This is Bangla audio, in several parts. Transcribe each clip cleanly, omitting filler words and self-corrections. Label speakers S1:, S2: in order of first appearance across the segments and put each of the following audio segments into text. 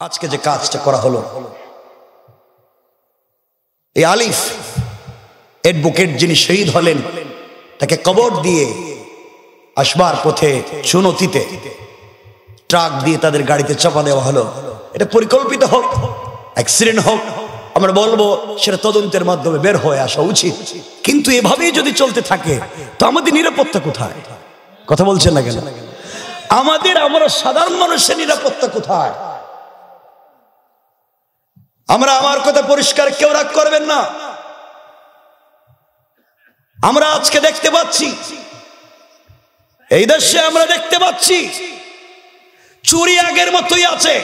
S1: আজকে যে কাজটা করা হলো, এই আলিফ অ্যাডভোকেট যিনি শহীদ হলেন তাকে কবর দিয়ে আসবার পথে সুনতিতে ট্রাক দিয়ে তাদের গাড়িতে চাপা দেওয়া হলো। এটা পরিকল্পিত হোক, অ্যাক্সিডেন্ট হোক, আমরা বলবো সেটা তদন্তের মাধ্যমে বের হয়ে আসা উচিত। কিন্তু এভাবেই যদি চলতে থাকে তো আমাদের নিরাপত্তা কোথায়? কথা বলছেন না কেন? আমরা সাধারণ মানুষের নিরাপত্তা কোথায়? আমার কথা পরিষ্কার, কেউ রাগ করবেন না। আমরা আজকে দেখতে পাচ্ছি, এই দেশে আমরা দেখতে পাচ্ছি চুরি আগের মতোই আছে,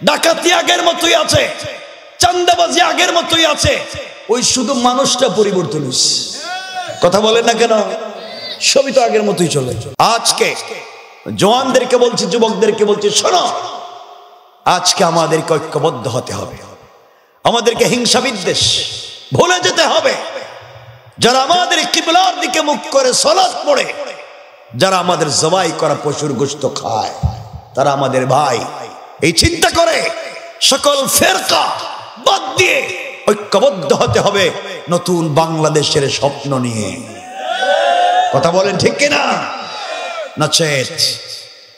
S1: ডাকাতি আগের মতোই আছে, চাঁদাবাজি আগের মতোই আছে, ওই শুধু মানুষটা পরিবর্তন হয়েছে। কথা বলেন না কেন? সবই তো আগের মতোই চলে। আজকে জওয়ানদেরকে বলছি, যুবকদেরকে বলছি, শোনো, আজকে আমাদেরকে ঐক্যবদ্ধ হতে হবে, আমাদেরকে হিংসা বিদ্বেষ ভুলে যেতে হবে। যারা আমাদের কিবলার দিকে মুখ করে সালাত পড়ে, যারা আমাদের জবাই করা পশুর গোশত খায়, তারা আমাদের ভাই। এই চিন্তা করে সকল ফেরকা বাদ দিয়ে ঐক্যবদ্ধ হতে হবে নতুন বাংলাদেশের স্বপ্ন নিয়ে। কথা বলেন ঠিক কিনা? নচেত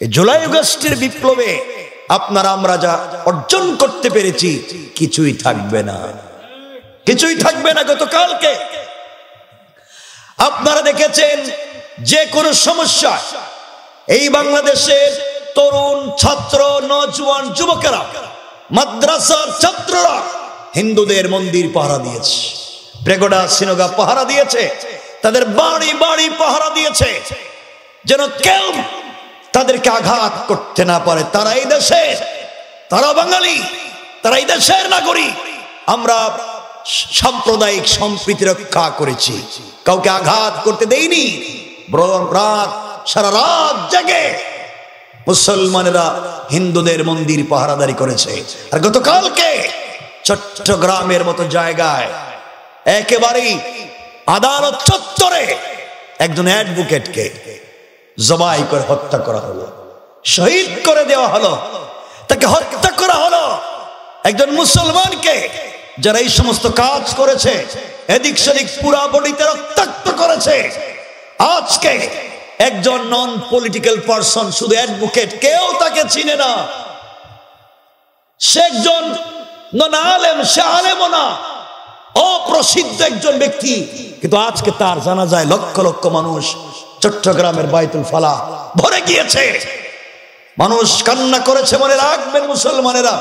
S1: এই জুলাই আগস্টের বিপ্লবে আপনারা আমরা যা অর্জন করতে পেরেছি কিছুই থাকবে না, কিছুই থাকবে না। গতকালকে আপনারা দেখেছেন যে কোনো সমস্যা এই বাংলাদেশের তরুণ ছাত্র, নওজোয়ান যুবকেরা, মাদ্রাসার ছাত্ররা হিন্দুদের মন্দির পাহারা দিয়েছে, প্রেগোডা সিনোগা পাহারা দিয়েছে, তাদের বাড়ি বাড়ি পাহারা দিয়েছে, যেন কেউ তাদেরকে আঘাত করতে না পারে। তারা এই দেশের, তারা বাঙালি, তারা এই দেশের নাগরিক। আমরা সাম্প্রদায়িক সম্প্রীতি রক্ষা করেছি, কাউকে আঘাত করতে দেইনি। সারা রাত জেগে মুসলমানেরা হিন্দুদের মন্দির পাহারাদারি করেছে। আর গতকালকে চট্টগ্রামের মতো জায়গায় একেবারেই আদালত চত্বরে একজন অ্যাডভোকেটকে জবাই করে হত্যা করা হলো, শহীদ করে দেওয়া হলো, তাকে হত্যা করা হলো। একজন মুসলমানকে যারা এই সমস্ত কাজ করেছে, এদিক সেদিক পুরা বডিতে রক্তাক্ত করেছে, আজকে একজন নন পলিটিক্যাল পারসন, শুধু অ্যাডভোকেট, কেউ তাকে চিনে না। সে একজন নন আলেম, সে আলেমও না, অপ্রসিদ্ধ একজন ব্যক্তি, কিন্তু আজকে তার জানাজায় লক্ষ লক্ষ মানুষ চট্টগ্রামের বাইতুল ফালাহ ভরে গিয়েছে। মানুষ কান্না করেছে। মনে রাখবেন মুসলমানেরা,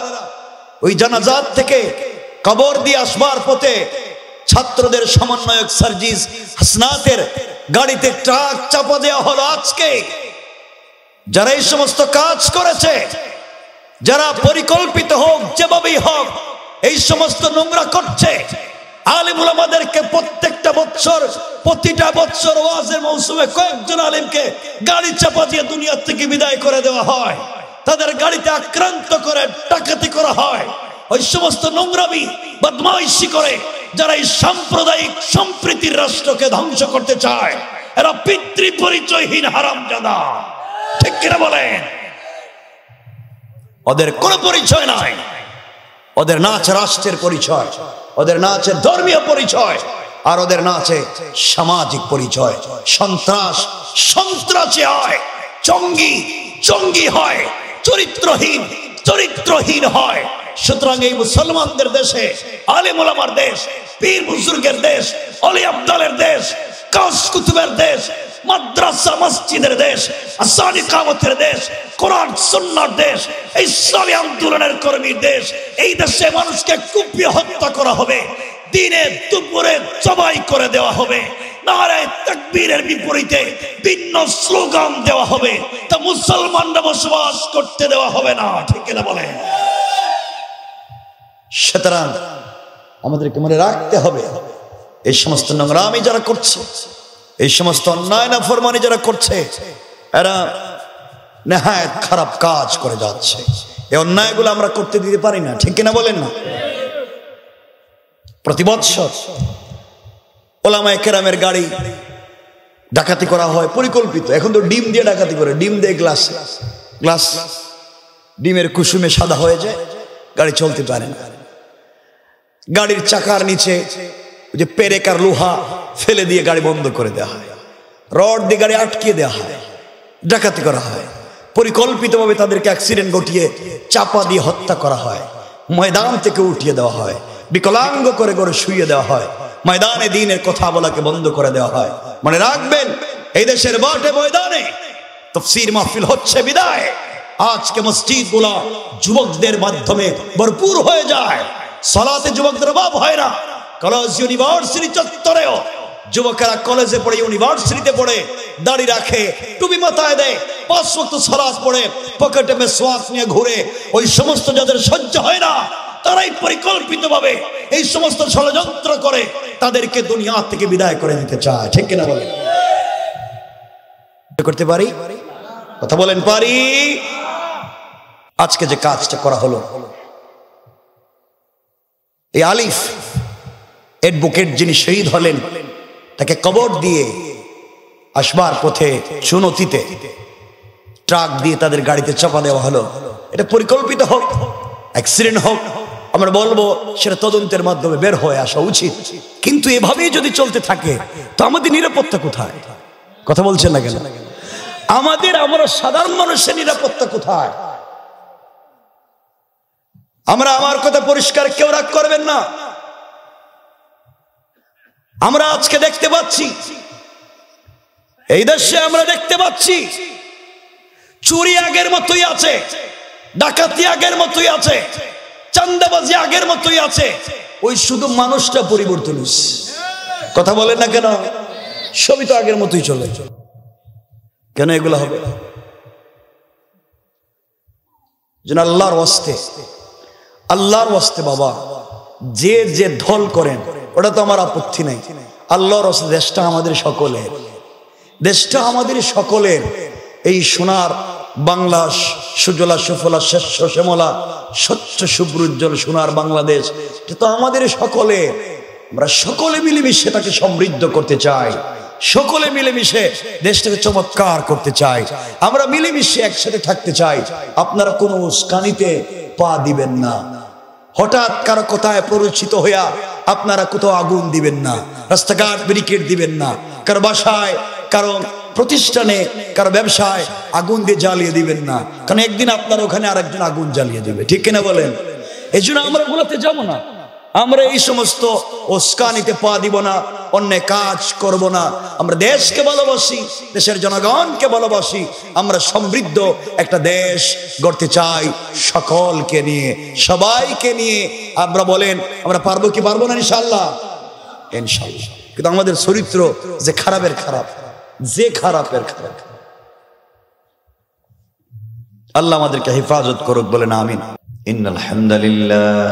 S1: ওই জানাজাত থেকে কবর দিয়ে আসবার পথে ছাত্রদের সমন্বয়ক সার্জিস হাসনাতের গাড়িতে ট্রাক চাপা দেওয়া হলো। আজকে যারা এই সমস্ত কাজ করেছে, যারা পরিকল্পিত হোক যেভাবেই হোক এই সমস্ত নোংরা করছে, আলেম উলামাদেরকে প্রত্যেকটা বছর, প্রতিটা বছর ওয়াজের মৌসুমে কয়েকজন আলেমকে গাড়ি চাপা দিয়ে দুনিয়া থেকে বিদায় করে দেওয়া হয়, তাদের গাড়িতে আক্রান্ত করে ডাকাতি করা হয়। ওই সমস্ত নোংরামি বদমাইশি করে যারা এই সাম্প্রদায়িক সম্প্রীতির রাষ্ট্রকে ধ্বংস করতে চায়, এরা পিতৃ পরিচয়হীন হারামজাদা। ঠিক কিনা বলেন? ওদের কোনো পরিচয় নাই, ওদের না আছে রাষ্ট্রের পরিচয়, ওদের না আছে ধর্মীয় পরিচয়, আর ওদের না আছে সামাজিক পরিচয়। সন্ত্রাস সন্ত্রাসী হয়, জঙ্গি জঙ্গি হয়, চরিত্রহীন চরিত্রহীন হয়। সুতরাং এই মুসলমানদের দেশে, আলেম ওলামার দেশ, পীর বুজুর্গের দেশ, অলি আব্দালের দেশ, কাশ কুতুবের দেশ, মাদ্রাসা মসজিদের দেশ, আসানি কামতের দেশ, কোরআন সুন্নাহর দেশ, ইসলামী আন্দোলনের কর্মীর দেশ। এই দেশে মানুষকে কুপিয়ে হত্যা করা হবে, দিনে দুপুরে জবাই করে দেওয়া হবে, নারায়ে তাকবীরের বিপরীতে ভিন্ন স্লোগান দেওয়া হবে, তা মুসলমানরা বসবাস করতে দেওয়া হবে না। ঠিক কিনা বলে? সুতরাং আমাদেরকে মনে রাখতে হবে, এই সমস্ত নোংরামি যারা করছে, এই সমস্ত অন্যায় নাফরমানি যারা করছে, এরা নেহায়েত খারাপ কাজ করে যাচ্ছে। এই অন্যায়গুলো আমরা করতে দিতে পারি না। ঠিক কিনা বলেন না? প্রতি বৎসর ওলামায়ে কেরামের গাড়ি ডাকাতি করা হয় পরিকল্পিত। এখন তো ডিম দিয়ে ডাকাতি করে, ডিম দিয়ে গ্লাস ডিমের কুসুমে সাদা হয়ে যায়। গাড়ি চলতে পারে না। গাড়ির চাকার নিচে যে পেরেক আর লোহা ফেলে দিয়ে গাড়ি বন্ধ করে দেওয়া হয়, রড দিয়ে গাড়ি আটকিয়ে দেওয়া হয়, ডাকাতি করা হয়, পরিকল্পিতভাবে তাদেরকে অ্যাক্সিডেন্ট ঘটিয়ে চাপা দিয়ে হত্যা করা হয়, ময়দান থেকে উঠিয়ে দেওয়া হয়, বিকলাঙ্গ করে করে শুইয়ে দেওয়া হয়, ময়দানে দ্বীনের কথা বলাকে বন্ধ করে দেওয়া হয়। মনে রাখবেন, এই দেশের মাঠে ময়দানে তাফসীর মাহফিল হচ্ছে বিদায়, আজকে মসজিদগুলো যুবকদের মাধ্যমে ভরপুর হয়ে যায়। সালাতে যুবকদের অভাব হয় না। কলেজ ইউনিভার্সিটি চত্বরেও যুবকেরা কলেজে পড়ে, ইউনিভার্সিটিতে পড়ে দাড়ি রাখে, টুপি মাথায় দেয়, 5 ওয়াক্ত সালাত পড়ে, পকেটে মেসওয়াক নিয়ে ঘুরে। ওই সমস্ত যাদের সহ্য হয় না, তারাই পরিকল্পিতভাবে এই সমস্ত ষড়যন্ত্র করে তাদেরকে দুনিয়া থেকে বিদায় করে দিতে চায়। ঠিক কিনা বলেন? করতে পারি? কথা বলেন পারি? আজকে যে কাজটা করা হলো, এই আলিফ অ্যাডভোকেট যিনি শহীদ হলেন, তাকে কবর দিয়ে আসবার পথে চুনতিতে ট্রাক দিয়ে তাদের গাড়িতে চাপা দেওয়া হলো। এটা পরিকল্পিত হোক, অ্যাক্সিডেন্ট হোক, আমরা বলবো সেটা তদন্তের মাধ্যমে বের হয়ে আসা উচিত। কিন্তু এভাবেই যদি চলতে থাকে তো আমাদের নিরাপত্তা কোথায়? কথা বলছেন না কেন? আমরা সাধারণ মানুষের নিরাপত্তা কোথায়? আমার কথা পরিষ্কার, কেউ রাগ করবেন না। আমরা আজকে দেখতে পাচ্ছি, এই দেশে আমরা দেখতে পাচ্ছি চুরি আগের মতোই আছে, ডাকাতি আগের মতোই আছে, চাঁদাবাজি আগের মতোই আছে। ওই শুধু মানুষটা পরিবর্তন হয়েছে। কথা বলেন না কেন? সবই তো আগের মতোই চলে। কেন এগুলো হবে? যেন আল্লাহর ওয়াস্তে, আল্লাহর ওয়াস্তে বাবা, যে যে ঢল করেন ওটা তো আমার আপত্তি নাই। আল্লাহর ওয়াস্তে দেশটা আমাদের সকলের, দেশটা আমাদের সকলের। এই সোনার বাংলা, সুজলা সুফলা শস্য শ্যামলা স্বচ্ছ শুভ্রোজ্জ্বল সোনার বাংলাদেশ, এটা তো আমাদের সকলের। আমরা সকলে মিলেমিশে তাকে সমৃদ্ধ করতে চাই, সকলে মিলেমিশে দেশটাকে চমৎকার করতে চাই, আমরা মিলেমিশে একসাথে থাকতে চাই। আপনারা কোনো উস্কানিতে পা দিবেন না। হঠাৎ কারো কোথায় পরিচিত হইয়া আপনারা কোথাও আগুন দিবেন না, রাস্তাঘাট ব্যারিকেড দিবেন না, কারো বাসায়, কারো প্রতিষ্ঠানে, কারো ব্যবসায় আগুন দিয়ে জ্বালিয়ে দিবেন না, কারণ একদিন আপনার ওখানে আরেকজন আগুন জ্বালিয়ে দিবে। ঠিক কিনা বলেন? এই জন্য আমরা ওগুলোতে যাবো না, আমরা এই সমস্ত উস্কানিতে পা দিব না, অন্যায় কাজ করব না। আমরা দেশকে ভালোবাসি, দেশের জনগণকে ভালোবাসি, আমরা সমৃদ্ধ একটা দেশ গড়তে চাই, সকলকে নিয়ে, সবাইকে নিয়ে। আমরা বলেন আমরা পারবো কি পারবো না? ইনশাআল্লাহ, ইনশাআল্লাহ। কিন্তু আমাদের চরিত্র যে খারাপের খারাপ, যে খারাপের খারাপ। আল্লাহ আমাদেরকে হেফাজত করুক, বলেন আমিন। ইন্নাল হামদুলিল্লাহ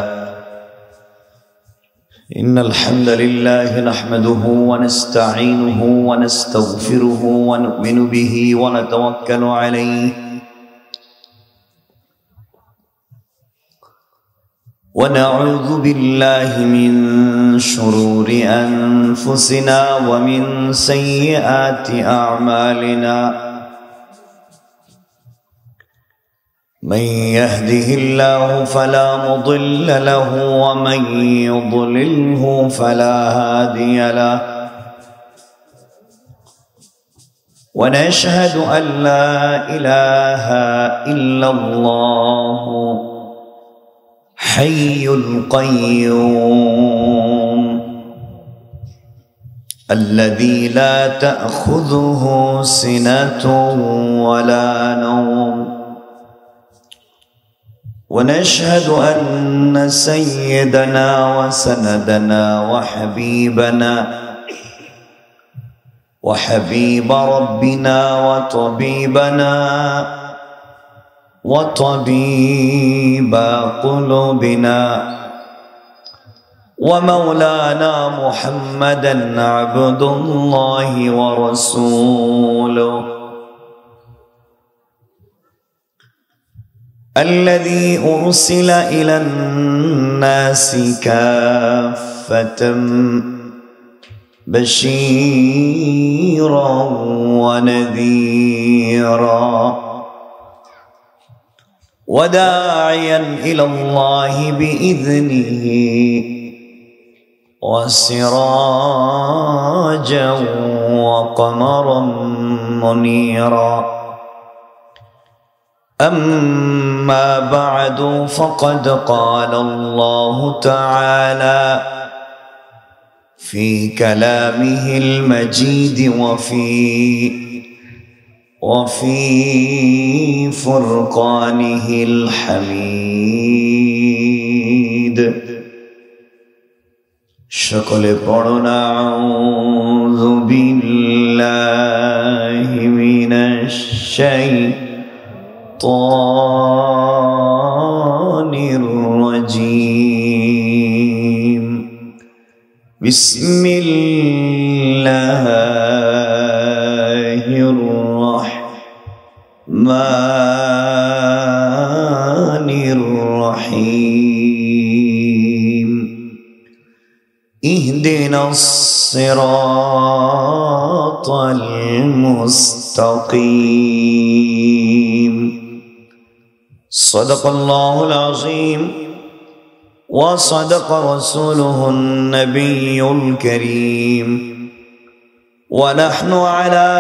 S1: إن الحمد لله نحمده ونستعينه ونستغفره ونؤمن به ونتوكل عليه ونعوذ بالله من شرور أنفسنا ومن سيئات أعمالنا من يهده الله فلا مضل له ومن يضلله فلا هادي له ونشهد أن لا إله إلا الله حي القيوم الذي لا تأخذه سنة ولا نوم ونشهد أن سيدنا وسندنا وحبيب ربنا وطبيب قلوبنا ومولانا محمدا عبد الله ورسوله الذي أرسل إلى الناس كافة بشيرا ونذيرا وداعيا إلى الله بإذنه وسراجا وقمرا منيرا أما بعد فقد قال الله تعالى في كلامه المجيد وفي فرقانه الحميد সকলে পড়না আউযু বিল্লাহি মিনাশ শাইতানির রাজীম বিসমিল্লাহির রাহমানির রাহিম اهدنا الصراط المستقيم صدق الله العظيم وصدق رسوله النبي الكريم ونحن على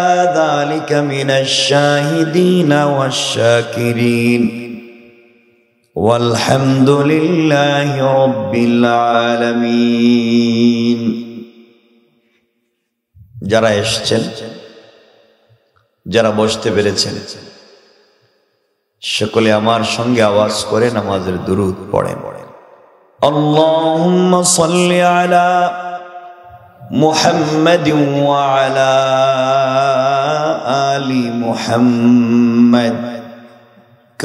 S1: ذلك من الشاهدين والشاكرين والحمد لله رب العالمين যারা এসেছেন যারা বসতে পেরেছেন সকলে আমার সঙ্গে আওয়াজ করে নামাজের দুরূদ পড়েন আল্লাহুম্মা সাল্লি আলা মুহাম্মাদিন ওয়া আলা আলি মুহাম্মাদ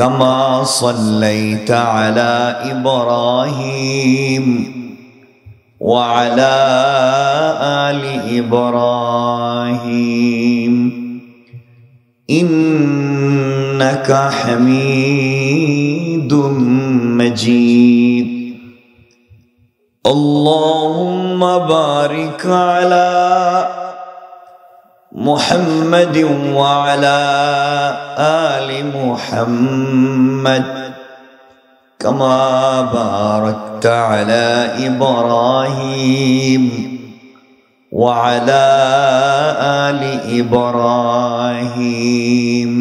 S1: كما صليت على إبراهيم وعلى آل إبراهيم إنك حميد مجيد اللهم بارك على محمد وعلى آل محمد كما باركت على إبراهيم وعلى آل إبراهيم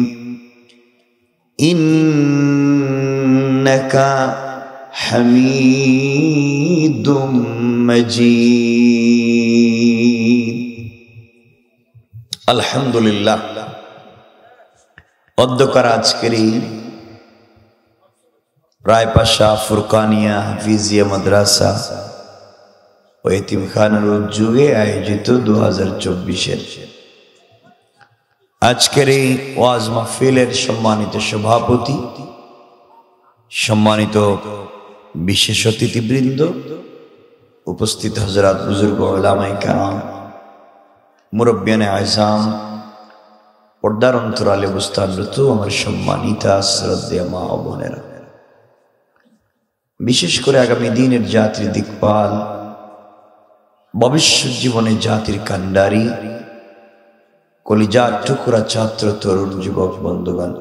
S1: إنك حميد مجيد আলহামদুলিল্লাহ অধ্যকার আজকেরই রায়পাশা ফুরকানিয়া হাফিজিয়া মাদ্রাসা ও এতিমখানার উদ্যোগে আয়োজিত 2024-এর আজকের এই ওয়াজ মাহফিলের সম্মানিত সভাপতি, সম্মানিত বিশেষ অতিথিবৃন্দ, উপস্থিত হযরত বুজুর্গ উলামায়ে কেরাম, মুরব্বিয়ানে আযম, পর্দার অন্তরালে অবস্থানরত আমার সম্মানিতা শ্রদ্ধেয় মা ও বোনেরা, বিশেষ করে আগামী দিনের জাতির দিকপাল, ভবিষ্যৎ জীবনে জাতির কান্ডারি, কলিজার টুকরা ছাত্র তরুণ যুবক বন্ধুগণ,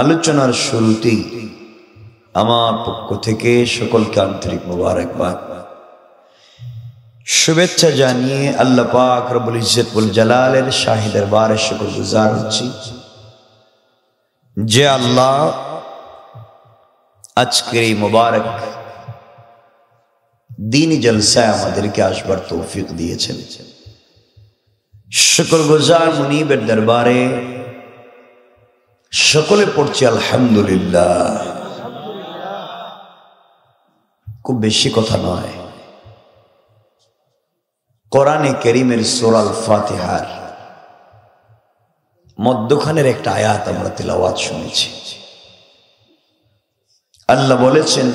S1: আলোচনার শুরুতেই আমার পক্ষ থেকে সকলকে আন্তরিক মোবারকবাদ, শুভেচ্ছা জানিয়ে আল্লাহ পাক রব্বুল ইজ্জত ওয়াল জালালের শাহী দরবারে শুকরগুজার হচ্ছি যে আল্লাহ আজকের এই মোবারক দ্বীনি জলসায় আমাদেরকে আসবার তৌফিক দিয়েছেন। শুকরগুজার মুনিবের দরবারে সকলে পড়ছি আলহামদুলিল্লাহ। খুব বেশি কথা নয়, কোরআনে কারীমের সূরা আল ফাতিহার মধ্যখানের একটা আয়াত আমরা তিলাওয়াত শুনেছি। আল্লাহ বলেছেন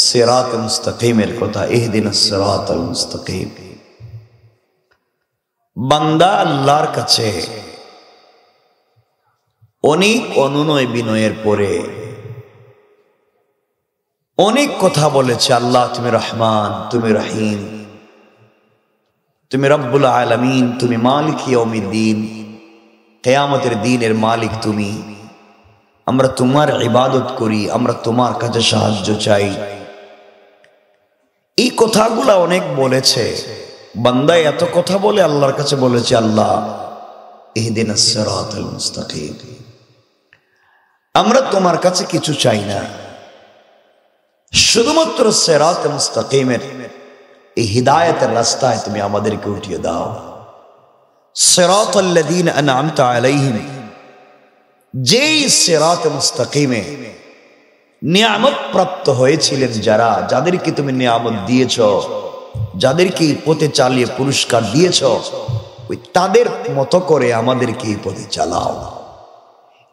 S1: সিরাত মুস্তাকিমের কথা, ইহদিনাস সিরাতাল মুস্তাকিম। বান্দা আল্লাহর কাছে অনেক অনুনয় বিনয়ের পরে অনেক কথা বলেছে। আল্লাহ তুমি রহমান, তুমি রহিম, তুমি রব্বুল আলামিন, তুমি মালিক ইয়াউমিদ্দিন, কিয়ামতের দিনের মালিক তুমি, আমরা তোমার ইবাদত করি, আমরা তোমার কাছে সাহায্য চাই। এই কথাগুলা অনেক বলেছে বান্দা, এত কথা বলে আল্লাহর কাছে বলেছে, আল্লাহ ইহদিনাস সিরাতাল মুস্তাকিম, আমরা তোমার কাছে কিছু চাই না, শুধুমাত্র সিরাত মুস্তাকিমের এই হিদায়াতের রাস্তায় তুমি আমাদেরকে উঠিয়ে দাও। সিরাতাল্লাযীনা আন'আমতা আলাইহিম, যেই সিরাত মুস্তাকিমে নিয়ামত প্রাপ্ত হয়েছিলেন যারা, যাদেরকে তুমি নিয়ামত দিয়েছ, যাদেরকে এই পথে চালিয়ে পুরস্কার দিয়েছ, ওই তাদের মতো করে আমাদেরকে এই পথে চালাও।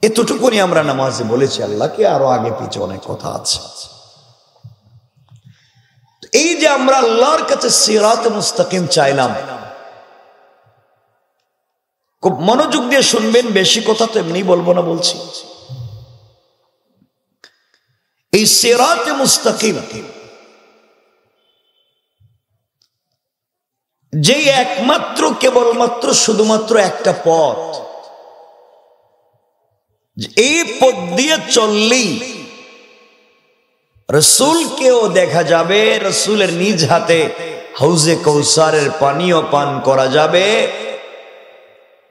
S1: এতটুকুনি আমরা নামাজে বলেছি আল্লাহকে, আরো আগে পিছে অনেক কথা আছে। এই যে আমরা আল্লাহর কাছে সিরাত মুস্তাকিম চাইলাম, খুব মনোযোগ দিয়ে শুনবেন, বেশি কথা তো এমনি বলবো না বলছি। এই সিরাত মুস্তাকিম যে একমাত্র কেবলমাত্র শুধুমাত্র একটা পথ, এই পথ দিয়ে চললেই রসুলকেও দেখা যাবে, রসুলের নিজ হাতে হাউজে কৌসারের পানীয় পান করা যাবে,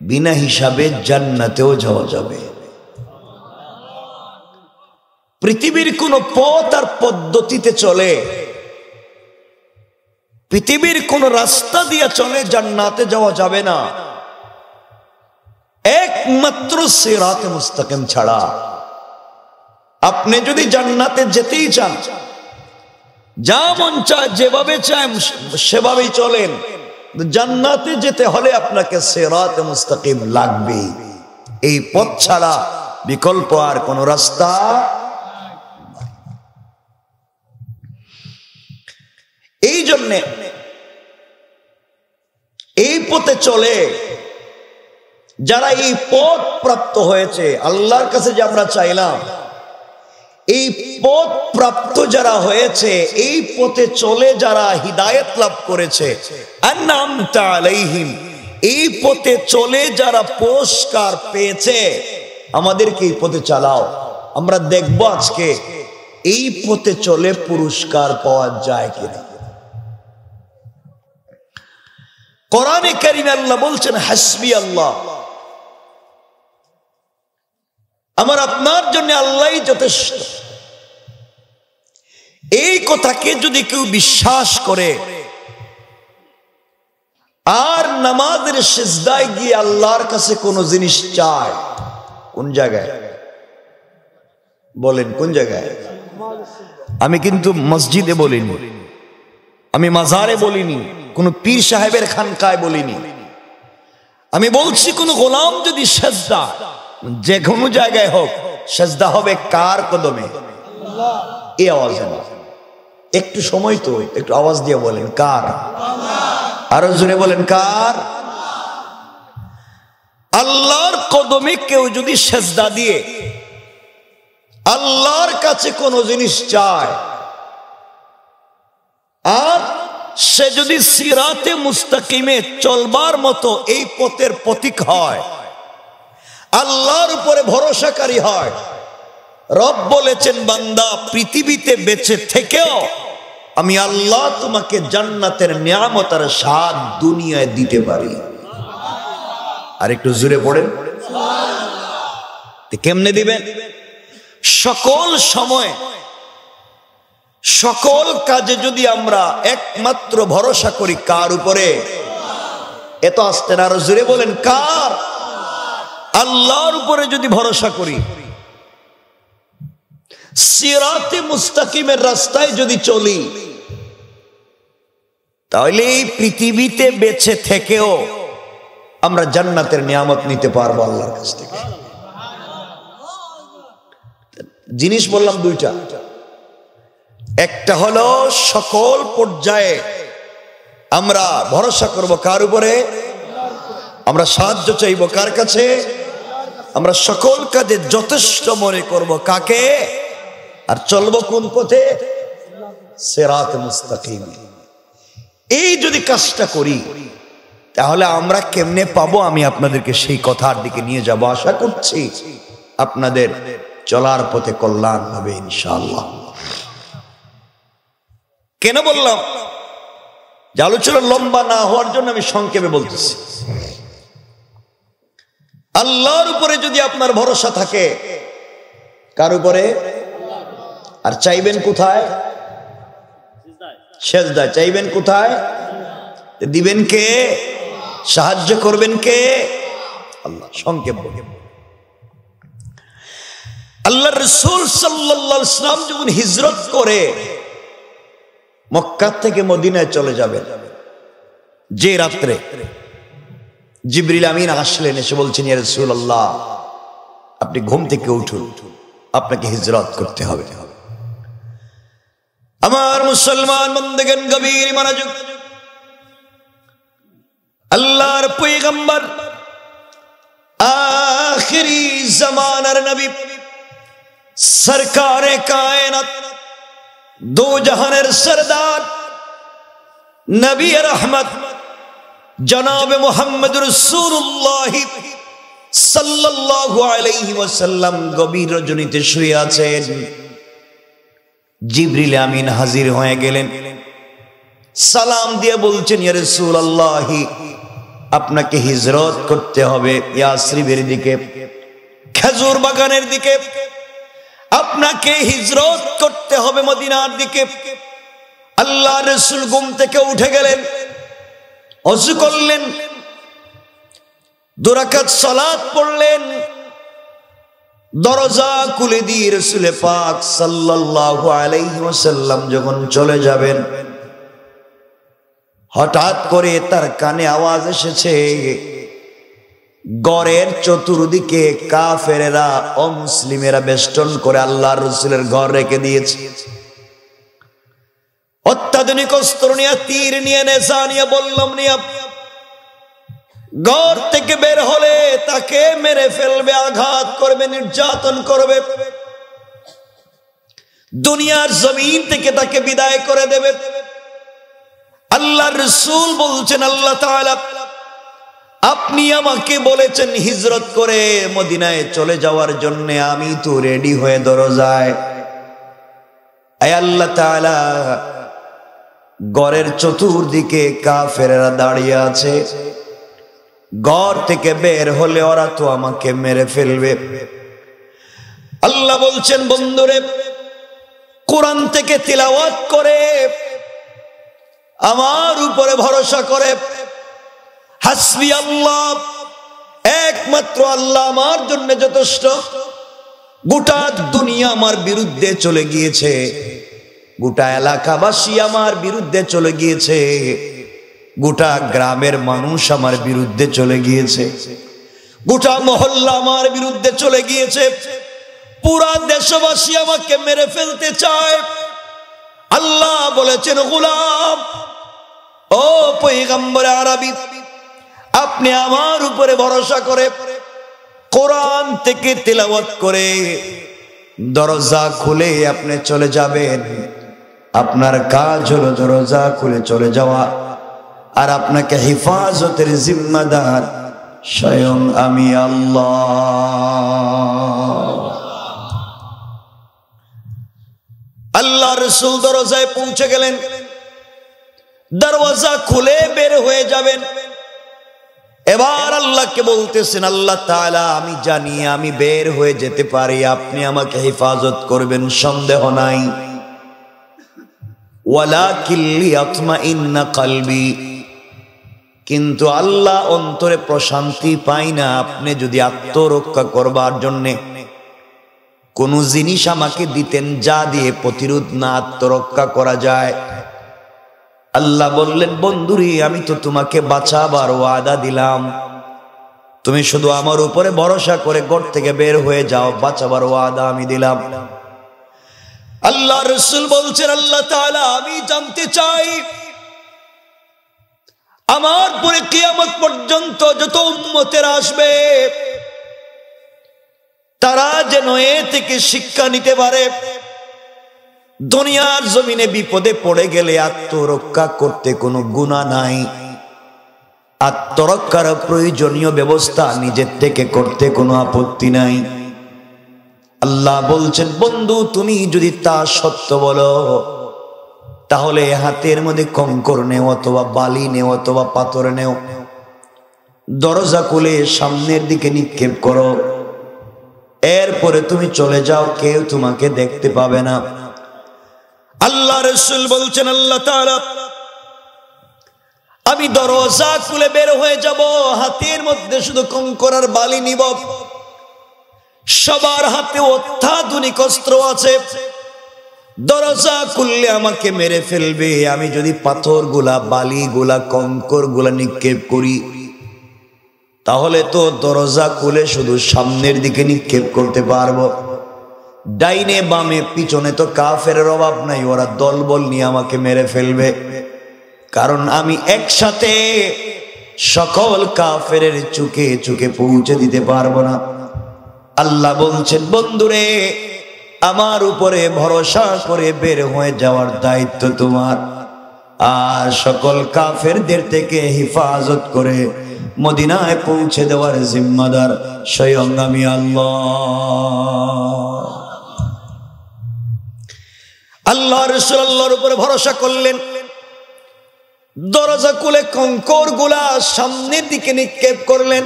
S1: বিনা হিসাবে জান্নাতেও যাওয়া যাবে। পৃথিবীর কোন পথ আর পদ্ধতিতে চলে, পৃথিবীর কোন রাস্তা দিয়ে চলে জান্নাতে যাওয়া যাবে না, একমাত্র সিরাতে মুস্তাকিম ছাড়া। আপনি যদি জান্নাতে যেতেই চান, যা মন চায় যেভাবে চায় সেভাবেই চলেন, জান্নাতে যেতে হলে আপনাকে সিরাতে মুস্তাকিম লাগবে। এই পথ ছাড়া বিকল্প আর কোন রাস্তা। এই জন্যে এই পথে চলে যারা এই পথ প্রাপ্ত হয়েছে, আল্লাহর কাছে যে আমরা চাইলাম, এই পথ প্রাপ্ত যারা হয়েছে, এই পথে চলে যারা হিদায়াত লাভ করেছে, আন'আমতা আলাইহিম, এই পথে চলে যারা পুরস্কার পেয়েছে, আমাদেরকে এই পথে চালাও। আমরা দেখব আজকে এই পথে চলে পুরস্কার পাওয়া যায় কিনা। কোরআনে কারিমে আল্লাহ বলছেন, হাসবি আল্লাহ, আমার আপনার জন্য আল্লাহই যথেষ্ট। এই কথাকে যদি কেউ বিশ্বাস করে আর নামাজের সিজদায় গিয়ে আল্লাহর কাছে কোন জিনিস চায়, কোন জায়গায় বলেন, কোন জায়গায়? আমি কিন্তু মসজিদে বলিনি, আমি মাজারে বলিনি, কোন পীর সাহেবের খানকায় বলিনি, আমি বলছি কোন গোলাম যদি সিজদা যে কোনো জায়গায় হোক, সিজদা হবে কার কদমে? এই আওয়াজে না, একটু সময় তো একটু আওয়াজ দিয়ে বলেন কার, আরো জোরে বলেন কার? আল্লাহর কদমে কেউ যদি সিজদা দিয়ে আল্লাহর কাছে কোন জিনিস চায়, আর সে যদি সিরাতে মুস্তাকিমে চলবার মতো এই পথের পথিক হয়, আল্লাহর উপরে ভরসাকারী হয়, রব বলেছেন, বান্দা পৃথিবীতে বেঁচে থেকেও আমি আল্লাহ তোমাকে জান্নাতের নিয়ামত আর স্বাদ দুনিয়ায় দিতে পারি। আর একটু জোরে পড়েন, কেমনে দিবেন? সকল সময় সকল কাজে যদি আমরা একমাত্র ভরসা করি কার উপরে? এত আসতে না, আরো জোরে বলেন কার? আল্লাহর উপরে যদি ভরসা করি, সিরাতে মুস্তাকিমের রাস্তায় যদি চলি, তাহলে এই পৃথিবীতে বেঁচে থেকেও আমরা জান্নাতের নিয়ামত নিতে পারবো আল্লাহর কাছ থেকে। জিনিস বললাম দুইটা, একটা হলো সকল পর্যায়ে আমরা ভরসা করব কার উপরে? আমরা সাহায্য চাইব কার কাছে? আমরা সকল কাজে যথেষ্ট মনে করব কাকে? আর চলবো কোন পথে? সিরাত মুস্তাকিম। এই যদি কাজটা করি, তাহলে আমরা কেমনে পাবো? আমি আপনাদেরকে সেই কথার দিকে নিয়ে যাব। আশা করছি আপনাদের চলার পথে কল্যাণ হবে ইনশাআল্লাহ। কেন বললাম যে আলোচনা লম্বা না হওয়ার জন্য আমি সংক্ষেপে বলতেছি। আল্লাহর উপরে যদি আপনার ভরসা থাকে, কার উপরে? আর চাইবেন কোথায়? সেজদায়। চাইবেন কোথায়? দিবেন কে? সাহায্য করবেন কে? আল্লাহ। সংক্ষেপ বলে, আল্লাহ রাসূল সাল্লাল্লাহু আলাইহি ওয়াসাল্লাম যখন হিজরত করে মক্কা থেকে মদিনায় চলে যাবেন, যে রাত্রে জিবরিল আমিন আসলেন, এসে বলছেন, ইয়া রাসূলুল্লাহ, আপনি ঘুম থেকে উঠুন, আপনাকে হিজরত করতে হবে। আমার মুসলমান বন্দেগান গভীর মনোযোগ, আল্লাহর পয়গম্বর আখিরি জামানার নবী সরকারে কায়নাত, দো জাহানের সরদার নবী রহমত জনাব মুহাম্মদ রাসূলুল্লাহ সাল্লাল্লাহু আলাইহি ওয়াসাল্লাম গভীর রজনীতে শুয়ে আছেন। জিবরিল আমিন হাজির হয়ে গেলেন, সালাম দিয়ে বলছেন, ইয়া রাসূলুল্লাহ, আপনাকে হিজরত করতে হবে ইয়াসরিবের দিকে, খেজুর বাগানের দিকে। আপনাকে হিজরত করতে হবে মদিনার দিকে। আল্লাহ রাসূল ঘুম থেকে উঠে গেলেন, ওযু করলেন, 2 রাকাত সালাত পড়লেন, দরজা খুলে দিয়ে রাসূল পাক সাল্লাল্লাহু আলাইহি ওয়াসাল্লাম যখন চলে যাবেন, হঠাৎ করে তার কানে আওয়াজ এসেছে, ঘরের চতুর্দিকে কাফেরেরা অমুসলিমেরা বেষ্টন করে আল্লাহর রাসূলের ঘর রেখে দিয়েছে। অত্যাধুনিক অস্ত্র নিয়ে, তীর নিয়ে, নেজা নিয়ে, বললাম নিয়ে ঘর থেকে বের হলে তাকে মেরে ফেলবে, আঘাত করবে, নির্যাতন করবে, দুনিয়ার জমিন থেকে তাকে বিদায় করে দেবে। আল্লাহর রাসূল বলছেন, আল্লাহ তাআলা আপনি আমাকে বলেছেন হিজরত করে মদিনায় চলে যাওয়ার জন্য, আমি তো রেডি হয়ে দরজায়। আয় আল্লাহ তাআলা, ঘরের চতুর্দিকে কাফেররা দাঁড়িয়ে আছে, ঘর থেকে বের হলে ওরা তো আমাকে মেরে ফেলবে। আল্লাহ বলছেন, বন্ধুরে, কোরআন থেকে তিলাওয়াত করে আমার উপরে ভরসা করে, হাসবি আল্লাহ, একমাত্র আল্লাহ আমার জন্য যথেষ্ট। গোটা দুনিয়া আমার বিরুদ্ধে চলে গিয়েছে, গোটা এলাকাবাসী আমার বিরুদ্ধে চলে গিয়েছে, গোটা গ্রামের মানুষ আমার বিরুদ্ধে চলে গিয়েছে, গোটা মহল্লা আমার বিরুদ্ধে চলে গিয়েছে, পুরা দেশবাসী আমাকে মেরে ফেলতে চায়। আল্লাহ বলেছেন, গোলাম, ও পয়গম্বর আরবি, আপনি আমার উপরে ভরসা করে কোরআন থেকে তিলাওয়াত করে দরজা খুলে আপনি চলে যাবেন। আপনার কাজ হলো দরজা খুলে চলে যাওয়া, আর আপনাকে হেফাজতের জিম্মাদার স্বয়ং আমি আল্লাহ। আল্লাহ রাসূল দরজায় পৌঁছে গেলেন, দরজা খুলে বের হয়ে যাবেন। এবার আল্লাহকে বলতেছেন, আল্লাহ তাআলা, আমি জানি আমি বের হয়ে যেতে পারি, আপনি আমাকে হেফাজত করবেন, সন্দেহ নাই। ওয়ালাকিন লিয়াতমাইন্না কলবি, কিন্তু আল্লাহ, অন্তরে প্রশান্তি পাই না আপনি যদি আত্মরক্ষা করবার জন্যে কোন জিনিস আমাকে দিতেন যা দিয়ে প্রতিরোধ না আত্মরক্ষা করা যায়। আল্লাহ বললেন, বন্ধুরি, আমি তো তোমাকে বাঁচাবার ওয়াদা দিলাম, তুমি শুধু আমার উপরে ভরসা করে ঘর থেকে বের হয়ে যাও, বাঁচাবার ওয়াদা আমি দিলাম। আল্লাহ রাসূল বলছেন, আল্লাহ তাআলা, আমি জানতে চাই আমার পরে কিয়ামত পর্যন্ত যত উম্মতেরা আসবে তারা যেন এ থেকে শিক্ষা নিতে পারে, দুনিয়ার জমিনে বিপদে পড়ে গেলে আত্মরক্ষা করতে কোনো গুনাহ নাই, আত্মরক্ষার প্রয়োজনীয় ব্যবস্থা নিজের থেকে করতে কোনো আপত্তি নাই। আল্লাহ বলছেন বন্ধু তুমি যদি তা সত্য বলো তাহলে হাতের মধ্যে কঙ্কর নেও অথবা বালি নেও অথবা পাথর নেও, দরজা খুলে সামনের দিকে নিক্ষেপ করো, এরপরে তুমি চলে যাও, কেউ তোমাকে দেখতে পাবে না। আল্লাহ রাসূল বলছেন আল্লাহ তাআলা আমি দরজা খুলে বের হয়ে যাব, হাতের মধ্যে শুধু কঙ্কর আর বালি নিব। সবার হাতে অত্যাধুনিক অস্ত্র আছে, দরজা খুললে আমাকে মেরে ফেলবে। আমি যদি পাথরগুলা বালিগুলা কঙ্করগুলা নিক্ষেপ করি তাহলে তো দরজা খুলে শুধু সামনের দিকে নিক্ষেপ করতে পারবো, ডাইনে বামে পিছনে তো কাফেরের অভাব নাই, ওরা দলবল নিয়ে আমাকে মেরে ফেলবে, কারণ আমি একসাথে সকল কাফেরের চুকে চুকে পৌঁছে দিতে পারবো না। আল্লাহ বলছেন বন্ধুরে আমার উপরে ভরসা করে বের হয়ে যাওয়ার দায়িত্ব তোমার, আর সকল কাফেরদের থেকে হেফাজত করে মদিনায় পৌঁছে দেওয়ার জিম্মাদার স্বয়ং আমি আল্লাহ। আল্লাহ রাসূল আল্লাহর উপরে ভরসা করলেন, দরজা খুলে কঙ্কর গুলা সামনের দিকে নিক্ষেপ করলেন।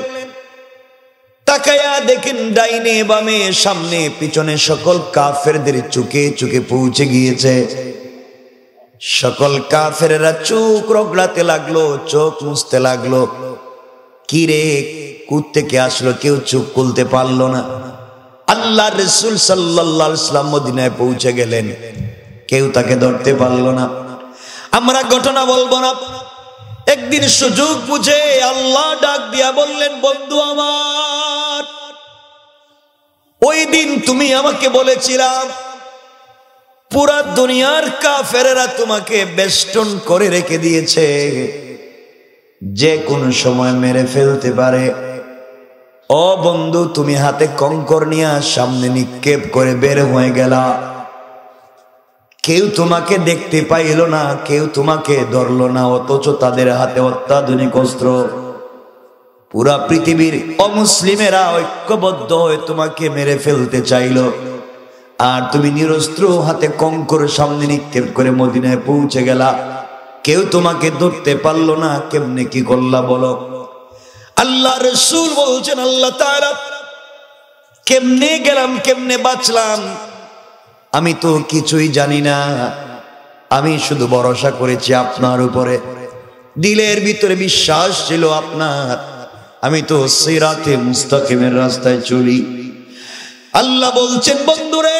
S1: তাকায়া দেখেন ডাইনে বামে সামনে পিছনে সকল কাফেরদের চুকে চুকে পৌঁছে গিয়েছে। সকল কাফেরেরা চোখ রগড়াতে লাগলো, চোখ মুছতে লাগলো। কি রে কোত্থেকে আসলো, কেউ চোখ খুলতে পারলো না। আল্লাহ রাসূল সাল্লাল্লাহু আলাইহি ওয়াসাল্লাম মদিনায় পৌঁছে গেলেন, কেউ তাকে ধরতে পারলো না। আমরা ঘটনা বলবো না, একদিন সুযোগ বুঝে আল্লাহ ডাক দিয়া বললেন বন্ধু আমার, ওই দিন তুমি আমাকে বলেছিলাম পুরা দুনিয়ার কাফেরেরা তোমাকে বেষ্টন করে রেখে দিয়েছে, যে কোন সময় মেরে ফেলতে পারে। ও বন্ধু তুমি হাতে কঙ্কর নিয়ে সামনে নিক্ষেপ করে বের হয়ে গেলা, কেউ তোমাকে দেখতে পাইল না, কেউ তোমাকে ধরলো না, অথচ তাদের হাতে অত্যাধুনিক অস্ত্র। পুরা পৃথিবীর অমুসলিমেরা ঐক্যবদ্ধ হয়ে তোমাকে মেরে ফেলতে চাইল, আর তুমি নিরস্ত্র হাতে কঙ্কর সামনে নিক্ষেপ করে মদিনায় পৌঁছে গেলা, কেউ তোমাকে ধরতে পারলো না, কেমনে কি করলা বলো? আল্লাহ রাসূল বলছেন আল্লাহ তাআলা কেমনে গেলাম কেমনে বাঁচলাম আমি তো কিছুই জানি না, আমি শুধু ভরসা করেছি আপনার উপরে, দিলের ভিতরে বিশ্বাস ছিল আপনার, আমি তো সিরাতে মুস্তাকিমের রাস্তায় চলি। আল্লাহ বলছেন বন্ধুরে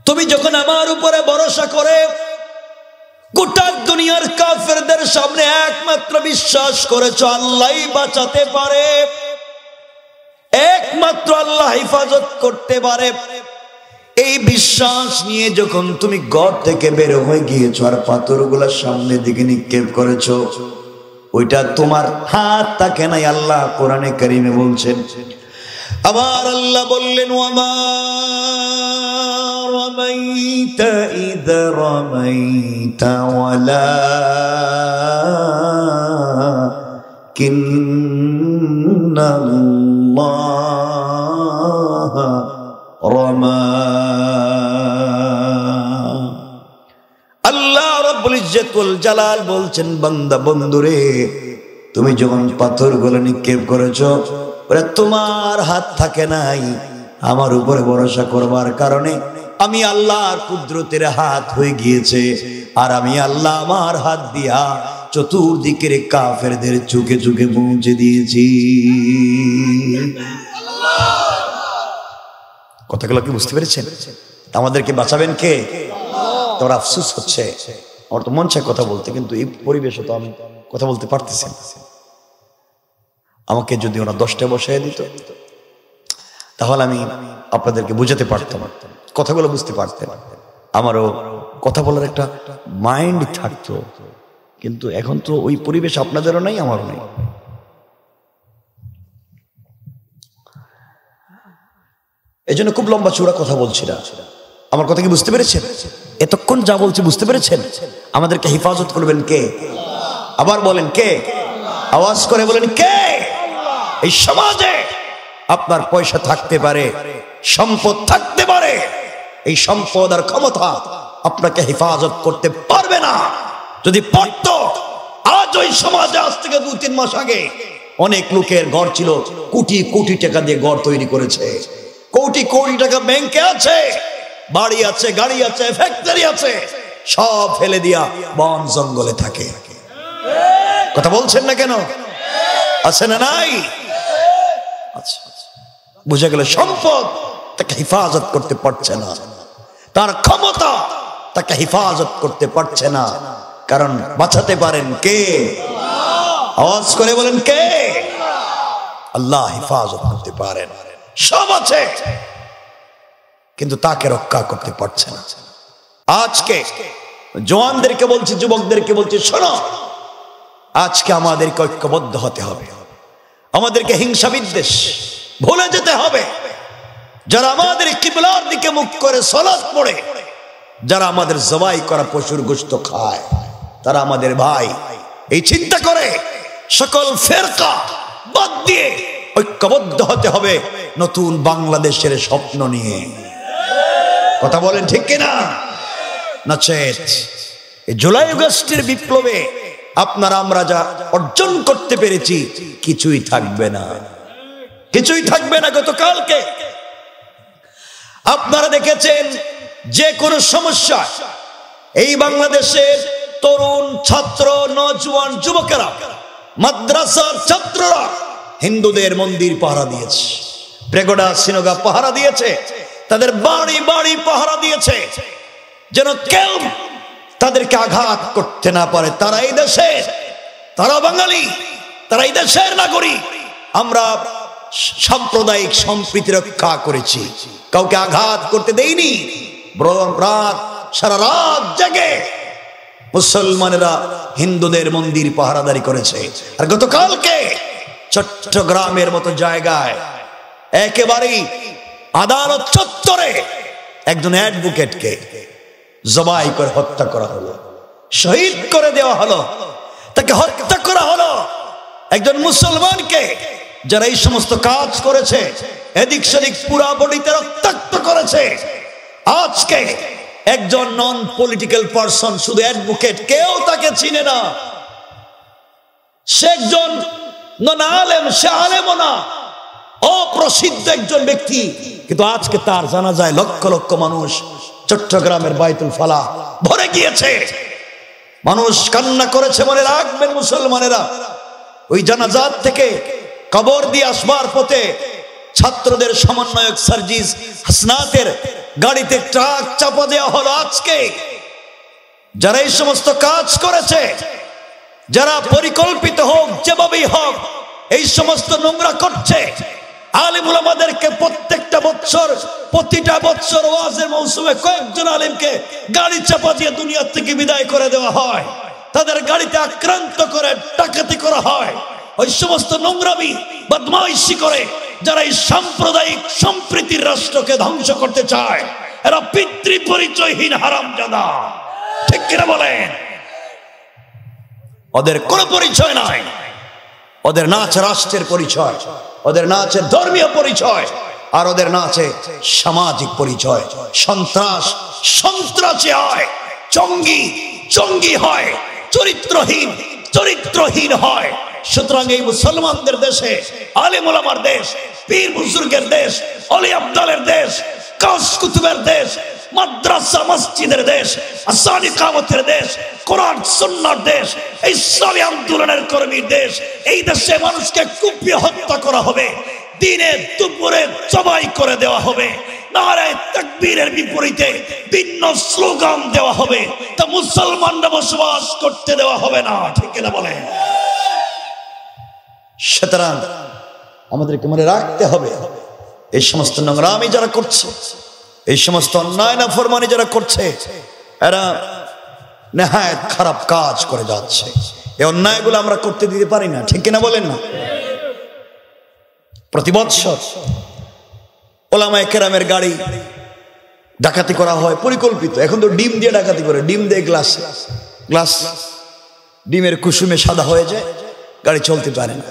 S1: তুমি যখন আমার উপরে ভরসা করে গোটা দুনিয়ার কাফেরদের সামনে একমাত্র বিশ্বাস করেছো আল্লাহই বাঁচাতে পারে, একমাত্র আল্লাহ হেফাজত করতে পারে, এই বিশ্বাস নিয়ে যখন তুমি ঘর থেকে বের হয়ে গিয়েছো আর পাথরগুলা সামনের দিকে নিক্ষেপ করেছো, ওইটা তোমার হাত থাকে নাই। আল্লাহ কোরআনে কারিমে বলছেন, আবার আল্লাহ বললেন ওয়ামা রামাইতা ইয রামাইতা ওয়ালাকিন্নাল্লাহা রামা। আল্লাহ রাব্বুল ইজ্জতুল জালাল বলছেন বান্দা বন্ধুরে তুমি যখন পাথরগুলো নিক্ষেপ করেছো ওরা তোমার হাত থাকে নাই, আমার উপরে ভরসা করবার কারণে আমি আল্লাহর কুদরতের হাত হয়ে গিয়েছে, আর আমি আল্লাহ আমার হাত দিয়া চতুর্দিকের কাফেরদের চুকে চুকে পৌঁছে দিয়েছি। কথাগুলো কি বুঝতে পেরেছেন? আমাদেরকে বাঁচাবেন কে? তোমার আফসোস হচ্ছে, আমার তো মন চায় কথা বলতে, কিন্তু এই পরিবেশে তো আমি কথা বলতে পারতেছি না। আমাকে যদি ওরা 10টায় বসায় দিত তাহলে আমি আপনাদেরকে বুঝাতে পারতাম, কথাগুলো বুঝতে পারতেন, আমারও কথা বলার একটা মাইন্ড থাকতো। কিন্তু এখন তো ওই পরিবেশ আপনাদেরও নাই, আমারও নাই। এই জন্য খুব লম্বা চূড়া কথা বলছি না। আমার কথা কি বুঝতে পেরেছেন? এতক্ষণ যা বলছি বুঝতে পেরেছেন? আমাদেরকে হেফাজত করবেন কে? আবার বলেন কে? আওয়াজ করে বলেন কে? এই সমাজে আপনার পয়সা থাকতে পারে, সম্পদ থাকতে পারে, এই সম্পদ আর ক্ষমতা আপনাকে হেফাজত করতে পারবে না। যদি পারত, আজ ওই সমাজে আজ থেকে 2-3 মাস আগে অনেক লোকের ঘর ছিল, কোটি কোটি টাকা দিয়ে ঘর তৈরি করেছে, কোটি কোটি টাকা ব্যাংকে আছে, বাড়ি আছে, গাড়ি আছে, ফ্যাক্টরি আছে, সব ফেলে দিয়া বন জঙ্গলে থাকে। কথা বলছেন না কেন? আছে না নাই? আচ্ছা, বুঝে গেল সম্পদ তাকে হেফাজত করতে পারছে না, তার ক্ষমতা তাকে হেফাজত করতে পারছে না। কারণ বাঁচাতে পারেন কে? আওয়াজ করে বলেন কে? আল্লাহ হেফাজত করতে পারেন। সব আছে কিন্তু তাকে রক্ষা করতে পারছে না। আজকে জওয়ানদেরকে বলছি, যুবকদেরকে বলছি, শোনো, আজকে আমাদেরকে ঐক্যবদ্ধ হতে হবে, আমাদেরকে হিংসা বিদ্বেষ ভুলে যেতে হবে। যারা আমাদের কিবলার দিকে মুখ করে সালাত পড়ে, যারা আমাদের জবাই করা পশুর গোশত খায়, তারা আমাদের ভাই। এই চিন্তা করে সকল ফেরকা বাদ দিয়ে ঐক্যবদ্ধ হতে হবে নতুন বাংলাদেশের স্বপ্ন নিয়ে। কথা বলেন ঠিক কিনা? নচেত এই জুলাই আগস্টের বিপ্লবে আপনারা আমরা যা অর্জন করতে পেরেছি কিছুই থাকবে না, কিছুই থাকবে না। গতকালকে আপনারা দেখেছেন যে কোনো সমস্যা এই বাংলাদেশের তরুণ ছাত্র, নওজোয়ান, যুবকেরা, মাদ্রাসার ছাত্ররা হিন্দুদের মন্দির পাহারা দিয়েছে, প্রেগোডা সিনোগা পাহারা দিয়েছে, তাদের বাড়ি বাড়ি পাহারা দিয়েছে, যেন কেউ তাদেরকে আঘাত করতে না পারে। তারা এই দেশের, তারা বাঙালি, তারা এই দেশের নাগরিক। আমরা সাম্প্রদায়িক সম্প্রীতি রক্ষা করেছি, কাউকে আঘাত করতে দেইনি। সারা রাত জেগে মুসলমানেরা হিন্দুদের মন্দির পাহারাদারি করেছে। আর গতকালকে চট্টগ্রামের মতো জায়গায় একেবারেই আদালত চত্বরে একজন অ্যাডভোকেটকে জবাই করে হত্যা করা হলো, শহীদ করে দেওয়া হলো, তাকে হত্যা করা হলো। একজন মুসলমানকে যারা এই সমস্ত কাজ করেছে, এদিক সেদিক পুরা বডিতে রক্তাক্ত করেছে, আজকে একজন নন পলিটিক্যাল পারসন, শুধু অ্যাডভোকেট, কেউ তাকে চিনে না। সে একজন নন আলেম, সে আলেমও না, অপ্রসিদ্ধ একজন ব্যক্তি, কিন্তু আজকে তার জানাজায় লক্ষ লক্ষ মানুষ চট্টগ্রামের বাইতুল ফালাহ ভরে গিয়েছে। মানুষ কান্না করেছে। মনে রাখবেন মুসলমানেরা, ওই জানাজাত থেকে কবর দিয়ে আসবার পথে ছাত্রদের সমন্বয়ক সার্জিস হাসনাতের গাড়িতে ট্রাক চাপা দেওয়া হলো। আজকে যারা এই সমস্ত কাজ করেছে, যারা পরিকল্পিত হোক যেভাবেই হোক এই সমস্ত নোংরা করছে, আলেম উলামাদেরকে প্রত্যেকটা বছর, প্রতিটা বছর ওয়াজের মৌসুমে কয়েকজন আলেমকে গাড়ি চাপা দিয়ে দুনিয়া থেকে বিদায় করে দেওয়া হয়, তাদের গাড়িতে আক্রান্ত করে ডাকাতি করা হয়। ওই সমস্ত নোংরামি বদমাইশি করে যারা এই সাম্প্রদায়িক সম্প্রীতির রাষ্ট্রকে ধ্বংস করতে চায়, এরা পিতৃ পরিচয়হীন হারামজাদা। ঠিক কিনা বলেন? ওদের কোনো পরিচয় নাই, ওদের না আছে রাষ্ট্রের পরিচয়, ওদের না আছে ধর্মীয় পরিচয়, আর ওদের না আছে সামাজিক পরিচয়। সন্ত্রাস সন্ত্রাসী হয়, জঙ্গি জঙ্গি হয়, চরিত্রহীন চরিত্রহীন হয়। সুতরাং এই মুসলমানদের দেশে, আলেম ওলামার দেশ, পীর বুজুর্গের দেশ, অলি আব্দালের দেশ, কাশ কুতুবের দেশ, মাদ্রাসা মসজিদের দেশ, আসানি কামতের দেশ, কোরআন সুন্নাহর দেশ, ইসলামী আন্দোলনের কর্মীর দেশ। এই দেশে মানুষকে কুপিয়ে হত্যা করা হবে, দিনে দুপুরে জবাই করে দেওয়া হবে, নারে তাকবীরের বিপরীতে ভিন্ন স্লোগান দেওয়া হবে, তা মুসলমানরা বসবাস করতে দেওয়া হবে না। ঠিক না বলে? সুতরাং আমাদেরকে মনে রাখতে হবে, এই সমস্ত নোংরামি যারা করছে, এই সমস্ত অন্যায় না ফরমানি যারা করছে, এরা নেহায়েত খারাপ কাজ করে যাচ্ছে। এই অন্যায়গুলো আমরা করতে দিতে পারি না। ঠিক কিনা বলেন না? প্রতি বৎসর ওলামায়ে কেরামের গাড়ি ডাকাতি করা হয় পরিকল্পিত। এখন তো ডিম দিয়ে ডাকাতি করে, ডিম দিয়ে গ্লাস ডিমের কুসুমে সাদা হয়ে যায়, গাড়ি চলতে পারে না।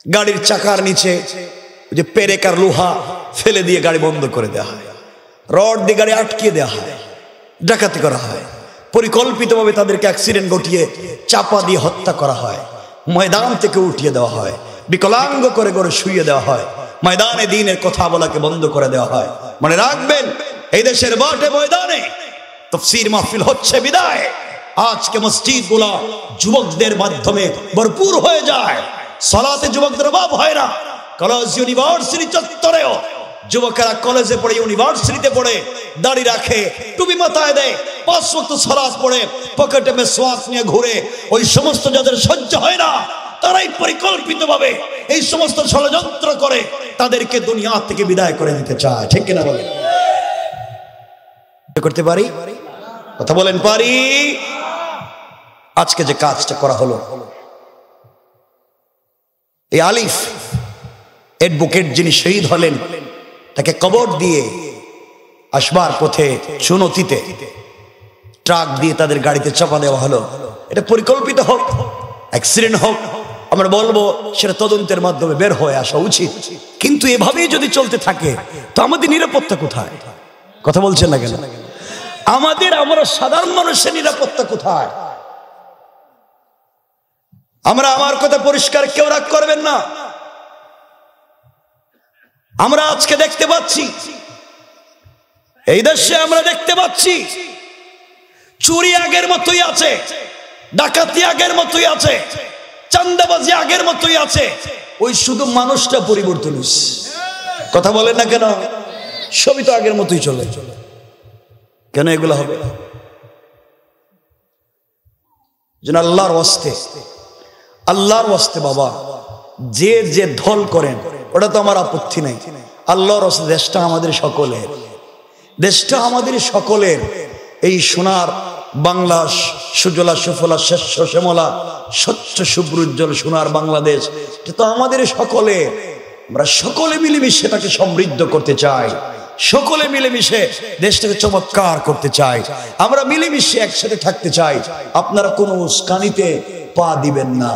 S1: গাড়ির চাকার নিচে যে পেরেকার লোহা ফেলে দিয়ে গাড়ি বন্ধ করে দেওয়া হয়, রড দিয়ে গাড়ি আটকিয়ে দেওয়া হয়, ডাকাতি করা হয়, পরিকল্পিতভাবে তাদেরকে অ্যাক্সিডেন্ট ঘটিয়ে চাপা দিয়ে হত্যা করা হয়, ময়দান থেকে উঠিয়ে দেওয়া হয়, বিকলাঙ্গ করে করে শুইয়ে দেওয়া হয়, ময়দানে দ্বীনের কথা বলাকে বন্ধ করে দেওয়া হয়। মনে রাখবেন, এই দেশের মাঠে ময়দানে তাফসীর মাহফিল হচ্ছে বিদায়, আজকে মসজিদগুলো যুবকদের মাধ্যমে ভরপুর হয়ে যায়, সালাতে যুবকদের অভাব হয় না। কলেজ ইউনিভার্সিটি চত্বরেও যুবকেরা কলেজে পড়ে, ইউনিভার্সিটিতে পড়ে দাড়ি রাখে, টুপি মাথায় দেয়, 5 ওয়াক্ত সালাত পড়ে, পকেটে মেসওয়াক নিয়ে ঘুরে। ওই সমস্ত যাদের সহ্য হয় না, তারাই পরিকল্পিতভাবে এই সমস্ত ষড়যন্ত্র করে তাদেরকে দুনিয়া থেকে বিদায় করে দিতে চায়। ঠিক কিনা বলেন? করতে পারি? কথা বলেন, পারি? আজকে যে কাজটা করা হলো, এই আলিফ অ্যাডভোকেট যিনি শহীদ হলেন, তাকে কবর দিয়ে আসবার পথে চুনতিতে ট্রাক দিয়ে তাদের গাড়িতে চাপা দেওয়া হলো। এটা পরিকল্পিত হোক, অ্যাক্সিডেন্ট হোক, আমরা বলবো সেটা তদন্তের মাধ্যমে বের হয়ে আসা উচিত। কিন্তু এভাবেই যদি চলতে থাকে তো আমাদের নিরাপত্তা কোথায়? কথা বলছেন না কেন? আমরা সাধারণ মানুষের নিরাপত্তা কোথায়? আমার কথা পরিষ্কার, কেউ রাগ করবেন না। আমরা আজকে দেখতে পাচ্ছি, এই দেশে আমরা দেখতে পাচ্ছি চুরি আগের মতোই আছে, ডাকাতি আগের মতোই আছে, চাঁদাবাজি আগের মতোই আছে, ওই শুধু মানুষটা পরিবর্তন হয়েছে। কথা বলেন না কেন? সবই তো আগের মতোই চলে। কেন এগুলো হবে? যেন আল্লাহর ওয়াস্তে বাবা, যে যে দল করেন ওটা তো আমার আপত্তি নেই। আল্লাহর ওয়াস্তে দেশটা আমাদের সকলের, দেশটা আমাদের সকলের। এই সোনার বাংলা, সুজলা সুফলা শস্য শ্যামলা স্বচ্ছ শুভ্রোজ্জ্বল সোনার বাংলাদেশ, এটা তো আমাদের সকলের। আমরা সকলে মিলেমিশে তাকে সমৃদ্ধ করতে চাই, সকলে মিলেমিশে দেশটাকে চমৎকার করতে চাই, আমরা মিলেমিশে একসাথে থাকতে চাই। আপনারা কোনো উস্কানিতে পা দিবেন না,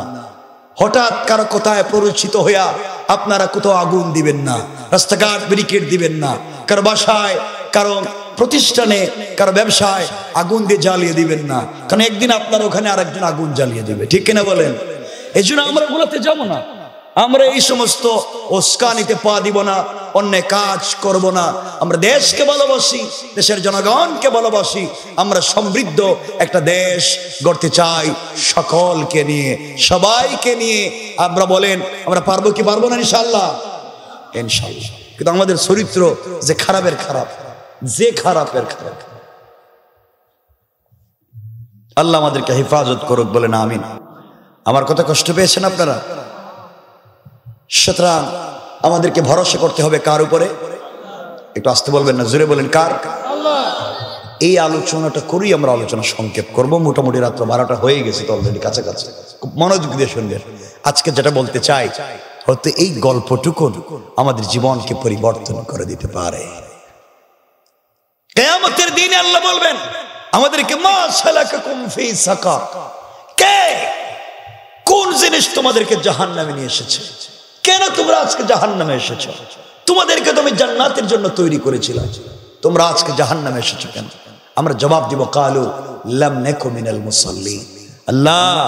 S1: হঠাৎ কারো কোথায় পরিচিত হইয়া আপনারা কোথাও আগুন দিবেন না, রাস্তাঘাট ব্যারিকেড দিবেন না, কারো বাসায়, কারো প্রতিষ্ঠানে, কারো ব্যবসায় আগুন দিয়ে জ্বালিয়ে দিবেন না, কারণ একদিন আপনার ওখানে আরেকজন আগুন জ্বালিয়ে দিবে। ঠিক কিনা বলেন? এই জন্য আমরা ওগুলোতে যাবো না, আমরা এই সমস্ত উস্কানিতে পা দিব না, অন্যায় কাজ করব না। আমরা দেশকে ভালোবাসি, দেশের জনগণকে ভালোবাসি, আমরা সমৃদ্ধ একটা দেশ গড়তে চাই, সকলকে নিয়ে, সবাইকে নিয়ে। আমরা বলেন আমরা পারবো কি পারবো না? ইনশাআল্লাহ, ইনশাআল্লাহ। কিন্তু আমাদের চরিত্র যে খারাপের খারাপ, যে খারাপের খারাপ। আল্লাহ আমাদেরকে হেফাজত করুক, বলেন আমিন। আমার কথা কষ্ট পেয়েছেন আপনারা? সুতরাং আমাদেরকে ভরসা করতে হবে কার উপরে? একটু আসতে বলবেন না, জোরে বলেন, কার? এই আলোচনাটা করি, আমরা আলোচনা সংক্ষেপ করব। মোটামুটি রাত্র 12টা হয়ে গেছে তো অলরেডি, কাছাকাছি। খুব মনোযোগ দিয়ে শুনবেন। আজকে যেটা বলতে চাই, হয়তো এই গল্পটুকু আমাদের জীবনকে পরিবর্তন করে দিতে পারে। কিয়ামতের দিনে আল্লাহ বলবেন আমাদেরকে, মা সালাকাকুম ফি সাকার, কে, কোন জিনিস তোমাদেরকে জাহান্নামে নিয়ে এসেছে? কেন তোমরা আজকে জাহান্নামে এসেছো? তোমাদেরকে তো আমি জান্নাতের জন্য তৈরি করেছিলাম, তোমরা আজকে জাহান্নামে এসেছো কেন? আমরা জবাব দিব, কালু লাম নাকু মিনাল মুসাল্লিন। আল্লাহ,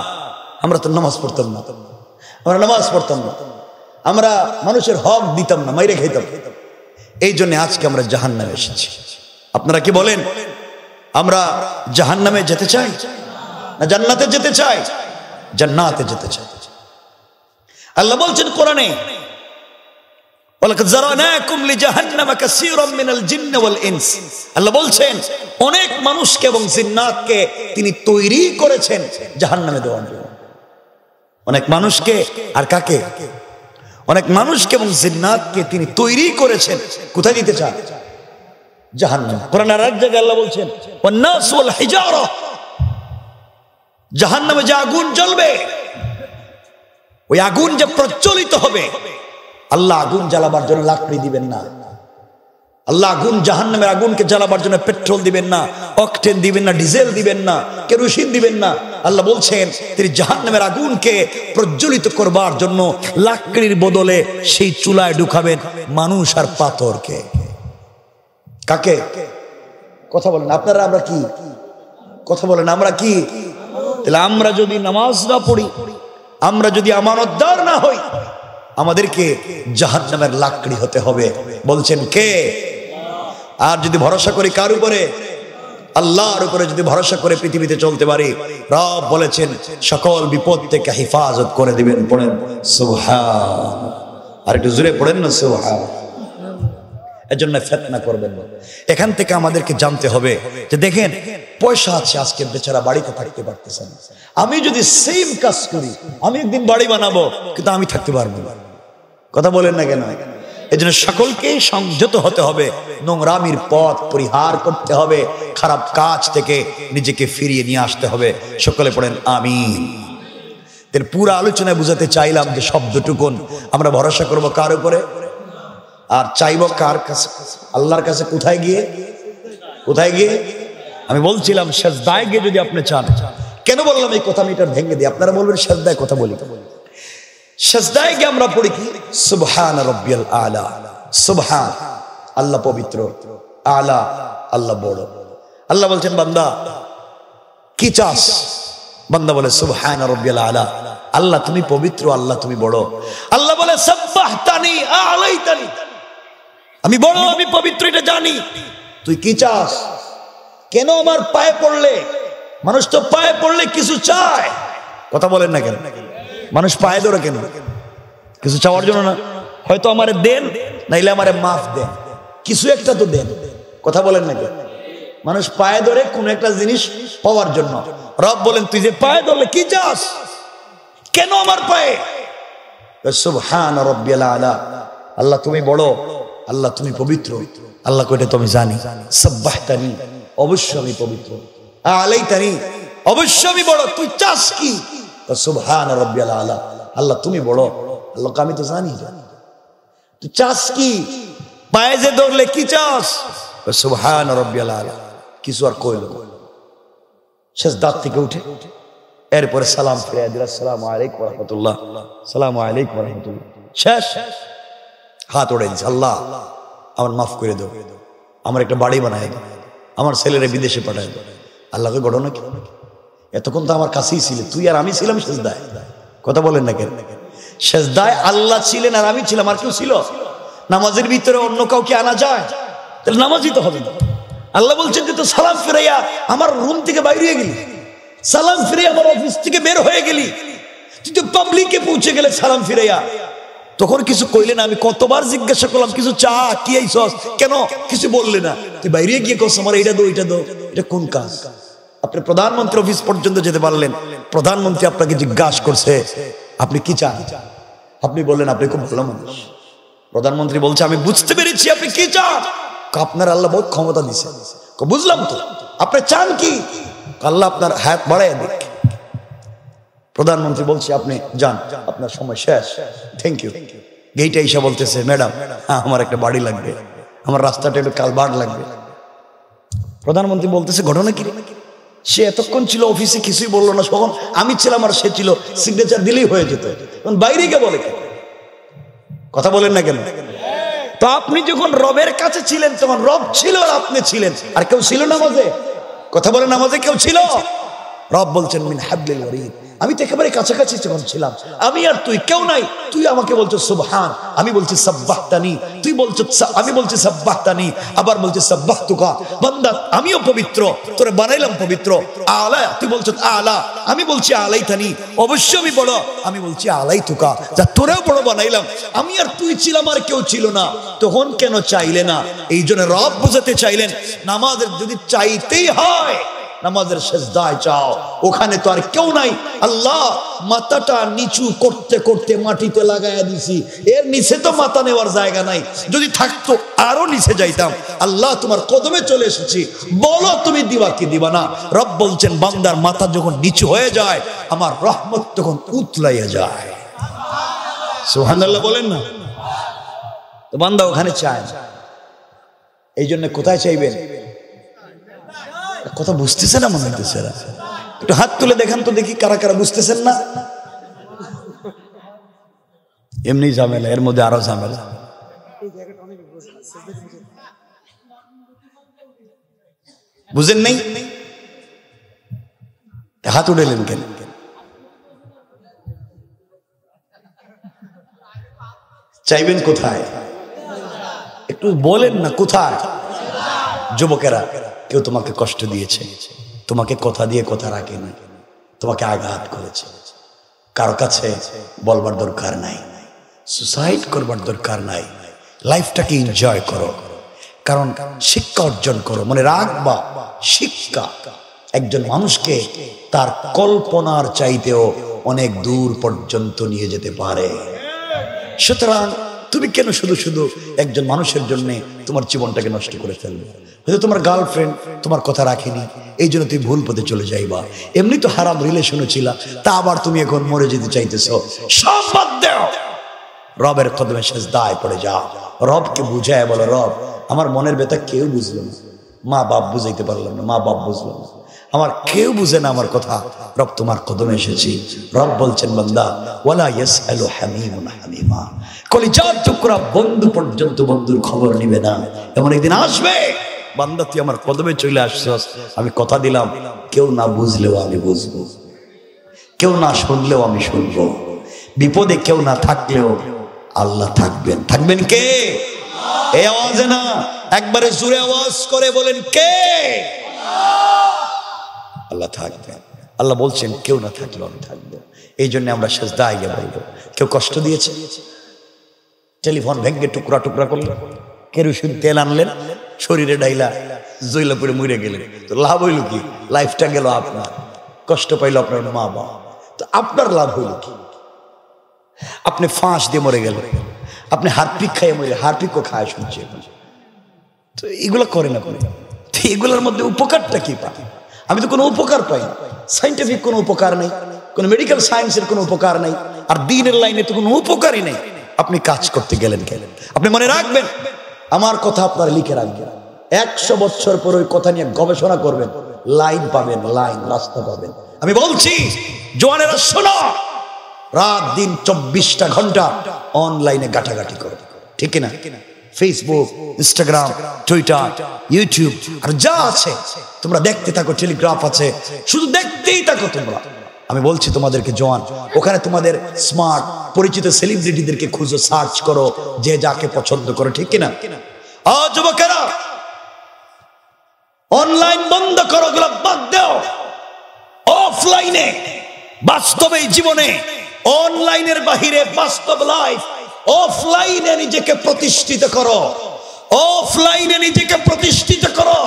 S1: আমরা তো নামাজ পড়তাম না, আমরা নামাজ পড়তাম না, আমরা মানুষের হক দিতাম না, মাইরে খাইতাম, এই জন্য আজকে আমরা জাহান্নামে এসেছি। আপনারা কি বলেন, আমরা জাহান্নামে যেতে চাই না জান্নাতে যেতে চাই? জান্নাতে যেতে চাই। আল্লাহ বলছেন কোরআনে, ওয়ালাকাদ যারানাকুম লিজাহান্নামা কাসীরাম মিনাল জিন্নি ওয়াল ইনস। আল্লাহ বলছেন অনেক মানুষকে এবং জিন্নাতকে তিনি তৈরি করেছেন জাহান্নামে দেওয়ার জন্য। অনেক মানুষকে, আর কাকে? অনেক মানুষকে এবং জিন্নাতকে তিনি তৈরি করেছেন কোথায় দিতে চান? জাহান্নামে। কোরআনের আর এক জায়গায় আল্লাহ বলছেন ওয়ান-নাস ওয়াল হিজারা, জাহান্নামে যে আগুন জ্বলবে, ওই আগুন যে প্রজ্বলিত হবে, আল্লাহ আগুন জ্বালাবার জন্য লাকড়ি দিবেন না, আল্লাহ আগুন, জাহান্নামের আগুনকে জ্বালাবার জন্য পেট্রোল দিবেন না, অকটেন দিবেন না, ডিজেল দিবেন না, কেরোসিন দিবেন না। আল্লাহ বলছেন তিনি জাহান্নামের আগুনকে প্রজ্বলিত করবার জন্য লাকড়ির বদলে সেই চুলায় ঢুকাবেন মানুষ আর পাথরকে। কাকে? কথা বলেন আপনারা, আমরা কি? কথা বলেন আমরা কি? তাহলে আমরা যদি নামাজ না পড়ি, আমরা যদি আমানতদার না হই, আমাদেরকে জাহান্নামের লাকড়ি হতে হবে। বলছেন কে? আর যদি ভরসা করি কার উপরে? আল্লাহর উপরে যদি ভরসা করে পৃথিবীতে চলতে পারি, রব বলেছেন সকল বিপদ থেকে হেফাজত করে দিবেন। পড়েন সুবহান। আর একটু জোরে পড়েন না সুবহান। এজন্য ফিতনা করবেন না। এখান থেকে আমাদেরকে জানতে হবে যে দেখেন পয়সা আছে, আজকে বেচারা বাড়িতে থাকতে পারতেছে না। আমি যদি সেম কাজ করি, আমি একদিন বাড়ি বানাবো, কিন্তু আমি থাকতে পারবো না। কথা বলেন না কেন? এজন্য সকলকেই সংযত হতে হবে, নোংরামির পথ পরিহার করতে হবে, খারাপ কাজ থেকে নিজেকে ফিরিয়ে নিয়ে আসতে হবে। সকলে পড়েন আমিন। এর পুরো আলোচনায় বুঝাতে চাইলাম যে শব্দটুকুন আমরা ভরসা করব কার উপরে আর চাইব কার কাছে? আল্লাহর কাছে। কোথায় গিয়ে? কোথায় গিয়ে? আমি বলছিলাম সেজদায় গিয়ে যদি আপনি চান। কেন বললাম এই কথা? আমি এটা ভেঙে দিই, আপনারা বলবেন সেজদায় কথা বলি। সেজদায় গিয়ে আমরা পড়ি কি? সুবহান রাব্বিয়াল আলা। সুবহান, আল্লাহ পবিত্র, আলা, আল্লাহ বড়। আল্লাহ বলছেন বান্দা কি চাস? বান্দা বলে সুবহান রাব্বিয়াল আলা, আল্লাহ তুমি পবিত্র, আল্লাহ তুমি বড়। আল্লাহ বলে সাব্বাহতানি আলাইতানি, আমি বড়, আমি পবিত্র, এটা জানি। তুই কি চাস? কেন আমার পায়ে পড়লে? মানুষ তো পায়ে পড়লে কিছু চায়। কথা বলেন না কেন? মানুষ পায়ে ধরে কেন? কিছু চাওয়ার জন্য না। হয়তো আমারে দেন, নাইলে আমারে মাফ দেন, কিছু একটা তো দেন। কথা বলেন না কেন? মানুষ পায়ে ধরে কোন একটা জিনিস পাওয়ার জন্য। রব বলেন তুই যে পায়ে ধরলে কি চাস? কেন আমার পায়ে? সুবহান রাব্বিয়াল আলা, আল্লাহ তুমি বড়, আল্লাহ তুমি পবিত্র। আল্লাহ কইটা তুমি জানি। সাব্বাহতানি, অবশ্য আমি পবিত্র। আলাইতানি, অবশ্য আমি বড়। তুই চাস কি? সুবহান রাব্বিয়াল আলা, আল্লাহ তুমি বড়। আল্লাহ আমি তো জানি। তুই চাস কি? পায়ে যে ধরলে কি চাস? সুবহান রাব্বিয়াল আলা। কিছু আর কইল সেজদা থেকে উঠে এরপরে সালাম ফিরিয়ে দিল, আসসালামু আলাইকুম ওয়া রাহমাতুল্লাহ, আসসালামু আলাইকুম ওয়া রাহমাতুল্লাহ। শেষ। হাত ওড়াই দিছে, আল্লাহ আমার মাফ করে দাও, আমার একটা বাড়ি বানায় দাও, আমার ছেলেরা বিদেশে পাঠায় দাও। আল্লাহকে ঘটনা কি? এতক্ষণ তো আমার কাছেই ছিলে, তুই আর আমি ছিলাম সেজদায়। কথা বলেন না কেন? সেজদায় আল্লাহ ছিলেন আর আমি ছিলাম, আর কেউ ছিল? নামাজের ভিতরে অন্য কাউকে আনা যায়? তাহলে নামাজই তো হবে না। আল্লাহ বলছেন যে তো সালাম ফিরাইয়া আমার রুম থেকে বাইরে গেলি, সালাম ফিরাইয়া আমার অফিস থেকে বের হয়ে গেলি, তুই তো পাবলিকে পৌঁছে গেলে সালাম ফিরাইয়া। তখন কিছু কইলে না? আমি কতবার জিজ্ঞাসা করলাম কিছু চা, কি আইছস, কেন কিছু বললে না? তুই বাইরে গিয়ে কস আমার এটা দো, এটা দো। এটা কোন কাজ? আপনি প্রধানমন্ত্রী অফিস পর্যন্ত যেতে পারলেন, প্রধানমন্ত্রী আপনাকে জিজ্ঞাসা করছে আপনি কি চান, আপনি বললেন আপনি খুব ভালো মানুষ। প্রধানমন্ত্রী বলছে আমি বুঝতে পেরেছি আপনি কি চান। আপনার আল্লাহ বহুত ক্ষমতা দিছে। বুঝলাম তো, আপনি চান কি? আল্লাহ আপনার হাত বাড়ায় দিক। প্রধানমন্ত্রী বলছে আপনি যান, আপনার সময় শেষ, থ্যাংক ইউ। গেইটা এসে বলতেছে ম্যাডাম আমার একটা বাড়ি লাগবে, আমার রাস্তাটা একটু কালভার্ট লাগবে। প্রধানমন্ত্রী বলতেছে ঘটনা কি? সে এতক্ষণ ছিল অফিসে, কিছুই বললো না। তখন আমি ছিলাম আর সে ছিল, সিগনেচার দিলেই হয়ে যেত। বাইরে কে বলে? কথা বলেন না কেন? তো আপনি যখন রবের কাছে ছিলেন তখন রব ছিল আর আপনি ছিলেন, আর কেউ ছিল নামাজে? কথা বলেন নামাজে কেউ ছিল? রব বলছেন মিন হাবলিল ওয়ারিদ, আমি তো একেবারে কাছাকাছি যখন ছিলাম, আমি আর তুই কেউ নাই। তুই আমাকে বলছো সুবহান, আমি বলছি সাব্বাহতানি, তুই বলছো আমি বলছি সাব্বাহতানি, আবার বলছি সাব্বাহতুকা। বান্দা আমিও পবিত্র, তোরে বানাইলাম পবিত্র। আলা, তুই বলছো আলা, আমি বলছি আলাইতানি, অবশ্য আমি বড়, আমি বলছি আলাইতুকা। যা তোরেও বড় বানাইলাম, আমি আর তুই ছিলাম আর কেউ ছিল না। তখন কেন চাইলে না? এই জন্য রব বোঝাতে চাইলেন নামাজের যদি চাইতেই হয় নামাজের সেজদায় চাও, ওখানে তো আর কেউ নাই। আল্লাহ মাথাটা নিচু করতে করতে মাটিতে লাগাইয়া দিছি, এর নিচে তো মাথা নেওয়ার জায়গা নাই। যদি থাকতো আরো নিচে যাইতাম। আল্লাহ তোমার কদমে চলে এসেছি, বলো তুমি দিবা কি দিবা না। রব বলছেন বান্দার মাথা যখন নিচু হয়ে যায় আমার রহমত তখন উতলাইয়া যায়। সুবহানাল্লাহ বলেন না? তো বান্দা ওখানে চায়। এই জন্য কোথায় চাইবেন? কথা বুঝতেছে না মনে হইতেছে। একটু হাত তুলে দেখান তো দেখি কারা কারা বুঝতেছেন না। এমনি ঝামেলা, এর মধ্যে আরো ঝামেলা। বুঝেন নাই? হাত উঠেলেন কেন? চাইবেন কোথায়? একটু বলেন না কোথায়? যুবকেরা, কেউ তোমাকে কষ্ট দিয়েছে, তোমাকে কথা দিয়ে কথা রাখেনি, তোমাকে আঘাত করেছে, কারো কাছে বলবার দরকার নাই, সুসাইড করবার দরকার নাই, লাইফটাকে এনজয় করো। কারণ শিক্ষা অর্জন করো। মনে রাখবা, শিক্ষা একজন মানুষকে তার কল্পনার চাইতেও অনেক দূর পর্যন্ত নিয়ে যেতে পারে। সুতরাং তুমি কেন শুধু শুধু একজন মানুষের জন্য তোমার জীবনটাকে নষ্ট করে ফেলবে? হয়তো তোমার গার্লফ্রেন্ড তোমার কথা রাখেনি, এই জন্য তুমি ভুল পথে চলে যাইবা। এমনি তো হারাম রিলেশনে ছিল, তা আবার তুমি এখন মরে যেতে চাইতেছো। সব বাদ দাও, রবের কদমে সেজদায় পড়ে যাও, রবকে বুঝায় বলো, রব আমার মনের ব্যথা কেউ বুঝলো না, মা বাপ বুঝাইতে পারলাম না, মা বাপ বুঝলো না, আমার কেউ বুঝে না আমার কথা, রব তোমার কদমে এসেছি। রব বলছেন, বান্দা ওয়ালা ইয়াসআলু হামিমুন হামিমা, কলিজার টুকরা বন্ধু পর্যন্ত বন্ধুর খবর নিবে না। এমন একদিন আসবে, বান্দা তুই আমার কদমে চলে আসছস, আমি কথা দিলাম কেউ না বুঝলেও আমি বুঝবো, কেউ না শুনলেও আমি শুনবো, বিপদে কেউ না থাকলেও আল্লাহ থাকবেন। থাকবেন কে? এই আওয়াজে না, একবারে জোরে আওয়াজ করে বলেন কে? আল্লাহ থাকবেন। আল্লাহ বলছেন কেউ না থাকলেও আমি থাকবো। এই জন্য আমরা সেজদায় গিয়ে বলবো, কেউ কষ্ট দিয়েছে, টেলিফোন ভেঙে টুকরা টুকরা করলেন, কেরোসিন তেল আনলেন, শরীরে ডাইলা জইলা পড়ে মরে গেলেন, তো লাভ হইল কি? লাইফটা গেল আপনার, কষ্ট পাইল আপনার মা বাবা, তো আপনার লাভ হইল কি? আপনি ফাঁস দিয়ে মরে গেলেন, আপনি হারপিক খাইয়ে মরে, হারপিকও খায় শুনছে, তো এগুলো করে না করে, তো এগুলোর মধ্যে উপকারটা কি পাই? আমি তো কোনো উপকার পাই না, সাইন্টিফিক কোনো উপকার নেই, কোনো মেডিকেল সায়েন্সের কোনো উপকার নেই, আর দিনের লাইনে তো কোনো উপকারই নেই। আপনি কাজ করতে গেলেন। আপনি মনে রাখবেন, আমার কথা আপনারা লিখে রাখবেন, 100 বছর পর ওই কথা নিয়ে গবেষণা করবেন, লাইন পাবেন, লাইন রাস্তা পাবেন। আমি বলছি জওয়ানেরা শোনো, রাত দিন 24টা ঘন্টা অনলাইনে গাটাগাটি করো, ঠিক না? ফেসবুক, ইনস্টাগ্রাম, টুইটার, ইউটিউব আর যা আছে তোমরা দেখতে থাকো, টেলিগ্রাফ আছে, শুধু দেখতেই থাকো তোমরা। আমি বলছি তোমাদেরকে জওয়ান, ওখানে তোমাদের স্মার্ট পরিচিত সেলিব্রিটিদেরকে খুঁজো, সার্চ করো, যে যাকে পছন্দ করো, ঠিক কিনা? যুবকেরা, অনলাইন বন্ধ করো, গুলো বাদ দাও, অফলাইনে বাস্তবে জীবনে, অনলাইনের বাহিরে বাস্তব লাইফ, অফলাইনে নিজেকে প্রতিষ্ঠিত করো, অফলাইনে নিজেকে প্রতিষ্ঠিত করো।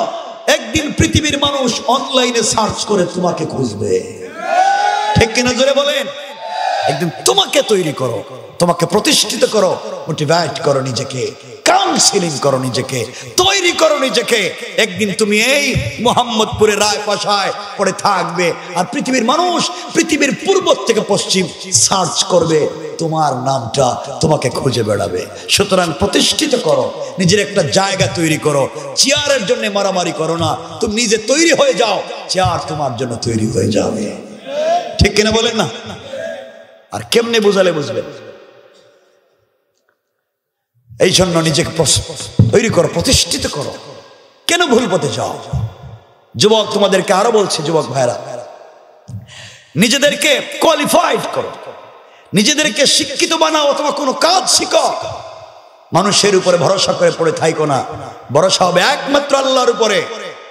S1: একদিন পৃথিবীর মানুষ অনলাইনে সার্চ করে তোমাকে খুঁজবে, ঠিক কিনা? জোরে বলেন। একদিন তোমাকে তৈরি করো, তোমাকে প্রতিষ্ঠিত করো, মোটিভেট করো নিজেকে, কাউন্সিলিং করো নিজেকে, তৈরি করো নিজেকে। একদিন তুমি এই মোহাম্মদপুরের রায়পাশায় পড়ে থাকবে, আর পৃথিবীর মানুষ পৃথিবীর পূর্ব থেকে পশ্চিম সার্চ করবে, তোমার নামটা তোমাকে খুঁজে বেড়াবে। সুতরাং প্রতিষ্ঠিত করো, নিজের একটা জায়গা তৈরি করো। চেয়ারের জন্য মারামারি করো না, তুমি নিজে তৈরি হয়ে যাও, চেয়ার তোমার জন্য তৈরি হয়ে যাবে, ঠিক কিনা বলেন না? আর কেমনে বোঝালে বুঝবে? এই জন্য নিজেকে তৈরি করো, প্রতিষ্ঠিত করো। কেন ভুল পথে যাও? যুবক, তোমাদেরকে আরো বলছে, যুবক ভাইরা, নিজেদেরকে কোয়ালিফাইড করো, নিজেদেরকে শিক্ষিত বানাও, অথবা কোনো কাজ শিখো। মানুষের উপরে ভরসা করে পড়ে থাইকো না, ভরসা হবে একমাত্র আল্লাহর উপরে।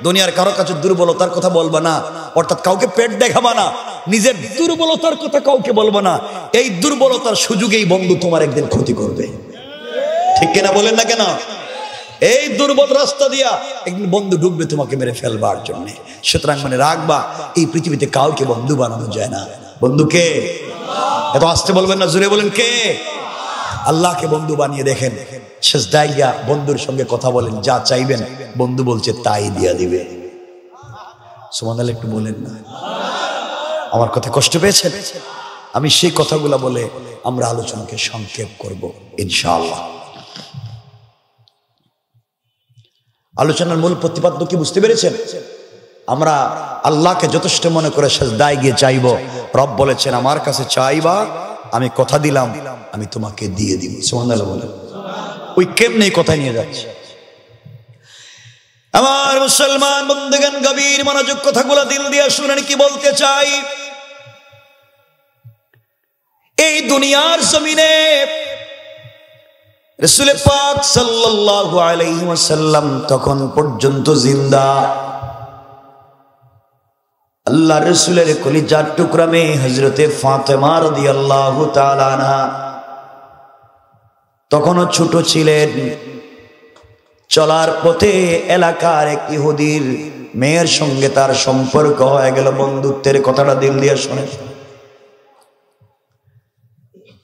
S1: দুনিয়ার কারো কাছে দুর্বলতার কথা বলবা না, অর্থাৎ কাউকে পেট দেখাবা না, নিজের দুর্বলতার কথা কাউকে বলবো না। এই দুর্বলতার সুযোগেই বন্ধু তোমার একদিন ক্ষতি করবে, ঠিক কিনা বলেন না কেন? এই দুর্বল রাস্তা দিয়া একদিন বন্ধু ঢুকবে তোমাকে মেরে ফেলবার জন্য। সুতরাং মনে রাখবা, এই পৃথিবীতে কাউকে বন্ধু বানানো যায় না। বন্ধুকে এত আসতে বলবেন না, জোরে বলেন কে? আল্লাহকে বন্ধু বানিয়ে দেখেন, সেজদায় গিয়া বন্ধুর সঙ্গে কথা বলেন, যা চাইবেন বন্ধু বলছে তাই দিয়া দিবে। সুবহানাল্লাহ একটু বলেন না? আমার কথা কষ্ট পেয়েছেন? আমি সেই কথাগুলো বলে আমরা আলোচনাকে সংক্ষেপ করব ইনশাআল্লাহ। আলোচনার মূল প্রতিপাদ্য কি বুঝতে পেরেছেন? আমরা আল্লাহকে যথেষ্ট মনে করে সিজদায় গিয়ে চাইব। রব বলেছেন আমার কাছে চাইবা, আমি কথা দিলাম আমি তোমাকে দিয়ে দিব। সুবহানাল্লাহ বলেন। ওই কেমনে কথা নিয়ে যাচ্ছে। আমার মুসলমান বন্ধুগণ, গভীর মনোযোগ কথাগুলো দিল দিয়ে শুনেন কি বলতে চাই। এই দুনিয়ার জমিনে রাসূল পাক সাল্লাল্লাহু আলাইহি ওয়াসাল্লাম তখন পর্যন্ত জিন্দা। আল্লাহ রাসূলের কলিজার টুকরা মেয়ে হযরতে ফাতেমা রাদিয়াল্লাহু তাআলা আনহা তখনও ছোট ছিলেন। চলার পথে এলাকার এক ইহুদির মেয়ের সঙ্গে তার সম্পর্ক হয়ে গেল। বন্ধুত্বের কথাটা দিল দিয়ে শুনে।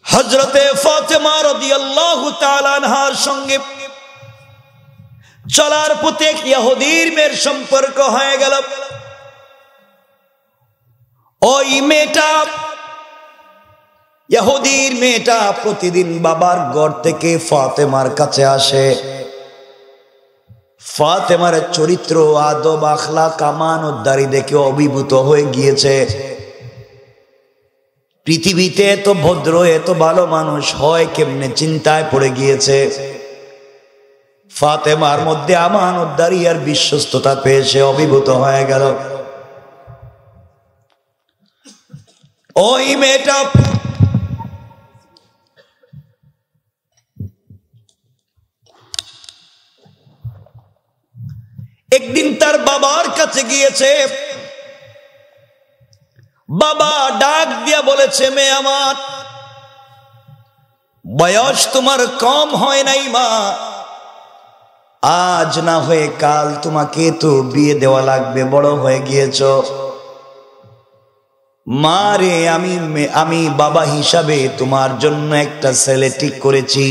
S1: হযরতে ফাতেমা রাদিয়াল্লাহু তাআলা আনহার সঙ্গে চলার পথে এক ইহুদির মেয়ের সম্পর্ক হয়ে গেল। ওই মেয়েটা, ইহুদির মেয়েটা প্রতিদিন বাবার ঘর থেকে ফাতেমার কাছে আসে। ফাতেমার চরিত্র, আদব, আখলাক, আমানতদারি দেখে অভিভূত হয়ে গিয়েছে। পৃথিবীতে এত ভদ্র, এত ভালো মানুষ হয় কেমনে চিন্তায় পড়ে গিয়েছে। ফাতেমার মধ্যে আমানতদারি আর বিশ্বস্ততা পেয়ে সে অভিভূত হয়ে গেল। ওই মেয়েটা একদিন তার বাবার কাছে গিয়েছে। বাবা ডাক দিয়া বলেছে, মেয়ে আমার, বয়স তোমার কম হয় নাই মা, আজ না হয়ে কাল তোমাকে তো বিয়ে দেওয়া লাগবে, বড় হয়ে গিয়েছ। মা রে, আমি বাবা হিসাবে তোমার জন্য একটা ছেলে ঠিক করেছি।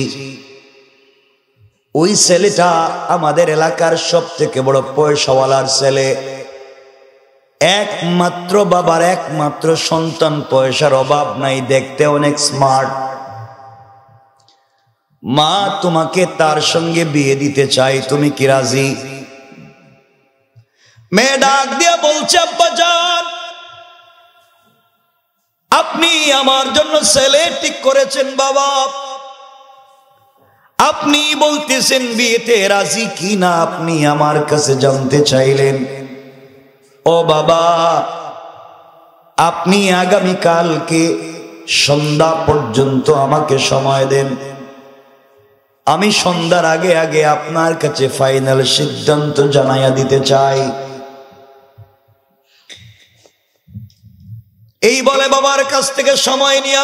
S1: ওই ছেলেটা আমাদের এলাকার সব থেকে বড় পয়সাওয়ালার ছেলে, একমাত্র বাবার একমাত্র সন্তান, পয়সার অভাব নাই, দেখতে অনেক স্মার্ট। মা তোমাকে তার সঙ্গে বিয়ে দিতে চাই, তুমি কি রাজি? মেয়ে ডাক দিয়া বলছে, আব্বাজান, আপনি আমার জন্য ছেলে ঠিক করেছেন বাবা, আপনি বলতেছেন বিয়েতে রাজি কি না, আপনি আমার কাছে জানতে চাইলেন। ও বাবা, আপনি আগামীকালকে সন্ধ্যা পর্যন্ত আমাকে সময় দেন, আমি সন্ধ্যার আগে আগে আপনার কাছে ফাইনাল সিদ্ধান্ত জানাইয়া দিতে চাই। এই বলে বাবার কাছ থেকে সময় নিয়ে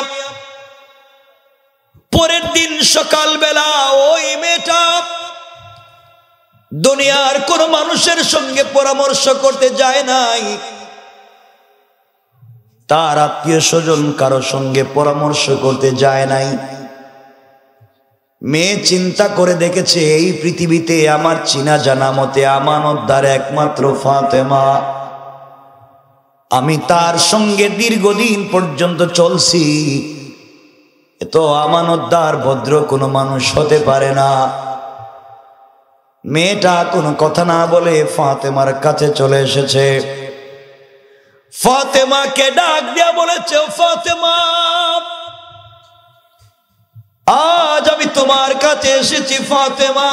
S1: পরের দিন সকালবেলা ওই মেয়েটা দুনিয়ার কোন মানুষের সঙ্গে পরামর্শ করতে যায় নাই, তার আত্মীয় স্বজন কারো সঙ্গে পরামর্শ করতে যায় নাই। মেয়ে চিন্তা করে দেখেছে, এই পৃথিবীতে আমার চিনা জানা মতে আমানতদার একমাত্র ফাতেমা, আমি তার সঙ্গে দীর্ঘদিন পর্যন্ত চলছি, এত আমানতদার ভদ্র কোনো মানুষ হতে পারে না। মেয়েটা কোনো কথা না বলে ফাতেমার কাছে চলে এসেছে। ফাতেমাকে ডাক দিয়া বলেছে, ফাতেমা, আজ আমি তোমার কাছে এসেছি ফাতেমা,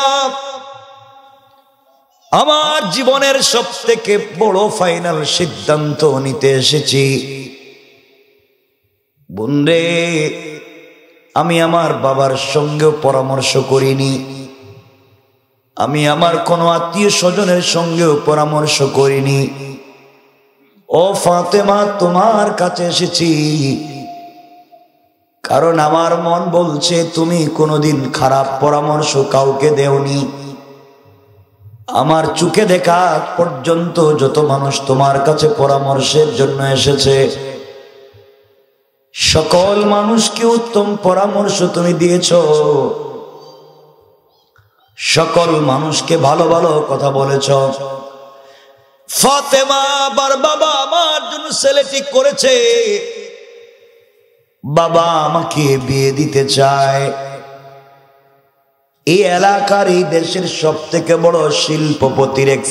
S1: আমার জীবনের সব থেকে বড় ফাইনাল সিদ্ধান্ত নিতে এসেছি। বোনরে, আমি আমার বাবার সঙ্গেও পরামর্শ করিনি, আমি আমার কোনো আত্মীয় স্বজনের সঙ্গেও পরামর্শ করিনি। ও ফাতেমা, তোমার কাছে এসেছি কারণ আমার মন বলছে তুমি কোনোদিন খারাপ পরামর্শ কাউকে দেওনি। আমার চোখে দেখা পর্যন্ত যত মানুষ তোমার কাছে পরামর্শের জন্য এসেছে, সকল মানুষকে উত্তম পরামর্শ তুমি দিয়েছ, সকল মানুষকে ভালো ভালো কথা বলেছ। ফাতেমা, আবার বাবা আমার জন্য ছেলে ঠিক করেছে, বাবা আমাকে বিয়ে দিতে চায়। এই এলাকার এই দেশের সব থেকে বড় শিল্পপতির এক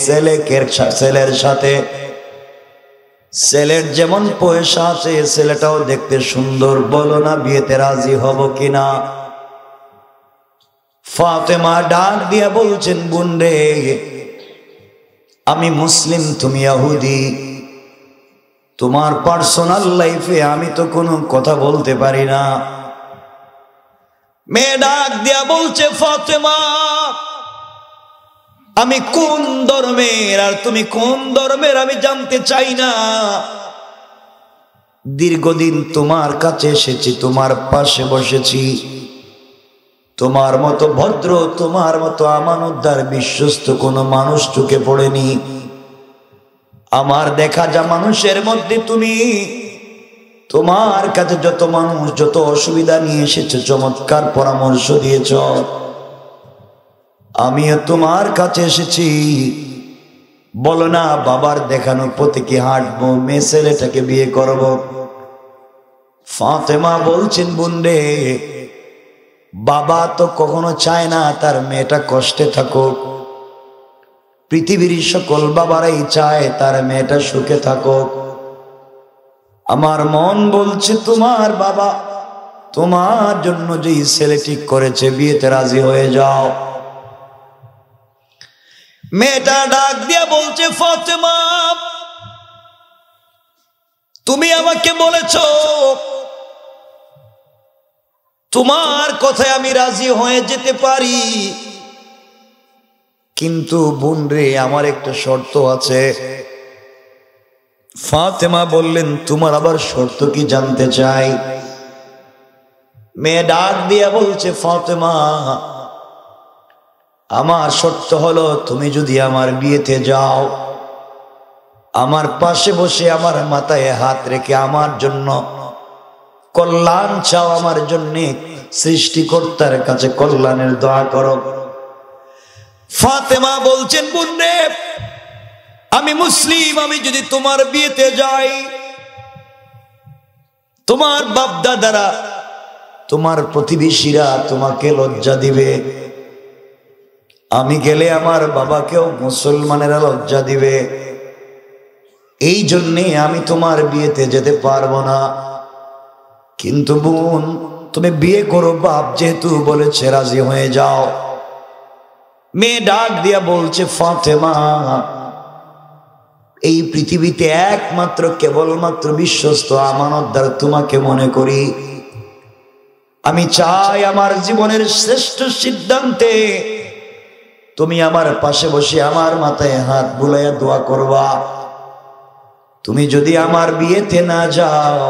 S1: ছেলের সাথে ছেলের যেমন পয়সা আছে ছেলেটাও দেখতে সুন্দর, বলো না বিয়েতে রাজি হব কিনা? ফাতেমা ডাক দিয়া বলছেন, বোন রে, আমি মুসলিম, তুমি ইহুদি, তোমার পার্সোনাল লাইফে আমি তো কোনো কথা বলতে পারি না। মেয়ে ডাক দিয়া বলছে, ফাতেমা, আমি কোন ধর্মের আর তুমি কোন ধর্মের আমি জানতে চাই না। দীর্ঘদিন তোমার কাছে এসেছি, তোমার পাশে বসেছি, তোমার মতো ভদ্র, তোমার মতো আমানতদার বিশ্বস্ত কোনো মানুষ চোখে পড়েনি। আমার দেখা যা মানুষের মধ্যে তুমি, তোমার কাছে যত মানুষ যত অসুবিধা নিয়ে এসেছে, চমৎকার পরামর্শ দিয়েছ, আমিও তোমার কাছে এসেছি, বলো না বাবার দেখানো পথে কি হাঁটবো, মেয়ে ছেলেটাকে বিয়ে করব? ফাতেমা বলছেন, বোন রে, বাবা তো কখনো চায় না তার মেয়েটা কষ্টে থাকুক। পৃথিবীর সকল বাবারাই চায় তার মেয়েটা সুখে থাকুক। আমার মন বলছে তোমার বাবা তোমার জন্য যে ছেলে ঠিক করেছে, বিয়েতে রাজি হয়ে যাও। মেয়েটা ডাক দিয়া বলছে, ফাতেমা, তুমি আমাকে বলেছো তোমার কথায় আমি রাজি হয়ে যেতে পারি, কিন্তু বোন রে, আমার একটা শর্ত আছে। ফাতেমা বললেন, তোমার আবার শর্ত কি জানতে চাই? মেয়ে ডাক দিয়া বলছে, ফাতেমা, আমার শর্ত হলো তুমি যদি আমার বিয়েতে যাও, আমার পাশে বসে আমার মাথায় হাত রেখে আমার জন্য কল্যাণ চাও, আমার জন্য সৃষ্টিকর্তার কাছে কল্যাণের দোয়া করো। ফাতেমা বলছেন, বোন রে, আমি মুসলিম, আমি যদি তোমার বিয়েতে যাই, তোমার বাপ দাদারা তোমার প্রতিবেশীরা তোমাকে লজ্জা দিবে, আমি গেলে আমার বাবাকেও মুসলমানেরা লজ্জা দিবে, এই জন্যে আমি তোমার বিয়েতে যেতে পারবো না। কিন্তু বোন, তুমি বিয়ে করো, বাপ যেহেতু বলেছে রাজি হয়ে যাও। মেয়ে ডাক দিয়া বলছে, ফাতেমা, এই পৃথিবীতে একমাত্র কেবলমাত্র বিশ্বস্ত আমানতদার তোমাকে মনে করি। আমি চাই আমার জীবনের শ্রেষ্ঠ সিদ্ধান্তে তুমি আমার পাশে বসে আমার মাথায় হাত বুলাইয়া দোয়া করবা। তুমি যদি আমার বিয়েতে না যাও,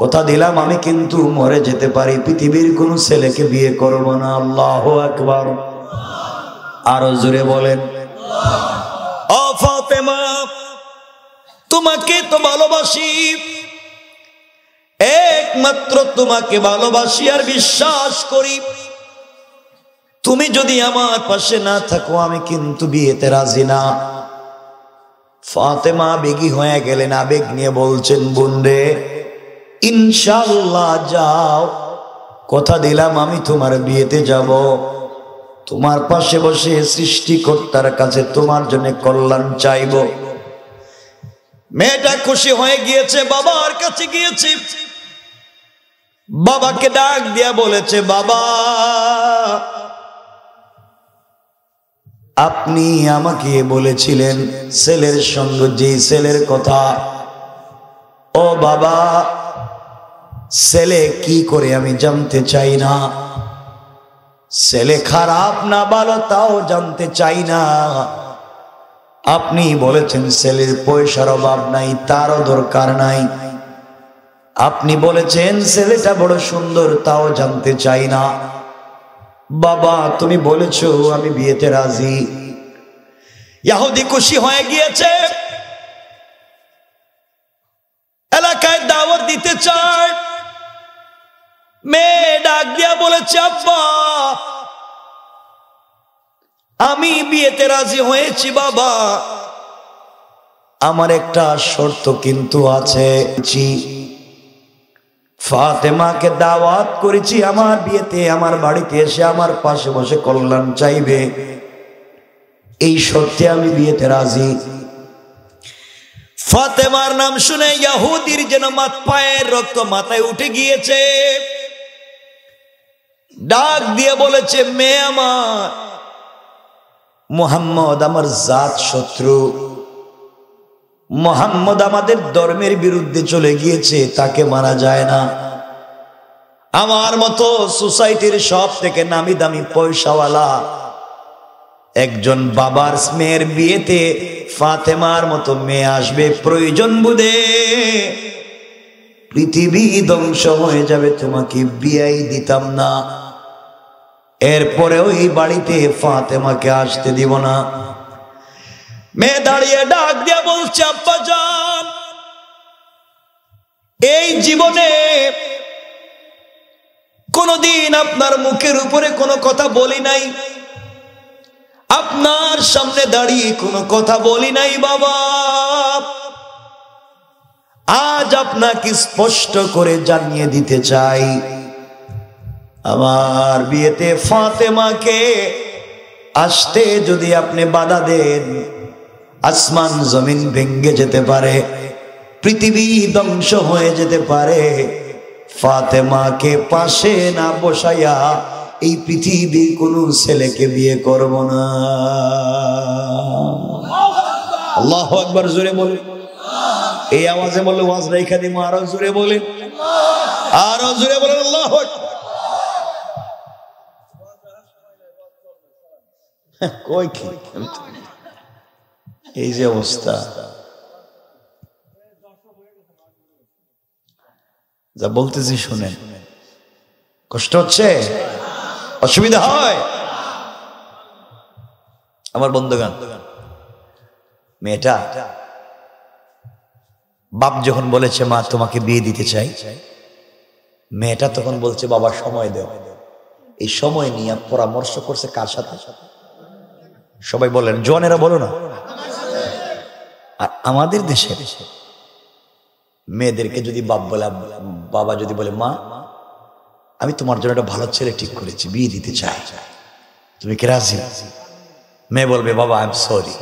S1: কথা দিলাম আমি কিন্তু মরে যেতে পারি, পৃথিবীর কোন ছেলেকে বিয়ে করব না। আল্লাহু আকবার। আরো জোরে বলেন। ও ফাতেমা, তোমাকে তো ভালোবাসি, একমাত্র তোমাকে ভালোবাসি আর বিশ্বাস করি। তুমি যদি আমার পাশে না থাকো, আমি কিন্তু বিয়েতে রাজি না। ফাতেমা বেগী হয়ে গেলেন, আবেগ নিয়ে বলছেন, বোন রে, ইনশাআল্লাহ যাও, কথা দিলাম আমি তোমার বিয়েতে যাব, তোমার পাশে বসে সৃষ্টিকর্তার কাছে তোমার জন্য কল্যাণ চাইব। মেয়েটা খুশি হয়ে গিয়েছে, বাবার কাছে গিয়েছে, বাবাকে ডাক দিয়া বলেছে, বাবা, আপনি আমাকে বলেছিলেন ছেলের সঙ্গে যে ছেলের কথা, ও বাবা, ছেলে কি করে আমি জানতে চাই না, ছেলে খারাপ না ভালো তাও জানতে চাই না। আপনি বলেছেন ছেলের পয়সার অভাব নাই, তারও দরকার নাই। আপনি বলেছেন ছেলেটা বড় সুন্দর, তাও জানতে চাই না। বাবা, তুমি বলেছো আমি বিয়েতে রাজি। ইহুদি খুশি হয়ে গিয়েছে, এলাকায় দাওয়াত দিতে চায়। মেয়ে ডাক দিয়া বলেছে, আব্বা, আমি বিয়েতে রাজি হয়েছি বাবা, আমার একটা শর্ত কিন্তু আছে। ফাতেমাকে দাওয়াত করেছি আমার বিয়েতে, আমার বাড়িতে এসে আমার পাশে বসে কল্যাণ চাইবে, এই শর্তে আমি বিয়েতে রাজি। ফাতেমার নাম শুনে ইহুদির যেন পায়ের রক্ত মাথায় উঠে গিয়েছে। ডাক দিয়ে বলেছে, মেয়ে আমার, মুহাম্মদ আমার জাত শত্রু, মুহাম্মদ আমাদের ধর্মের বিরুদ্ধে চলে গিয়েছে, তাকে মারা যায় না। আমার মতো সোসাইটির সব থেকে নামি দামি পয়সাওয়ালা একজন বাবার মেয়ের বিয়েতে ফাতেমার মতো মেয়ে আসবে, প্রয়োজন বুঝে পৃথিবী ধ্বংস হয়ে যাবে, তোমাকে বিয়েই দিতাম না। এরপরেও এই বাড়িতে ফাতেমাকে আসতে দিব না। মেয়ে দাঁড়িয়ে ডাক দিয়ে বলছে, আব্বা জান, এই জীবনে কোনদিন আপনার মুখের উপরে কোনো কথা বলি নাই, আপনার সামনে দাঁড়িয়ে কোনো কথা বলি নাই বাবা। আজ আপনাকে স্পষ্ট করে জানিয়ে দিতে চাই, আমার বিয়েতে ফাতেমাকে আসতে যদি আপনি বাধা দেন, আসমান জমিন ভেঙে যেতে পারে, পৃথিবী ধ্বংস হয়ে যেতে পারে। ফাতেমাকে পাশে না বসাইয়া এই পৃথিবীর কোন ছেলেকে বিয়ে করব না। আল্লাহু আকবার, জোরে বলেন। এই আওয়াজে বললে ওয়াজ রাইখা দিমু, আরো জোরে বলেন, আরো জোরে বলেন আল্লাহু আকবার। কই কি এই যে অবস্থা, যা বলতেছি শুনেন, কষ্ট হচ্ছে, অসুবিধা হয়? আমার বন্ধুগণ, মেয়েটা বাপ যখন বলেছে মা তোমাকে বিয়ে দিতে চাই, মেয়েটা তখন বলছে বাবা সময় দেও। এই সময় নিয়ে পরামর্শ করছে কার সাথে? সবাই বলেন, জওয়ানেরা বলো না। আর আমাদের দেশে মেয়েদেরকে যদি বাবা যদি বলে মা আমি তোমার জন্য একটা ভালো ছেলে ঠিক করেছি, বিয়ে দিতে চাই, তুমি কি রাজি? মেয়ে বলবে বাবা আই এম সরি।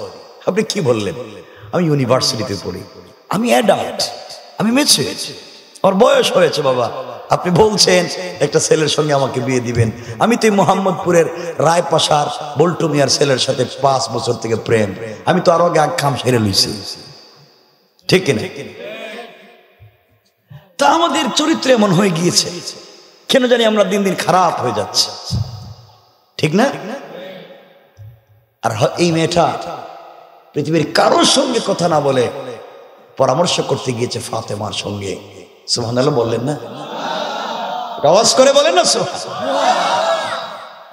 S1: আপনি কি বললেন? আমি ইউনিভার্সিটিতে পড়ি, আমি অ্যাডাল্ট, আমি মেচে, আমার বয়স হয়েছে বাবা, আপনি বলছেন একটা ছেলের সঙ্গে আমাকে বিয়ে দিবেন। আমি তো এই মোহাম্মদপুরের রায়পাশার বল্টু মিয়ার ছেলের সাথে 5 বছর থেকে প্রেম, আমি তো আরো আগে খাম সেরে লইছি, ঠিক কিনা? তা আমাদের চরিত্র এমন হয়ে গিয়েছে, কেন জানি আমরা দিন দিন খারাপ হয়ে যাচ্ছে, ঠিক না? আর এই মেয়েটা পৃথিবীর কারোর সঙ্গে কথা না বলে পরামর্শ করতে গিয়েছে ফাতেমার সঙ্গে। সুবহানাল্লাহ বললেন না? আওয়াজ করে বলেন না।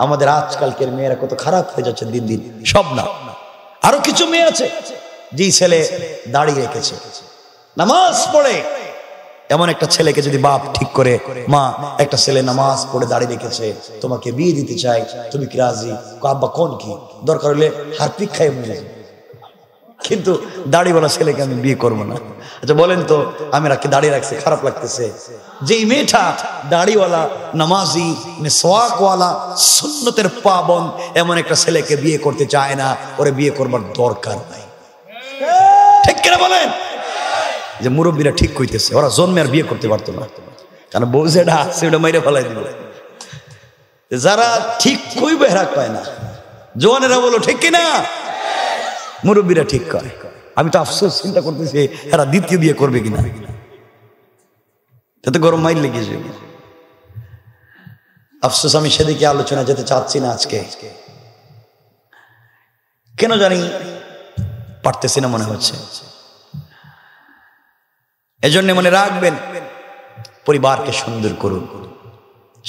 S1: আমাদের আজকালকের মেয়েরা কত খারাপ হয়ে যাচ্ছে দিন দিন। সব না, আরো কিছু মেয়ে আছে যে ছেলে দাঁড়িয়ে রেখেছে, নামাজ পড়ে, এমন একটা ছেলেকে যদি বাপ ঠিক করে, মা একটা ছেলে নামাজ পড়ে দাঁড়িয়ে রেখেছে, তোমাকে বিয়ে দিতে চাই, তুমি কি রাজি? আব্বা কোন কি দরকার হলে হারপিক খাই মরে, কিন্তু দাড়িওয়ালা ছেলেকে আমি বিয়ে করবো না। আচ্ছা বলেন তো, আমি রাখি দাঁড়িয়ে রাখছি, খারাপ লাগতেছে। যেই মেয়েটা দাড়িওয়ালা, নামাজি, মিসওয়াকওয়ালা, সুন্নতের পাবন এমন একটা ছেলেকে বিয়ে করতে চায় না, ওরে বিয়ে করবার দরকার নাই, ঠিক কিনা বলেন? যে মুরব্বীরা ঠিক কইতেছে, ওরা জন্মে আর বিয়ে করতে পারতো না, কারণ বউ যেটা আছে ওটা মাইরে ফেলাই দিল। যারা ঠিক কইবে এরা কয় না, জওয়ানেরা বলো ঠিক কিনা? মুরব্বীরা ঠিক করে। আমি তো আফসোস চিন্তা করতেছি এরা দ্বিতীয় বিয়ে করবে কিনা, তাতে গরম মাইল লেগেছে। আফসোস, আমি সেদিকে আলোচনা যেতে চাচ্ছি না আজকে, কেন জানি পারতেছি না মনে হচ্ছে। এজন্য মনে রাখবেন, পরিবারকে সুন্দর করুন,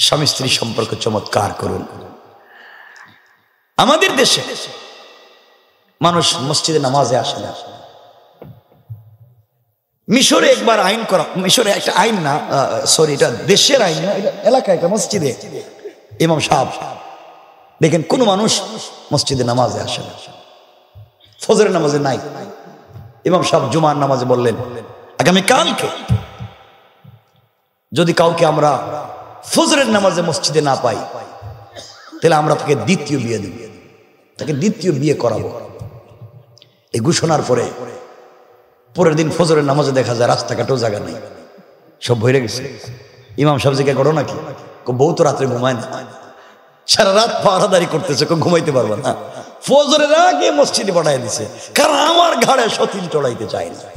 S1: স্বামী স্ত্রী সম্পর্ক চমৎকার করুন। আমাদের দেশে মানুষ মসজিদে নামাজে আসে না। মিশরে একবার আইন করা, মিশরে একটা আইন না, সরি এটা দেশের আইন না, এটা এলাকায় একটা মসজিদে ইমাম সাহেব দেখেন কোন মানুষ মসজিদে নামাজে আসে না, ফজরের নামাজে নাই। ইমাম সাহেব জুমার নামাজে বললেন আগামী কালকে যদি কাউকে আমরা ফজরের নামাজে মসজিদে না পাই, তাহলে আমরা তাকে দ্বিতীয় বিয়ে দিব, তাকে দ্বিতীয় বিয়ে করাবো। এই ঘোষণার পরে পরের দিন ফজরের নামাজে দেখা যায় রাস্তাঘাটেও জায়গা নেই, সব ভরে গেছে। ইমাম সাহেব জিজ্ঞাসা করো নাকি? বউ তো রাত্রে ঘুমায় না, সারা রাত পাহারাদারি করতেছে, ঘুমাইতে পারবে না। ফজরের আগে মসজিদে পাঠাই দিছে, কারণ আমার ঘাড়ে সতীন চড়াইতে চাই না।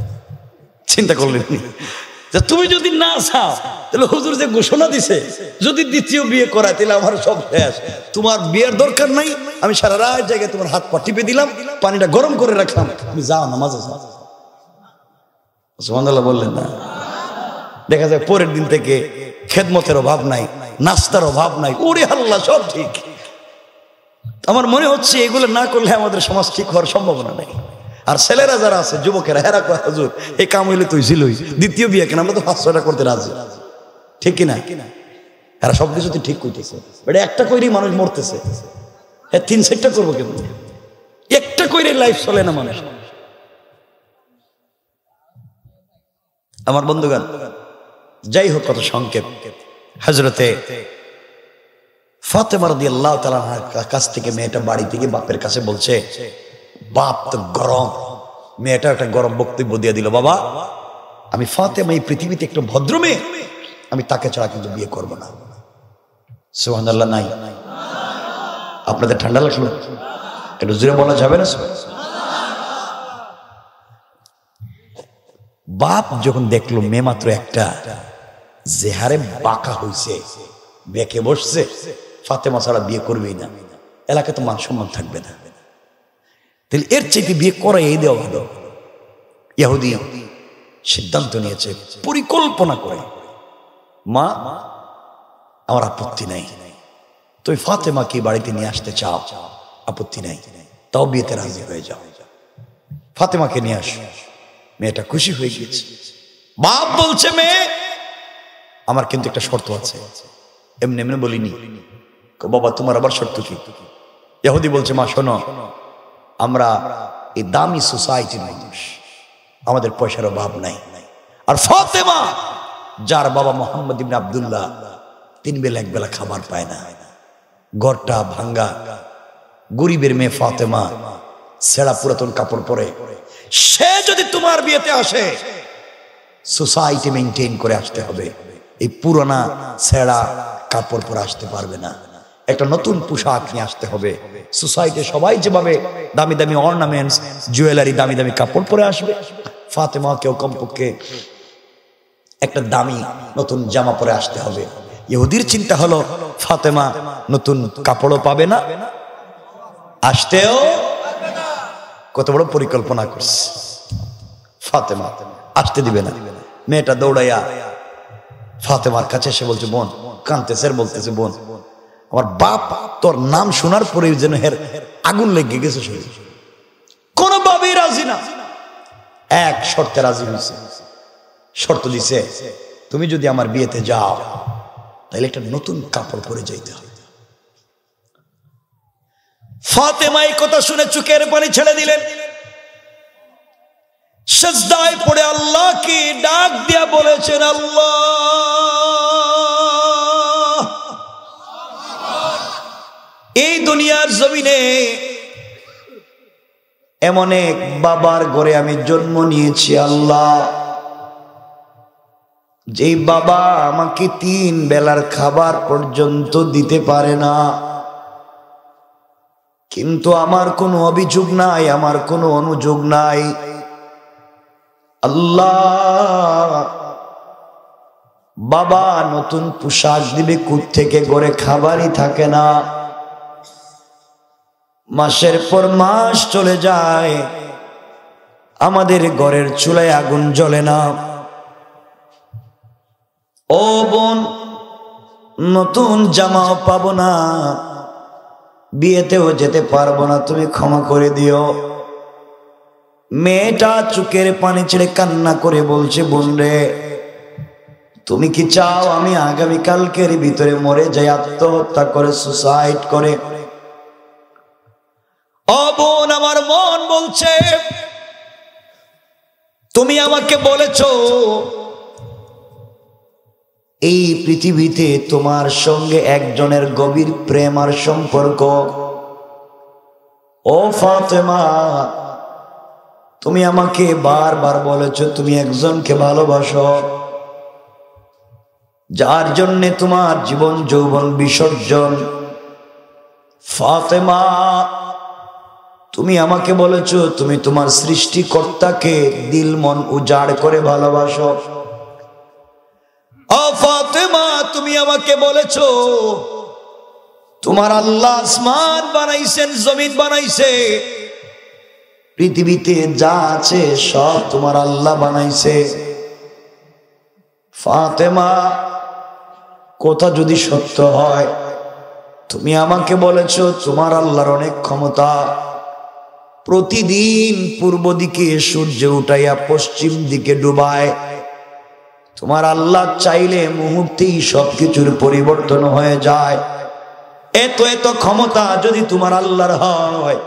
S1: চিন্তা করলেন যে তুমি যদি না চাও, তাহলে হুজুর যে ঘোষণা দিছে যদি দ্বিতীয় বিয়ে করায়, তাহলে আমার সব শেষ, তোমার বিয়ের দরকার নাই। আমি সারা রাত জায়গায় তোমার হাত পা টিপে দিলাম, পানিটা গরম করে রাখলাম, তুমি যাও নামাজে যাও। সুবহানাল্লাহ বললেন না? দেখা যায় পরের দিন থেকে খেদমতের অভাব নাই, নাস্তার অভাব নাই, ওরে আল্লাহ সব ঠিক। আমার মনে হচ্ছে এগুলো না করলে আমাদের সমাজ ঠিক হওয়ার সম্ভাবনা নেই। আর ছেলেরা যারা আছে, যুবকেরা, হেরা কয় হুজুর এই কাম হইলে তুই ছিলই, দ্বিতীয় বিয়ে কেন? আমরা তো 5-6টা করতে রাজি, ঠিক কিনা? এরা সবকিছুতে ঠিক করতেছে, এটা একটা কইরেই মানুষ মরতেছে। হ্যাঁ, 3-4টা করবো কেন? একটা কইরে লাইফ চলে না মানুষ। আমার বন্ধুগণ, যাই হোক, কত সংক্ষেপ। হযরতে ফাতেমা রাদিয়াল্লাহু তাআলার কাছ থেকে মেয়েটা বাড়ি থেকে বাপের কাছে বলছে, বাপ তো গরম। মেয়েটা একটা গরম বক্তব্য দিয়ে দিল, বাবা আমি ফাতেমা এই পৃথিবীতে একটা ভদ্র মেয়ে, আমি তাকে ছাড়া কিন্তু বিয়ে করব না। সুবহানাল্লাহ নাই? আপনাদের ঠান্ডা লাগলো? একটু জোরে বলা যাবে না? বাপ যখন দেখলো মেয়ে মাত্র একটা, যে হারে বাঁকা হইছে, বেঁকে বসছে, ফাতেমা ছাড়া বিয়ে করবেই না, এলাকায় তো মান সম্মান থাকবে না, তাহলে এর চাইতে বিয়ে করাই দেওয়া ভালো। ইহুদি সিদ্ধান্ত নিয়েছে, পরিকল্পনা করে, মা আমার আপত্তি নাই, তুমি ফাতেমাকে বাড়িতে নিয়ে আসতে চাও, আপত্তি নাই, তাও বিয়েতে রাজি হয়ে যাও, ফাতেমাকে নিয়ে আস। মেয়েটা খুশি হয়ে গিয়েছে। বাপ বলছে, মেয়ে আমার কিন্তু একটা শর্ত আছে। এমনি এমনি বলিনি। বাবা তোমার আবার শর্ত কি? ইহুদি বলছে, মা শোনো, আমরা এই দামি সোসাইটির মানুষ, আমাদের পয়সার অভাব নাই, আর ফাতেমা যার বাবা মোহাম্মদ ইবনে আব্দুল্লাহ 3 বেলা 1 বেলা খাবার পায় না, ঘরটা ভাঙ্গা, গরিবের মেয়ে ফাতেমা ছেঁড়া পুরাতন কাপড় পরে, সে যদি তোমার বিয়েতে আসে, সোসাইটি মেইনটেইন করে আসতে হবে, এই পুরানা ছেঁড়া কাপড় পরে আসতে পারবে না, একটা নতুন পোশাক নিয়ে আসতে হবে। সোসাইটি সবাই যেভাবে দামি দামি অর্নামেন্টস, জুয়েলারি, দামি দামি কাপড় পরে আসবে, ফাতেমা কেউ কমপক্ষে একটা দামি নতুন জামা পরে আসতে হবে। ইহুদির চিন্তা হলো, ফাতেমা নতুন কাপড়ও পাবে না, আসতেও। কত বড় পরিকল্পনা করছে। ফাতেমা আসতে দিবে না। মেয়েটা দৌড়াইয়া ফাতেমার কাছে এসে বলছে, বোন, কাঁদতেছে, বলতেছে, বোন আমার বাপ তোর নাম শোনার পরে যেন হের আগুন লেগে গেছে, কোনোভাবেই রাজি না। এক শর্তে রাজি হয়েছে, শর্ত দিছে, তুমি যদি আমার বিয়েতে যাও, তাহলে একটা নতুন কাপড় পরে যাইতে হবে। ফাতেমা এই কথা শুনে চোখের পানি ছেড়ে দিলেন, সিজদায় পড়ে আল্লাহকে ডাক দিয়া বলেছেন, আল্লাহ, এই দুনিয়ার জমিনে এমন এক বাবার ঘরে আমি জন্ম নিয়েছি, আল্লাহ, যে বাবা আমাকে 3 বেলার খাবার পর্যন্ত দিতে পারে না, কিন্তু আমার কোনো অভিযোগ নাই, আমার কোনো অনুযোগ নাই, আল্লাহ, বাবা নতুন পোশাক দিবে কোত্থেকে, ঘরে খাবারই থাকে না, মাসের পর মাস চলে যায়, আমাদের ঘরের চুলায় আগুন জ্বলে না। ও বোন, নতুন জামাও পাবো না, বিয়েতেও যেতে পারবো না, তুমি ক্ষমা করে দিও। মেয়েটা চোখের পানি ছেড়ে কান্না করে বলছে, বোন রে, তুমি কি চাও আমি আগামীকালকের ভিতরে মরে যাই, আত্মহত্যা করে, সুসাইড করে? ও বোন, আমার মন বলছে, তুমি আমাকে বলেছো এই পৃথিবীতে তোমার সঙ্গে একজনের গভীর প্রেম আর সম্পর্ক। ও ফাতেমা, তুমি আমাকে বারবার বলেছ তুমি একজনকে ভালোবাসো, যার জন্যে তোমার জীবন যৌবন বিসর্জন। ফাতেমা, তুমি আমাকে বলেছ তুমি তোমার সৃষ্টিকর্তাকে দিল মন উজাড় করে ভালোবাসো। ও ফাতেমা, তুমি আমাকে বলেছ তোমার আল্লাহ আসমান বানাইছেন, জমিন বানাইছে, পৃথিবীতে যা আছে সব তোমার আল্লাহ বানাইছে। ফাতেমা, কথা যদি সত্য হয়, তুমি আমাকে বলেছ তোমার আল্লাহর অনেক ক্ষমতা, প্রতিদিন পূর্ব দিকে সূর্য উঠাইয়া পশ্চিম দিকে ডুবায়। তোমার আল্লাহ চাইলে মুহূর্তেই সবকিছুর পরিবর্তন হয়ে যায়। এত এত ক্ষমতা যদি তোমার আল্লাহর হয়,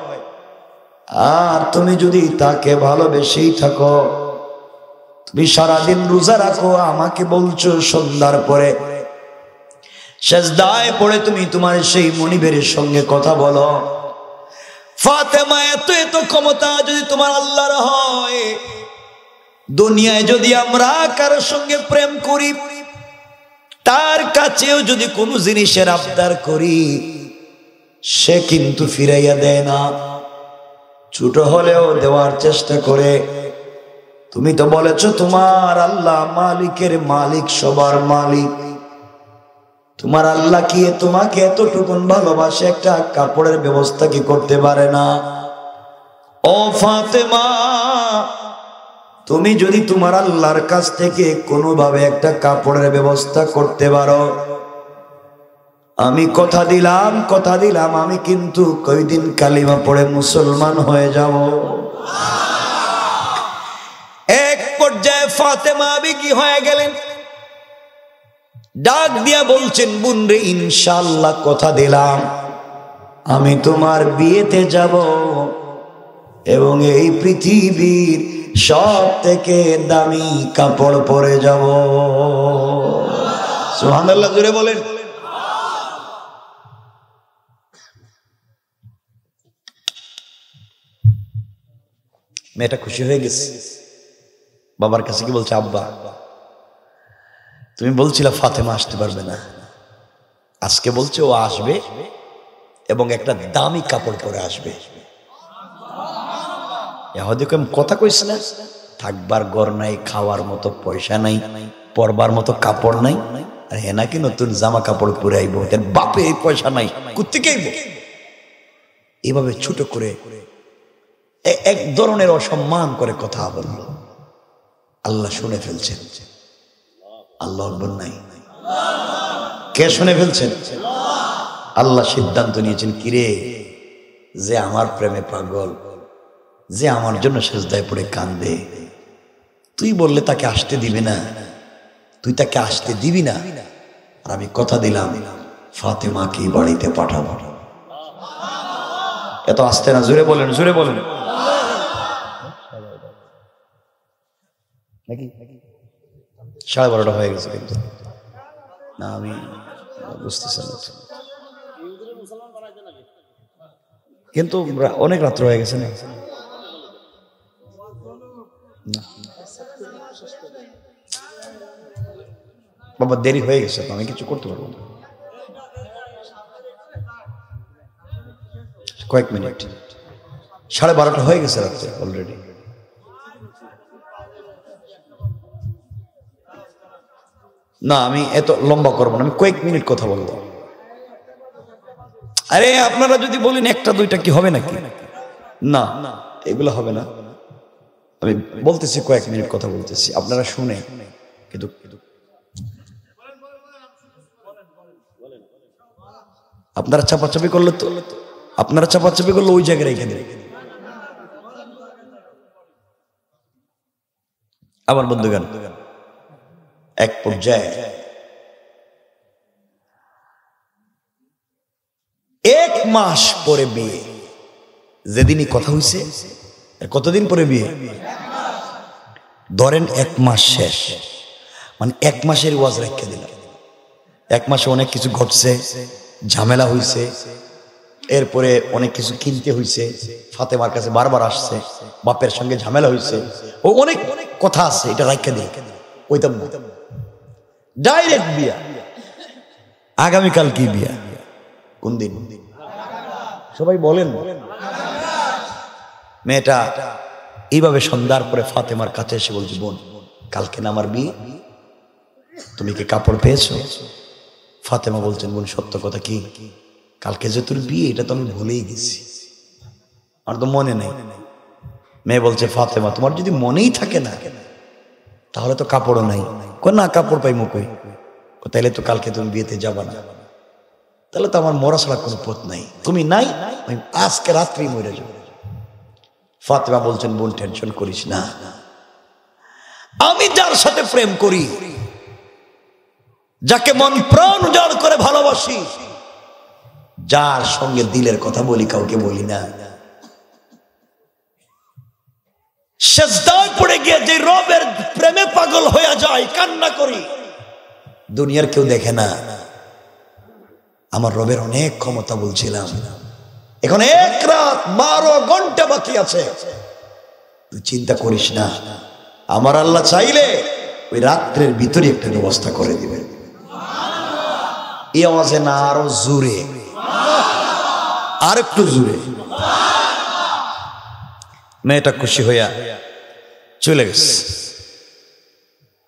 S1: আর তুমি যদি তাকে ভালোবেসেই থাকো, তুমি সারাদিন রোজা রাখো, আমাকে বলছো সন্ধ্যার পরে সেজদায় পড়ে তুমি তোমার সেই মনিবের সঙ্গে কথা বলো। ফাতেমা, এত এত ক্ষমতা যদি তোমার আল্লাহর হয়, দুনিয়ায় যদি আমরা কারোর সঙ্গে প্রেম করি, তার কাছেও যদি কোনো জিনিসের আবদার করি, সে কিন্তু ফিরাইয়া দেয় না, ছোট হলেও দেওয়ার চেষ্টা করে। তুমি তো বলেছ তোমার আল্লাহ মালিকের মালিক, সবার মালিক। তোমার আল্লাহ কি তোমাকে এতটুকুন ভালোবাসে একটা কাপড়ের ব্যবস্থা কি করতে পারে না? ও ফাতেমা, তুমি যদি তোমার আল্লাহর কাছ থেকে কোনোভাবে একটা কাপড়ের ব্যবস্থা করতে পারো, আমি কথা দিলাম আমি কিন্তু কয়দিন কালিমা পড়ে মুসলমান হয়ে যাব। এক পর্যায়ে ফাতেমা আবেগী হয়ে গেলেন, ডাক দিয়া বলছেন, বোন রে, ইনশাআল্লাহ কথা দিলাম আমি তোমার বিয়েতে যাব এবং এই পৃথিবীর সব থেকে দামি কাপড় পরে যাব। সুবহানাল্লাহ, জোরে বলেন। মেয়েটা খুশি হয়ে গেছে, বাবার কাছে কি বলছে, আব্বা তুমি বলছিলে ফাতেমা আসতে পারবে না, আজকে বলছে ও আসবে এবং একটা দামি কাপড় পরে আসবে। কথা কইস না, থাকবার ঘর নাই, খাওয়ার মতো পয়সা নাই, পরবার মতো কাপড় নাই, আর হে নাকি নতুন জামা কাপড় পরে আইব, বাপে এই পয়সা নাই, কোত্থেকে আইব? এভাবে ছোট করে এক ধরনের অসম্মান করে কথা বলল। আল্লাহ শুনে ফেলছেন। আল্লাহ আকবার নাই। কে শুনে ফেলছেন? আল্লাহ সিদ্ধান্ত নিয়েছেন, কিরে, যে আমার প্রেমে পাগল, যে আমার জন্য সেজদায় পড়ে কান্দে, তুই বললে তাকে আসতে দিবি না, তুই তাকে আসতে দিবি না, আর আমি কথা দিলাম ফাতেমাকে বাড়িতে পাঠাবো। এত আসতে না, জোরে বলেন, জোরে বলেন। নাকি 12:30 হয়ে গেছে কিন্তু না, আমি বুঝতেছি না, কিন্তু অনেক রাত্র হয়ে গেছে না। বাবা দেরি হয়ে গেছে তো আমি কিছু করতে পারবো না, কয়েক মিনিট। 12:30 হয়ে গেছে রাত্রে অলরেডি। না, আমি এত লম্বা করবো না, আমি কয়েক মিনিট কথা বলবো। আরে আপনারা যদি বলেন একটা দুইটা কি হবে নাকি? না, এগুলো হবে না। আমি বলতেছি, কয়েক মিনিট কথা বলতেছি, আপনারা শুনে। কিন্তু আপনারা চাপাচাপি করলে তো, আপনারা চাপাচাপি করলে ওই জায়গায় রেখে দেয়। আমার বন্ধুগণ, এক পর্যায়ে 1 মাস পরে বিয়ে, যেদিনই কথা হইছে, কতদিন পরে বিয়ে? ধরেন 1 মাস শেষ, মানে 1 মাসের ওয়াজ রেখে দিলাম। এক মাসে অনেক কিছু ঘটছে, ঝামেলা হইছে, এরপরে অনেক কিছু কিনতে হইছে। ফাতেমার কাছে বারবার আসছে, বাপের সঙ্গে ঝামেলা হইছে, ও অনেক কথা আছে, এটা রাইখা দিয়ে ওইতাম না, ডাইরেক্ট বিয়া। আগামীকাল কি বিয়া? কোন দিন? সবাই বলেন। মেয়েটা এইভাবে সন্ধ্যার পরে ফাতেমার কাছে এসে বলছে, বোন কালকে না আমার বিয়ে, তুমি কি কাপড় পেয়েছো? ফাতেমা বলছেন, বোন সত্য কথা কি, কালকে যে তোর বিয়ে এটা তো আমি ভুলেই গেছি, আর তো মনে নেই। মেয়ে বলছে, ফাতেমা তোমার যদি মনেই থাকে না তাহলে তো কাপড়ও নাই। না কাপড় পাই মুখে, তাইলে তো কালকে তুমি বিয়েতে যাবা না, তাহলে তো আমার মরা ছাড়া কোনো পথ নাই, তুমি নাই, আমি আজকে রাত্রি মরে যাব। ফাতেমা বলছেন, বোন টেনশন করিস না, আমি যার সাথে প্রেম করি, যাকে মন প্রাণ উজাড় করে ভালোবাসি, যার সঙ্গে দিলের কথা বলি, কাউকে বলি না, সেজদায় পড়ে গিয়ে যে রবের প্রেমে পাগল হয়ে যায়, কান্না করি, দুনিয়ার কেউ দেখে না, আমার রবের অনেক ক্ষমতা বলছিলাম, এখন এক রাত 12 ঘন্টা বাকি আছে, তুই চিন্তা করিস না, আমার আল্লাহ চাইলে ওই রাত্রের ভিতরে একটা ব্যবস্থা করে দিবেন। এই আওয়াজে না, আরো জোরে, আর একটু জোরে। মেয়েটা খুশি হইয়া চলে গেছে,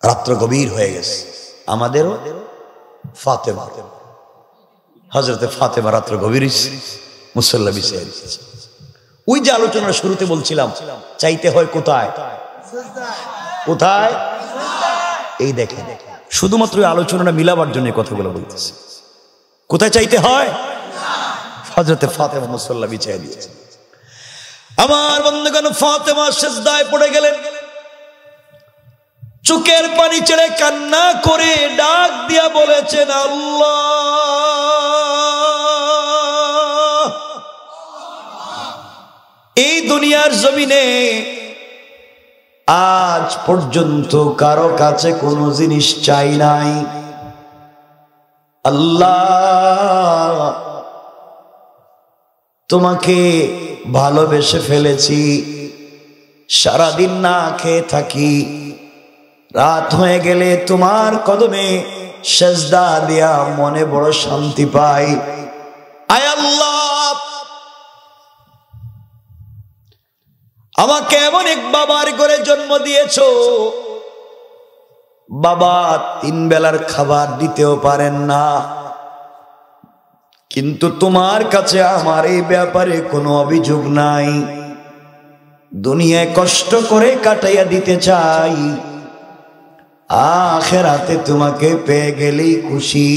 S1: রাত্র গভীর হয়ে গেছে। আমাদেরও ফাতেমা, হযরতে ফাতেমা রাত্র গভীর মুসল্লা বিছাইয়া দিয়েছে। ওই যে আলোচনার শুরুতে বলছিলাম, চাইতে হয় কোথায়? কোথায়? এই দেখেন, শুধুমাত্র আলোচনাটা মিলাবার জন্য কথাগুলো বলতেছি। কোথায় চাইতে হয়? হযরতে ফাতেমা মুসল্লা বিছাইয়া দিয়েছে। আমার বন্ধুগণ, ফাতেমা সিজদায় পড়ে গেলেন, চোখের পানি ছেড়ে কান্না করে ডাক দিয়া বলেছেন, আল্লাহ, এই দুনিয়ার জমিনে আজ পর্যন্ত কারো কাছে কোনো জিনিস চাই নাই, আল্লাহ তোমাকে ভালোবেসে ফেলেছি, সারাদিন না খেয়ে থাকি, রাত হয়ে গেলে তোমার কদমে সেজদা দিয়া মনে বড় শান্তি পাই। আয় আল্লাহ, আমাকে এমন এক বাবার ঘরে জন্ম দিয়েছো, বাবা 3 বেলার খাবার দিতেও পারেন না, কিন্তু তোমার কাছে আমার এই ব্যাপারে কোনো অভিযোগ নাই, দুনিয়ায় কষ্ট করে কাটাইয়া দিতে চাই, আখিরাতে তোমাকে পেয়ে গেলেই খুশি।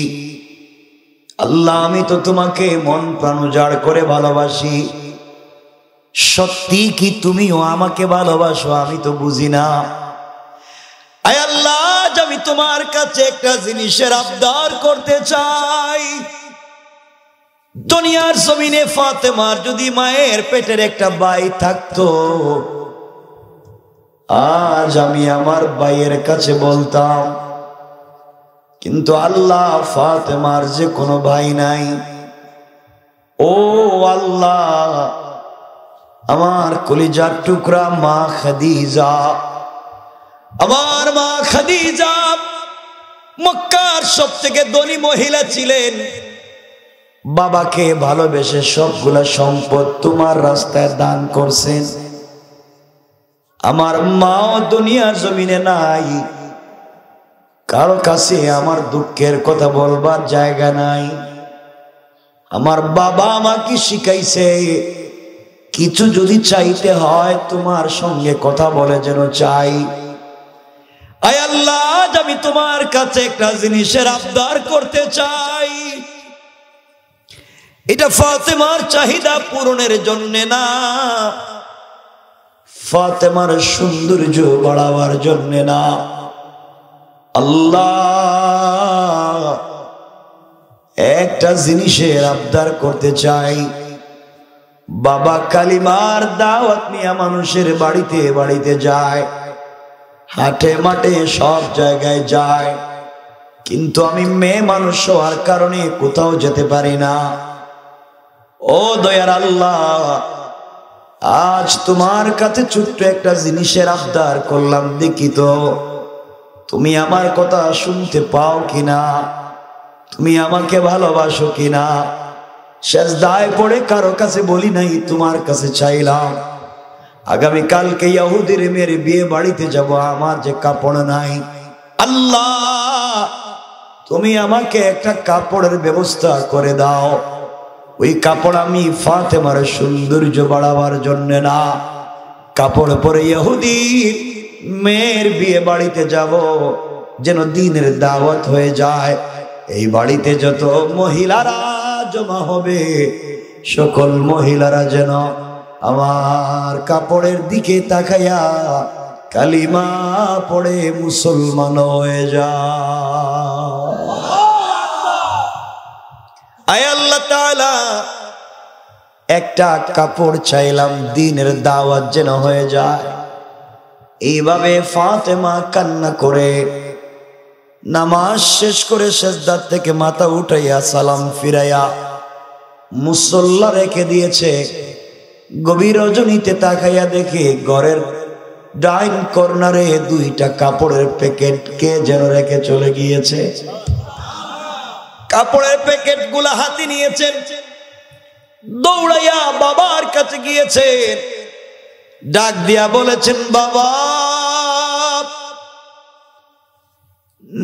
S1: আল্লাহ, আমি তো তোমাকে মন প্রাণ উজাড় করে ভালোবাসি, সত্যি কি তুমিও আমাকে ভালোবাসো? আমি তো বুঝি না। আয় আল্লাহ, আমি তোমার কাছে একটা জিনিসের আবদার করতে চাই। দুনিয়ার জমিনে ফাতেমার যদি মায়ের পেটের একটা ভাই থাকতো, আজ আমি আমার ভাইয়ের কাছে বলতাম, কিন্তু আল্লাহ, ফাতেমার যে কোনো ভাই নাই। ও আল্লাহ, আমার কলিজার টুকরা মা খাদিজা, আমার মা খাদিজা মক্কার সবথেকে ধনী মহিলা ছিলেন, বাবাকে ভালোবেসে সবগুলা সম্পদ তোমার রাস্তায় দান করছেন। আমার মাও দুনিয়ার জমিনে নাই, কারো কাছে আমার দুঃখের কথা বলবার জায়গা নাই। আমার বাবা আমাকে শিখাইছে, কিছু যদি চাইতে হয় তোমার সঙ্গে কথা বলে যেন চাই। আয় আল্লাহ, আমি তোমার কাছে একটা জিনিসের আবদার করতে চাই। এটা ফাতেমার চাহিদা পূরণের জন্য না, ফাতেমার সৌন্দর্য বাড়াবার জন্য না। আল্লাহ, একটা জিনিসের আবদার করতে চাই। বাবা কালিমার দাওয়াত নিয়ে মানুষের বাড়িতে বাড়িতে যায়, হাটে মাঠে সব জায়গায় যায়, কিন্তু আমি মেয়ে মানুষ হওয়ার কারণে কোথাও যেতে পারি না। ও দয়ার আল্লাহ, আজ তোমার কাছে ছোট্ট একটা জিনিসের আবদার করলাম, দেখি তো তুমি আমার কথা শুনতে পাও কিনা, তুমি আমাকে ভালোবাসো কিনা। সেজদায় পড়ে কারো কাছে বলি নাই, তোমার কাছে চাইলাম। আগামী কালকে ইহুদির মেয়ের বিয়ে বাড়িতে যাব, আমার যে কাপড় নাই, আল্লাহ তুমি আমাকে একটা কাপড়ের ব্যবস্থা করে দাও। ওই কাপড় আমি ফাতেমার সৌন্দর্য বাড়াবার জন্য না, কাপড় পরে ইহুদি মেয়ের বিয়ে বাড়িতে যাব, যেন দিনের দাওয়াত হয়ে যায়। এই বাড়িতে যত মহিলারা জমা হবে, সকল মহিলারা যেন আমার কাপড়ের দিকে তাকাইয়া কালিমা পড়ে মুসলমান হয়ে যায়। আয় আল্লাহ তাআলা, একটা কাপড় চাইলাম, দিনের দাওয়াত যেন হয়ে যায়। এইভাবে ফাতেমা কান্না করে নামাজ শেষ করে সেজদা থেকে মাথা উঠাইয়া সালাম ফিরাইয়া মুসল্লা রেখে দিয়েছে। গভীর রজনীতে তাকাইয়া দেখে ঘরের ডাইন কর্নারে দুইটা কাপড়ের প্যাকেট কে যেন রেখে চলে গিয়েছে। কাপড়ের প্যাকেট গুলা হাতে নিয়েছেন, দৌড়াইয়া বাবার কাছে গিয়েছেন, ডাক দিয়া বলেছেন, বাবা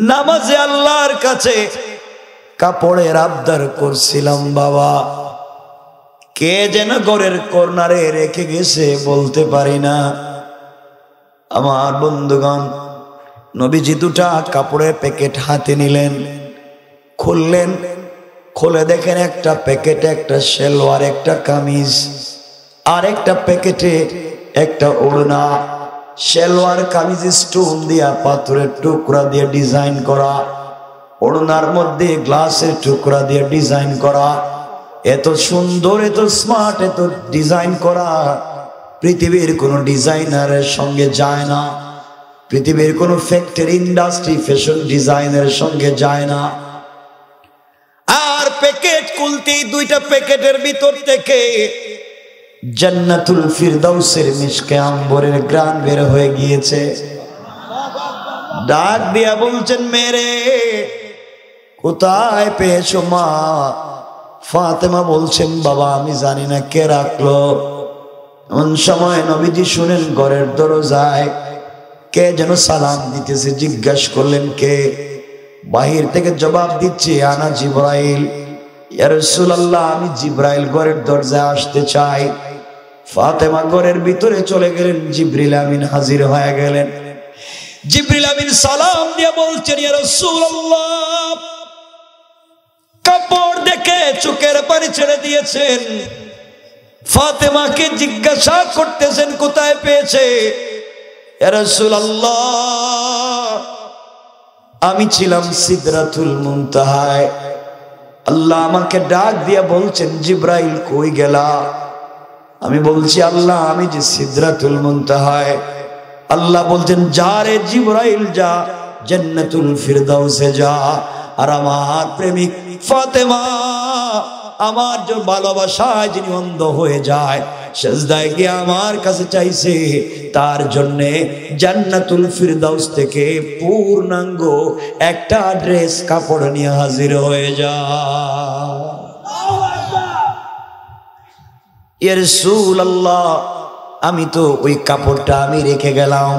S1: নামাজে আল্লাহর কাছে কাপড়ের আবদার করছিলাম, বাবা কে যেন ঘরের কর্নারে রেখে গেছে বলতে পারি না। আমার বন্ধুগণ, নবীজি দুটা কাপড়ের প্যাকেট হাতে নিলেন, খুললেন, খুলে দেখেন একটা প্যাকেটে একটা সেলোয়ার, একটা কামিজ, আর একটা প্যাকেটে একটা ওড়না। সেলোয়ার কামিজ স্টোন দিয়া পাথরের টুকরা দিয়ে ডিজাইন করা, ওড়নার মধ্যে গ্লাসের টুকরা দিয়ে ডিজাইন করা। এত সুন্দর, এত স্মার্ট, এত ডিজাইন করা পৃথিবীর কোন ডিজাইনারের সঙ্গে যায় না, পৃথিবীর কোন ফ্যাক্টরি ইন্ডাস্ট্রি ফ্যাশন ডিজাইনের সঙ্গে যায় না। আর প্যাকেট খুলতেই দুইটা প্যাকেটের ভিতর থেকে জান্নাতুল ফিরদাউসের মিশকে আম্বরের গ্রান বের হয়ে গিয়েছে। ডাক দিয়া বলছেন, মেরে কোথায় পেয়েছো মা? ফাতেমা বলছেন, বাবা আমি জানি না কে রাখলো। এমন সময় নবীজি শুনেন ঘরের দরজায় কে যেন সালাম দিতেছে। জিজ্ঞাসা করলেন কে? বাহির থেকে জবাব দিচ্ছে, আনা জিবরাইল। ইয়া রাসূলুল্লাহ, আমি জিবরাইল ঘরের দরজায় আসতে চাই। ফাতেমা ঘরের ভিতরে চলে গেলেন, জিবরিল আমিন হাজির হয়ে গেলেন। জিবরিল আমিন সালাম দিয়ে বলছেন, ইয়া রাসূলুল্লাহ, কাপড় দেখে চোখের পানি ছেড়ে দিয়েছেন। ফাতেমাকে জিজ্ঞাসা করতেছেন কোথায় পেয়েছে। ইয়া রাসূলুল্লাহ, আমি ছিলাম সিদরাতুল মুনতাহায়। আল্লাহ আমাকে ডাক দিয়া বলছেন, জিবরাইল কই গেলা? আমি বলছি, আল্লাহ আমি যে সিদরাতুল মুনতাহায়। আল্লাহ বলছেন, যা রে জিবরাইল যা, জান্নাতুল ফিরদাউসে যা। আর আমার প্রেমিক ফাতেমা, আমার যে ভালোবাসায় যিনি অন্ধ হয়ে যায়, সেজদায় গিয়ে আমার কাছে চাইছে, তার জন্য জান্নাতুল ফিরদাউস থেকে পূর্ণাঙ্গ একটা ড্রেস কাপড় নিয়ে হাজির হয়ে যায়। ইয়া রাসূলুল্লাহ, আমি তো ওই কাপড়টা আমি রেখে গেলাম।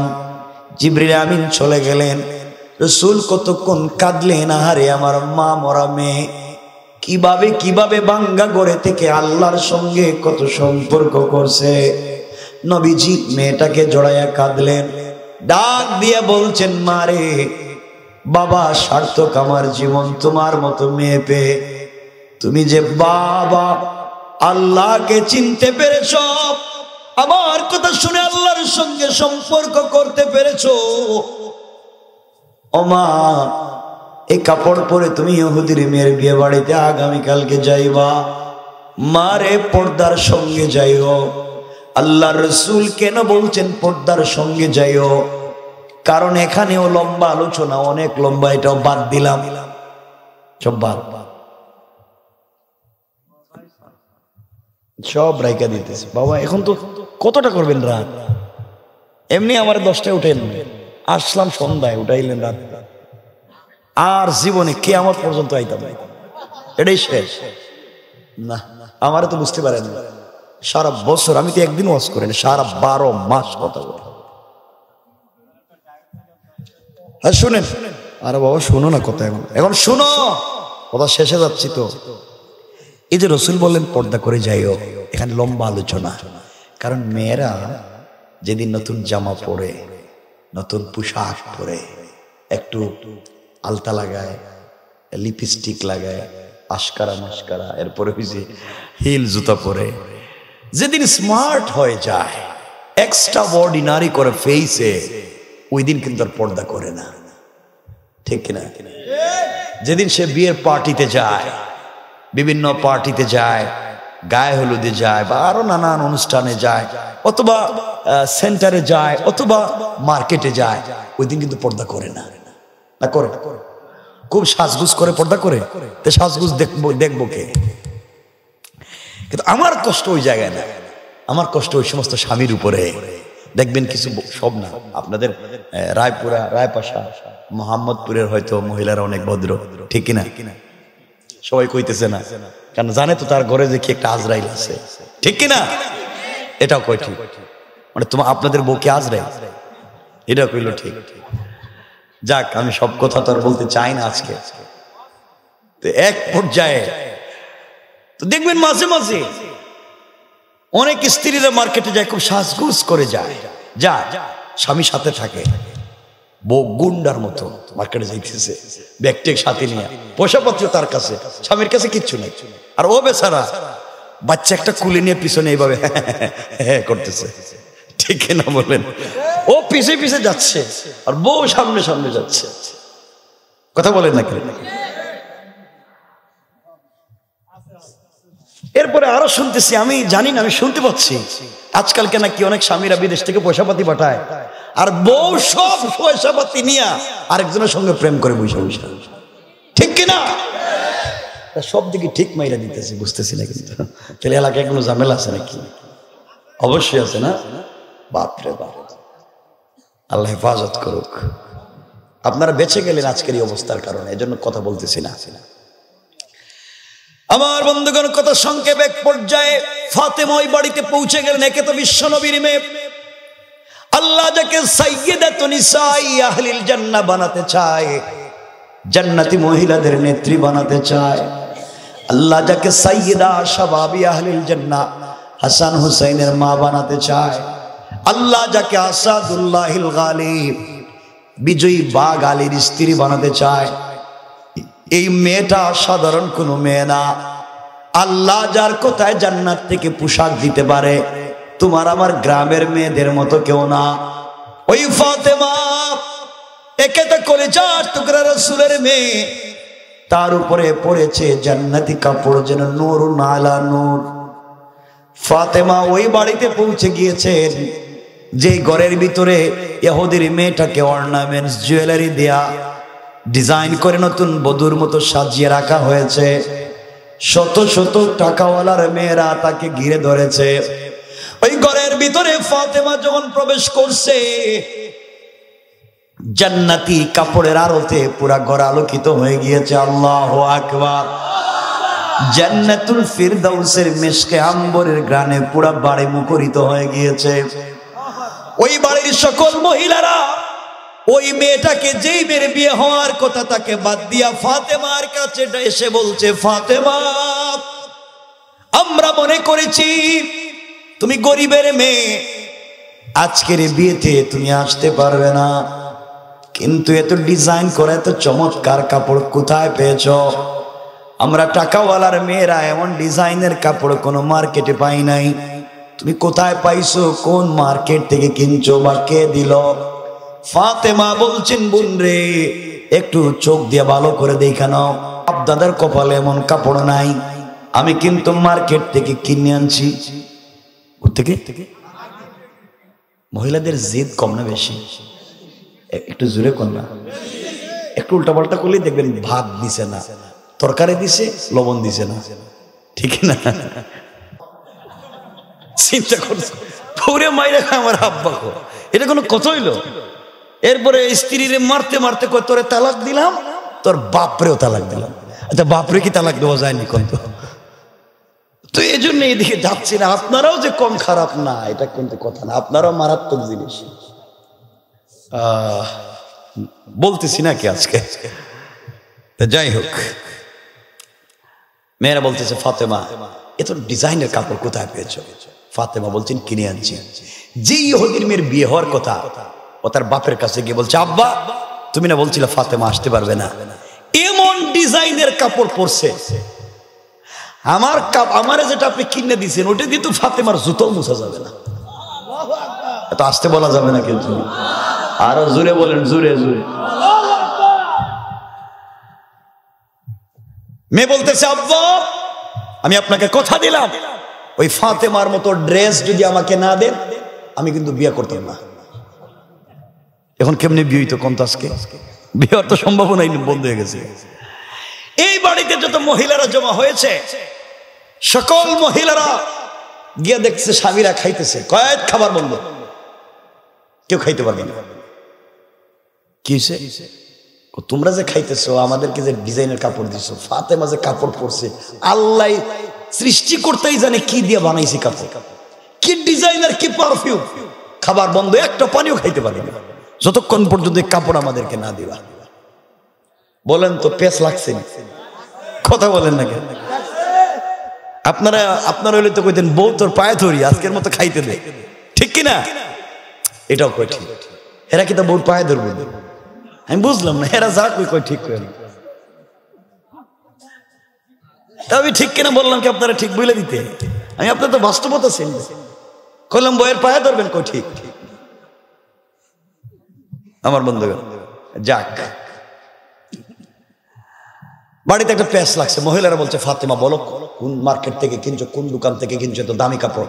S1: জিবরিল আমিন চলে গেলেন। রাসূল কতক্ষণ কাঁদলেন, আহারে আমার মা মরা মেয়ে, কিভাবে কিভাবে বাঙ্গা ঘরে থেকে আল্লাহর সঙ্গে কত সম্পর্ক করছে। নবীজি মেয়েটাকে জড়াইয়া কাঁদলেন, ডাক দিয়ে বলছেন, মারে বাবা সার্থক আমার জীবন তোমার মতো মেয়ে পেয়ে। তুমি যে বাবা আল্লাহকে চিনতে পেরেছ, আমার কথা শুনে আল্লাহর সঙ্গে সম্পর্ক করতে পেরেছো। ও মা, এই কাপড় পরে তুমি ইহুদির মেয়ের বিয়ে বাড়িতে আগামীকালকে যাইবা। মারে পর্দার সঙ্গে যাইও। আল্লাহর রাসূল কেন বলছেন পর্দার সঙ্গে যাইও? কারণ এখানেও লম্বা আলোচনা, অনেক লম্বা, এটাও বাদ দিলাম, সব বাদ, সব রাইকা দিতেছে। বাবা এখন তো কতটা করবেন রাত? এমনি আমার 10টায় উঠেন, আসলাম সন্ধ্যায়, উঠাইলেন রাত, আর জীবনে কে আমার পর্যন্ত আইতাম, এটাই শেষ না। আমারে তো বুঝতে পারেন না, সারা বছর আমি তো একদিন ওয়াজ করি না, সারা 12 মাস কথা বলি। আর শুনেন, আরে বাবা শুনো না কথা, এখন শুনো, কথা শেষে যাচ্ছি তো। এই যে রসুল বললেন পর্দা করে যাইও, এখানে লম্বা আলোচনা। কারণ মেয়েরা যেদিন নতুন জামা পরে, নতুন পোশাক পরে, একটু আলতা লাগায়, লিপস্টিক লাগায়, আশকারা মাস্কারা, এরপরে হিল জুতা পরে, যেদিন স্মার্ট হয়ে যায়, এক্সট্রা অর্ডিনারি করে ফেসে, ওই দিন কিন্তু আর পর্দা করে না, ঠিক কিনা? যেদিন সে বিয়ের পার্টিতে যায়, বিভিন্ন পার্টিতে যায়, গায়ে হলুদে যায়, বা আরো নানান অনুষ্ঠানে যায়, অথবা সেন্টারে যায়, অথবা মার্কেটে যায়, ওই দিন কিন্তু পর্দা করে না, না করে? খুব সাজগুজ করে পর্দা করে, তো সাজগুজ দেখবো কে? কিন্তু আমার কষ্ট ওই জায়গায় না, আমার কষ্ট ওই সমস্ত স্বামীর উপরে। দেখবেন কিছু, সব না, আপনাদের রায়পুরা, রায়পাশা, মোহাম্মদপুরের হয়তো মহিলারা অনেক ভদ্র, ঠিক কিনা? সবাই কইতেছে না, কারণ জানে তো তার ঘরে যে কি একটা আজরাইল আছে, ঠিক কিনা? এটাও কই ঠিক, মানে তোমার আপনাদের বউ কি আজরাইল? এটা কইল ঠিক। যাক, আমি সব কথা তো আর বলতে চাই না আজকে। তো এক পর্যায়ে তো দেখবেন মাঝে মাঝে অনেক স্ত্রীরা মার্কেটে যায়, খুব সাজগুজ করে যায়, স্বামী সাথে থাকে, বউ গুন্ডার মতো মার্কেটে যাইতেছে, ব্যাগটেক সাথে নিয়ে, পয়সাপত্র তার কাছে, স্বামীর কাছে কিচ্ছু নেই, আর ও বেচারা বাচ্চা একটা কুলে নিয়ে পিছনে এইভাবে করতেছে, ঠিক না বলেন? ও পিছে পিছে যাচ্ছে, আর বউ সামনে সামনে যাচ্ছে, কথা বলেন না কেন? এরপরে আরো শুনতেছি, আমি জানি না, আমি শুনতে পাচ্ছি আজকালকে নাকি অনেক স্বামীরা বিদেশ থেকে পয়সাপাতি পাঠায়, আর বউ সব পয়সাপাতি নিয়ে আরেকজনের সঙ্গে প্রেম করে বসে বসে, ঠিক কিনা? সব দিকে ঠিক মাইরা দিতেছি, বুঝতেছি না কিন্তু। তাহলে এলাকায় কোনো ঝামেলা আছে নাকি? অবশ্যই আছে না? বাপরে বাপ, আল্লাহ হেফাজত করুক। আপনারা বেঁচে গেলেন আজকের এই অবস্থার কারণে, এজন্য কথা বলতেছি না। আমার বন্ধুগণ, কথা সংক্ষেপ, এক পর্যায়ে ফাতেমা ওই বাড়িতে পৌঁছে গেলেন। একে তো বিশ্ব নবীর মেয়ে, আল্লাহ যাকে সাইয়্যিদাতুন নিসাই আহলিল জান্নাহ বানাতে চায়, জান্নাতি মহিলাদের নেত্রী বানাতে চায়, আল্লাহ যাকে সাইয়্যিদা শাবাবি আহলিল জান্নাহ হাসান হুসাইনের মা বানাতে চায়, আল্লাহ যাকে আসাদুল্লাহিল গালিব বিজয়ী বাঘ আলীর স্ত্রী বানাতে চায়, এই মেয়েটা সাধারণ কোনো মেয়ে না। আল্লাহ যার কোথায় জান্নাত থেকে পোশাক দিতে পারে, তোমার আমার গ্রামের মেয়েদের মতো কেউ না। ওই ফাতেমা একে তো কলিজার টুকরা রাসূলের মেয়ে, তার উপরে পড়েছে জান্নাতি কাপড়, যেন নূরুন আলা নূর। ফাতেমা ওই বাড়িতে পৌঁছে গিয়েছেন যে ঘরের ভিতরে ইহুদির মেয়েটাকে অর্নামেন্টস, জুয়েলারি দেয়া, ডিজাইন করে নতুন বধূর মতো সাজিয়ে রাখা হয়েছে। শত শত টাকাওয়ালার মেয়েরা তাকে ঘিরে ধরেছে। ওই ঘরের ভিতরে ফাতেমা যখন প্রবেশ করছে, জান্নাতি কাপড়ের আলোতে পুরা ঘর আলোকিত হয়ে গিয়েছে। আল্লাহু আকবার। জান্নাতুল ফিরদাউসের মিশকে আম্বরের ঘ্রাণে পুরা বাড়ি মুখরিত হয়ে গিয়েছে। ওই বাড়ির সকল মহিলারা ওই মেয়েটাকে, যেই মেয়ের বিয়ে হওয়ার কথা, তাকে বাদ দিয়া ফাতেমার কাছে এসে বলছে, ফাতেমা, আমরা মনে করেছি তুমি গরিবের মেয়ে, আজকের বিয়েতে তুমি আসতে পারবে না, কিন্তু এত ডিজাইন করে এত চমৎকার কাপড় কোথায় পেয়েছ? আমরা টাকাওয়ালার মেয়েরা এমন ডিজাইনের কাপড় কোনো মার্কেটে পাই নাই, তুমি কোথায় পাইছো? কোন মার্কেট থেকে কিনছো বা কে দিল? ফাতেমা বলছেন, বোন রে, একটু চোখ দিয়ে ভালো করে দেখা নাও, আপনাদের কপালে এমন কাপড় নাই, আমি কিন্তু মার্কেট থেকে কিনে আনছি। থেকে মহিলাদের জিদ কম না বেশি? একটু জোরে কর না, একটু উল্টাপাল্টা করলে দেখবেন ভাত দিছে না, তরকারি দিছে, লবণ দিছে না, ঠিক না? চিন্তা করছো পুরে মাইরা আমার আব্বা কো, এটা কোনো কথা হইলো? এরপরে স্ত্রীরে মারতে মারতে কয় তোরে তালাক দিলাম, তোর বাপরেও তালাক দিলাম। আচ্ছা বাপরে কি তালাক দেওয়া যায়নি কোন? তো এই জন্য এইদিকে যাচ্ছি না। আপনারাও যে কম খারাপ না এটা কিন্তু কথা না, আপনারাও মারাত্মক জিনিস। বলতেছি নাকি আজকে? যাই হোক, মেয়েরা বলতেছে ফাতেমা এত ডিজাইনের কাপড় কোথায় পেয়েছো? ফাতেমা বলছেন কিনে আনছি। যে ইহুদির মেয়ের বিয়ে হওয়ার কথা, ও তার বাপের কাছে গিয়ে বলছে আব্বা তুমি না বলছিলে ফাতেমা আসতে পারবে না, এমন ডিজাইনের কাপড় পরছে, আমারে যেটা আপনি কিনে দিয়েছেন ওটা দিয়ে তো ফাতেমার জুতো মুছা যাবে না। এত আসতে বলা যাবে না কিন্তু, আরো জোরে বলেন, জোরে জোরে। মেয়ে বলতেছে আব্বা আমি আপনাকে কথা দিলাম ওই ফাতেমার মতো ড্রেস যদি আমাকে না দেন আমি কিন্তু বিয়ে করতাম না। এখন কেমনি বিয়ে হইতো কোন? আজকে বিয়ের তো সম্ভাবনাই বন্ধ হয়ে গেছে। এই বাড়িতে যত মহিলারা জমা হয়েছে সকল মহিলারা গিয়ে দেখছে স্বামীরা খাইতেছে, কয়েক খাবার বন্ধ, কেউ খাইতে পারবে না। কি হয়েছে? তোমরা যে খাইতেছো, আমাদেরকে যে ডিজাইনের কাপড় দিছো, ফাতেমা যে কাপড় পরছে, আল্লাহ সৃষ্টি করতেই জানে কি দিয়ে বানাইছে কাপড়, কি ডিজাইনার, কি পারফিউম। খাবার বন্ধ, একটা পানিও খাইতে পারবে না যতক্ষণ পর্যন্ত কাপড় আমাদেরকে না দিবা। বলেন তো পেস লাগছে না? কথা বলেন না কেন? আপনারা হইলে তো কইতেন বউ তোর পায়ে ধরি আজকের মতো খাইতে দে, ঠিক কিনা? এটাও কই ঠিক। এরা কি তো বউর পায়ে ধরবে? আমি বুঝলাম না, এরা যা কই কই ঠিক করে। আমি ঠিক কিনা বললাম কি আপনারা ঠিক বলে দিতে? আমি আপনার তো বাস্তবতা চিনি, কইলাম বউয়ের পায়ে ধরবেন, কই ঠিক। আমার বন্ধুগণ যাক, বাড়িতে একটা প্যাস লাগছে। মহিলারা বলছে ফাতেমা বলো কোন মার্কেট থেকে কিনছো, কোন দোকান থেকে কিনছো তো দামি কাপড়?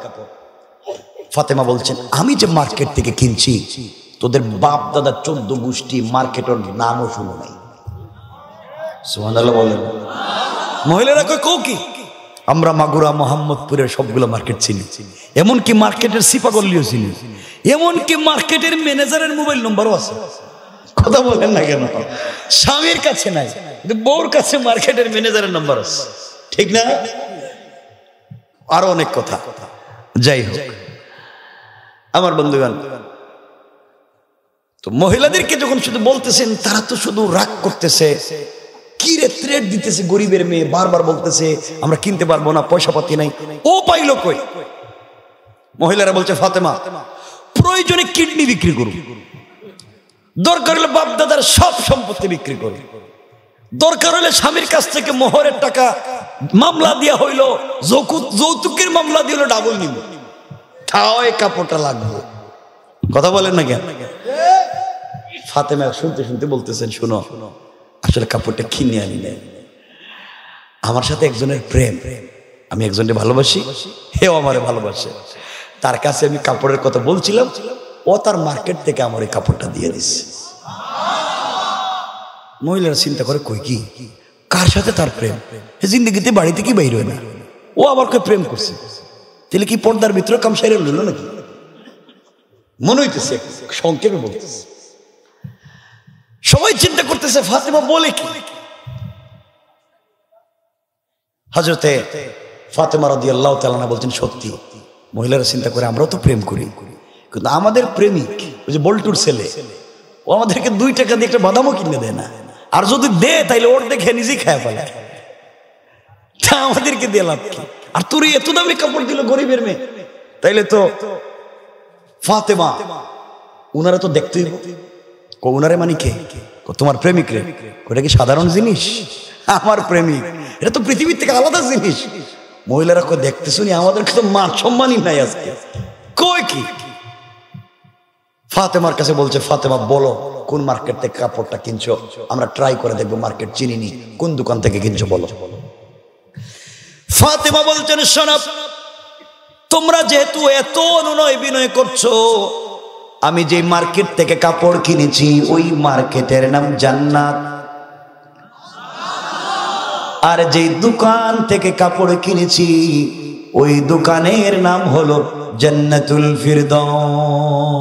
S1: ফাতেমা বলছেন আমি যে মার্কেট থেকে কিনছি তোদের বাপ দাদা 14 গোষ্ঠী মার্কেটের নামও শুনো নাই। সুবহানাল্লাহ বলেন। মহিলারা কই কও কি? আমরা মাগুরা মোহাম্মদপুরের সবগুলো মার্কেট চিনি, এমনকি মার্কেটের সিপাগল্লিও চিনি, এমনকি মার্কেটের ম্যানেজারের মোবাইল নম্বরও আছে। কথা বলেন না কেন? স্বামীর কাছে নাই, বউর কাছে মার্কেটের ম্যানেজারের নম্বর আছে, ঠিক না? আরো অনেক কথা। যাই হোক আমার বন্ধুগণ, তো মহিলাদেরকে যখন শুধু বলতেছেন তারা তো শুধু রাগ করতেছে, কি রে থ্রেট দিতেছে গরিবের মেয়ে, বারবার বলতেছে আমরা কিনতে পারবো না, পয়সা পাতি নাই। ও পাইলো কই? মহিলারা বলছে ফাতেমা প্রয়োজনে কিডনি বিক্রি করুন, দরকার হলে বাপ দাদার সব সম্পত্তি বিক্রি করুন, দরকার হলে স্বামীর কাছ থেকে মোহরের টাকা মামলা দিয়া হইলো, যৌতুকের মামলা দিয়ে হলো ডাবল নিব, তাও এই কাপড়টা লাগবে। কথা বলেন না কেন? ফাতেমা শুনতে শুনতে বলতেছেন শোনো আসলে কাপড়টা কিনে আনি নাই, আমার সাথে একজনের প্রেম, আমি একজনকে ভালোবাসি, হেও আমারে ভালোবাসে, তার কাছে আমি কাপড়ের কথা বলছিলাম, ও তার মার্কেট থেকে আমার এই কাপড়টা দিয়ে দিচ্ছে। মহিলারা চিন্তা করে কই কি কার সাথে তার প্রেম, জিন্দগিতে বাড়িতে কি বাইর হয় না, ও আবার কে প্রেম করছে, তাহলে কি পর্দার ভিতরে কাম সাইরে লইল নাকি? মনে হইতেছে সংক্ষেপে বলতেছে। সবাই চিন্তা করতেছে ফাতেমা বলে কি? হযরতে ফাতেমা রাদিয়াল্লাহু তাআলা আনহা বলছেন সত্যি। মহিলারা চিন্তা করে আমরাও তো প্রেম করি, কিন্তু আমাদের প্রেমিক ওই যে বল্টুর ছেলে, ও আমাদেরকে 2 টাকা দিয়ে একটা বাদামও কিনে দেয় না, আর যদি দে তাইলে ওর দেখে নিজেই খায় ফেলে, তা আমাদেরকে দিয়ে লাভ কি? আর তোর এত দামি কাপড় দিল গরিবের মেয়ে, তাইলে তো ফাতেমা উনারা তো দেখতেই, উনারে মানে কে? তোমার প্রেমিক রে। ওটা কি সাধারণ জিনিস? আমার প্রেমিক, এটা তো পৃথিবীর থেকে আলাদা জিনিস। মহিলারা কই দেখতে শুনি আমাদেরকে তো মান সম্মানই নাই আজকে, কই কি? ফাতেমার কাছে বলছে ফাতেমা বলো কোন মার্কেট থেকে কাপড়টা কিনছো, আমরা ট্রাই করে দেখবো, মার্কেট চিনিনি, কোন দোকান থেকে কিনছো বলো। ফাতেমা বলছেন শোনো, তোমরা যেহেতু এত অনুনয় বিনয় করছো, আমি যে মার্কেট থেকে কাপড় কিনেছি ওই মার্কেটের নাম জান্নাত, আর যে দোকান থেকে কাপড় কিনেছি ওই দোকানের নাম হলো জান্নাতুল ফিরদাউস।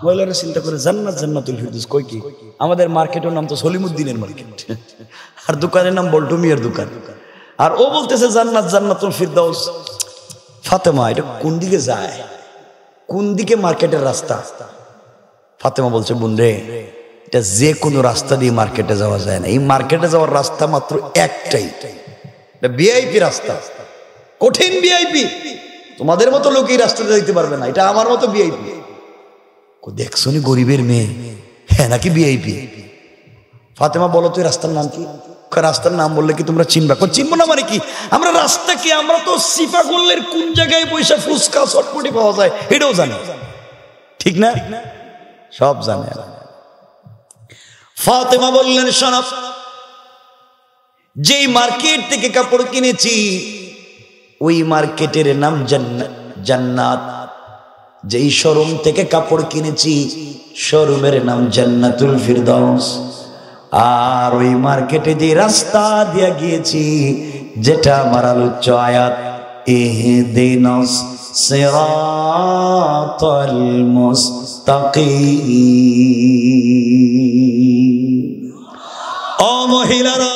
S1: মহিলারা চিন্তা করে জান্নাত জান্নাতুল ফিরদাউস কই কি? আমাদের মার্কেটের নাম তো সলিমুদ্দিনের মার্কেট, আর দোকানের নাম বল্টু মিয়ার দোকান, আর ও বলতেছে জান্নাত জান্নাতুল ফিরদাউস। ফাতেমা, এটা কোন দিকে যায়? কোন দিকে মার্কেটের রাস্তা? ফাতেমা বলছে, বোন রে, এটা যে কোনো রাস্তা দিয়ে মার্কেটে যাওয়া যায় না। এই মার্কেটে যাওয়ার রাস্তা মাত্র একটাই, এটা ভিআইপি রাস্তা, কঠিন ভিআইপি। তোমাদের মতো লোক এই রাস্তাতে যাইতে পারবে না, এটা আমার মতো ভিআইপি। দেখছো নি গরিবের মেয়ে, হ্যাঁ নাকি ভিআইপি? ফাতেমা বলো তো এই রাস্তার নাম কি? রাস্তার নাম বললে কি তোমরা চিনবা? চিনবো না মানে কি? আমরা রাস্তা কি, আমরা তো সিফা গোল্লের কোন জায়গায় পয়সা ফুচকা চটপটি পাওয়া যায় এটাও জানি, ঠিক না? সব জানে। ফাতেমা বললেন, শোনো, যেই মার্কেট থেকে কাপড় কিনেছি ওই মার্কেটের নাম জান্নাত, যেই শোরুম থেকে কাপড় কিনেছি শোরুমের নাম জান্নাতুল ফিরদাউস, আর ওই মার্কেটে যে রাস্তা দিয়ে গিয়েছি যেটা আমার আলোচ্য আয়াত, ইহদিনাস সিরাতাল মুস্তাকিম। ও মহিলারা,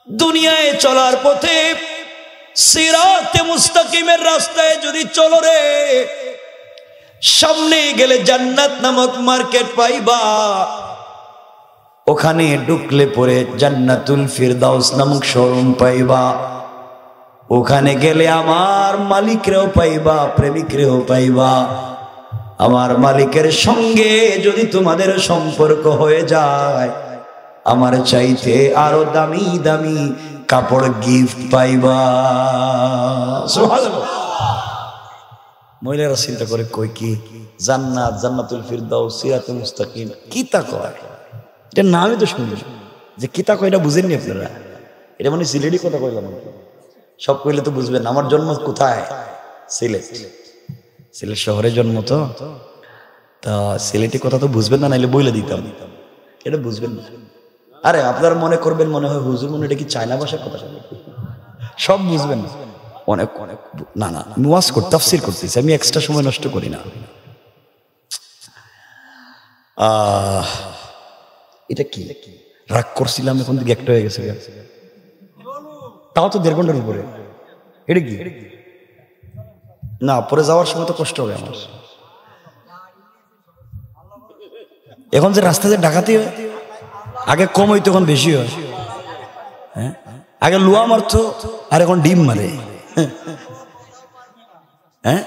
S1: দুনিয়ায় চলার পথে সিরাতে মুস্তাকিমের রাস্তায় যদি চলো রে, সামনে গেলে জান্নাত নামক মার্কেট পাইবা, ওখানে ঢুকলে পরে জান্নাতুল ফিরদাউস নামক শোরুম পাইবা, ওখানে গেলে আমার মালিকরেও পাইবা, প্রেমিকরেও পাইবা। আমার মালিকের সঙ্গে যদি তোমাদের সম্পর্ক হয়ে যায়, আমার চাইতে আরো দামি দামি কাপড় গিফট পাইবা। সুবহানাল্লাহ। মহিলারা চিন্তা করে, কই কি জান্নাত, জান্নাতুল ফিরদাউস, সিরাতুল মুস্তাকিম, কি তা কয়? এটা নামই তো শুনি, যে কি তা কয় এটা বুঝেননি আপনারা? এটা মানে সিলেটি কথা কইলাম, সব কইলে তো বুঝবেন। আমার জন্ম কোথায়? সিলেট, সিলেট শহরে জন্ম। তো তা সিলেটি কথা তো বুঝবেন না, নাইলে বইলে দিতাম, এটা বুঝবেন না। আরে আপনারা মনে করবেন মনে হয় হুজুর মনে এটা কি চায়না ভাষার কথা, সব বুঝবেন না। অনেক অনেক না না, ওয়াজ করতে তাফসীর করতেছি আমি, এক্সট্রা সময় নষ্ট করি না। এটা কি রাগ করছিলাম, এখন দিকে একটা হয়ে গেছে, তাও তো 1.5 ঘন্টার উপরে। এটা কি না, পরে যাওয়ার সময় তো কষ্ট হবে আমার। এখন যে রাস্তাতে ডাকাতি হয়, আগে কম হইতো এখন বেশি হয়। হ্যাঁ, আগে লুয়া মারতো আর এখন ডিম মারে। হ্যাঁ,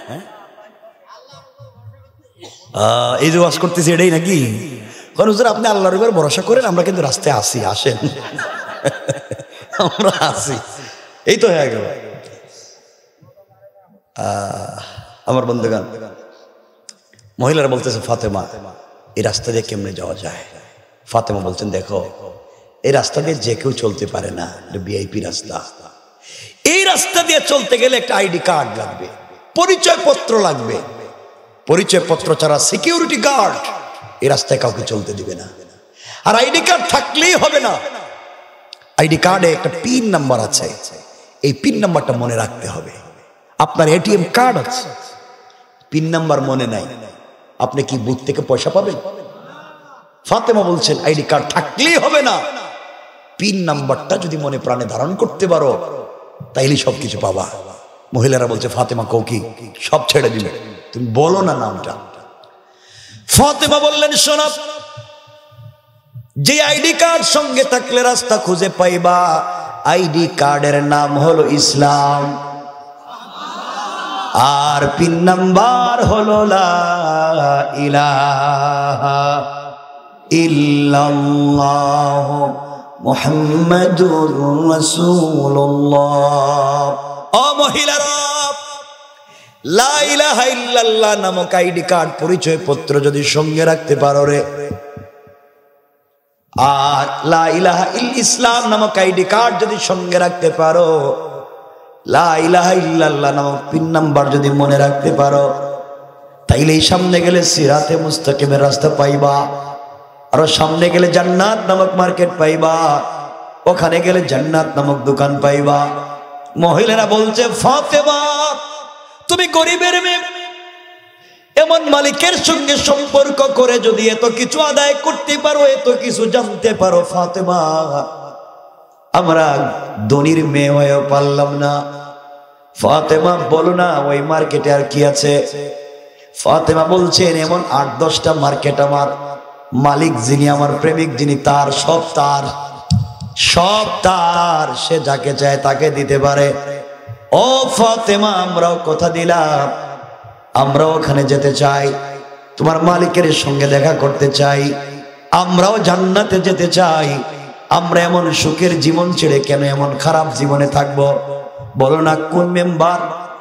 S1: এই যে ওয়াজ করতেছি এটাই নাকি? কারণ হুজুর আপনি আল্লাহর উপর ভরসা করেন, আমরা কিন্তু রাস্তায় আসি, আসেন, আমরা আসি, এই তো হয়ে গেল। আমার বন্ধুগণ, মহিলারা বলতেছে, ফাতেমা এই রাস্তা দিয়ে কেমনে যাওয়া যায়? ফাতেমা বলছেন, দেখো এই রাস্তা দিয়ে যে কেউ চলতে পারে না, এটা ভিআইপি রাস্তা। এই রাস্তা দিয়ে চলতে গেলে একটা আইডি কার্ড লাগবে, পরিচয় পত্র লাগবে। পরিচয় পত্র ছাড়া সিকিউরিটি গার্ড এই রাস্তায় কাউকে চলতে দিবে না। আর আইডি কার্ড থাকলেই হবে না, আইডি কার্ডে একটা পিন নাম্বার আছে, এই পিন নাম্বারটা মনে রাখতে হবে। আপনার এটিএম কার্ড আছে, পিন নাম্বার মনে নাই, আপনি কি বুথ থেকে পয়সা পাবেন? ফাতেমা বলছেন আইডি কার্ড থাকলেই হবে না, পিন নাম্বারটা যদি মনে প্রাণে ধারণ করতে পারো তাইলে সবকিছু পাবা। মহিলারা বলছে, ফাতেমা কও কি? সব ছেড়ে দিবে, তুমি বলো না নামটা। ফাতেমা বললেন, শোনো, যে আইডি কার্ড সঙ্গে থাকলে রাস্তা খুঁজে পাইবা, আইডি কার্ডের নাম হলো ইসলাম, আর পিন নাম্বার হলো লা ইলাহা ইল্লাল্লাহ মুহাম্মাদুর রাসূলুল্লাহ। ও মহিলারা, লা ইলাহা ইল্লাল্লাহ নামক আইডি কার্ড, পরিচয় পত্র যদি সঙ্গে রাখতে পারো রে, আর লা ইলাহা ইসলাম নামক আইডি কার্ড যদি সঙ্গে রাখতে পারো, লা ইলাহা ইল্লাল্লাহ নামক পিন নাম্বার যদি মনে রাখতে পারো, তাইলে এই সামনে গেলে সিরাতে মুস্তাকিমের রাস্তা পাইবা, আরো সামনে গেলে জান্নাত নামক মার্কেট পাইবা, ওখানে গেলে জান্নাত নামক দোকান পাইবা। মহিলারা বলছে, ফাতেমা তুমি গরিবের মেয়ে, এমন মালিকের সঙ্গে সম্পর্ক করে যদি এত কিছু আদায় করতে পারো, এত কিছু জানতে পারো ফাতেমা, আমরা ধনীর মেয়ে হয়েও পারলাম না। ফাতেমা বলো না ওই মার্কেটে আর কি আছে? ফাতেমা বলছেন, এমন 8-10টা মার্কেট আমার মালিক যিনি, আমার প্রেমিক যিনি, তার সব তার, সে যাকে চায় তাকে দিতে পারে। ও ফাতেমা, আমরাও কথা দিলাম, আমরাও ওখানে যেতে চাই, তোমার মালিকের সঙ্গে দেখা করতে চাই, আমরাও জান্নাতে যেতে চাই। আমরা এমন সুখের জীবন ছেড়ে কেন এমন খারাপ জীবনে থাকবো? বলো না কোন মেম্বার,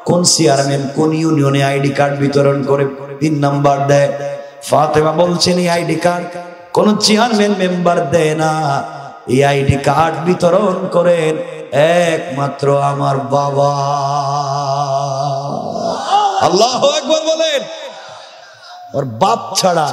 S1: কোন চেয়ারম্যান, কোন ইউনিয়নে আইডি কার্ড বিতরণ করে পিন নাম্বার দেয়? ফাতেমা বলছেন, এই আইডি কার্ড কোন চেয়ারম্যান মেম্বার দেয় না, এই আইডি কার্ড বিতরণ করেন একমাত্র আমার বাবা। আল্লাহু আকবার বলেন। ওর বাপ ছাড়া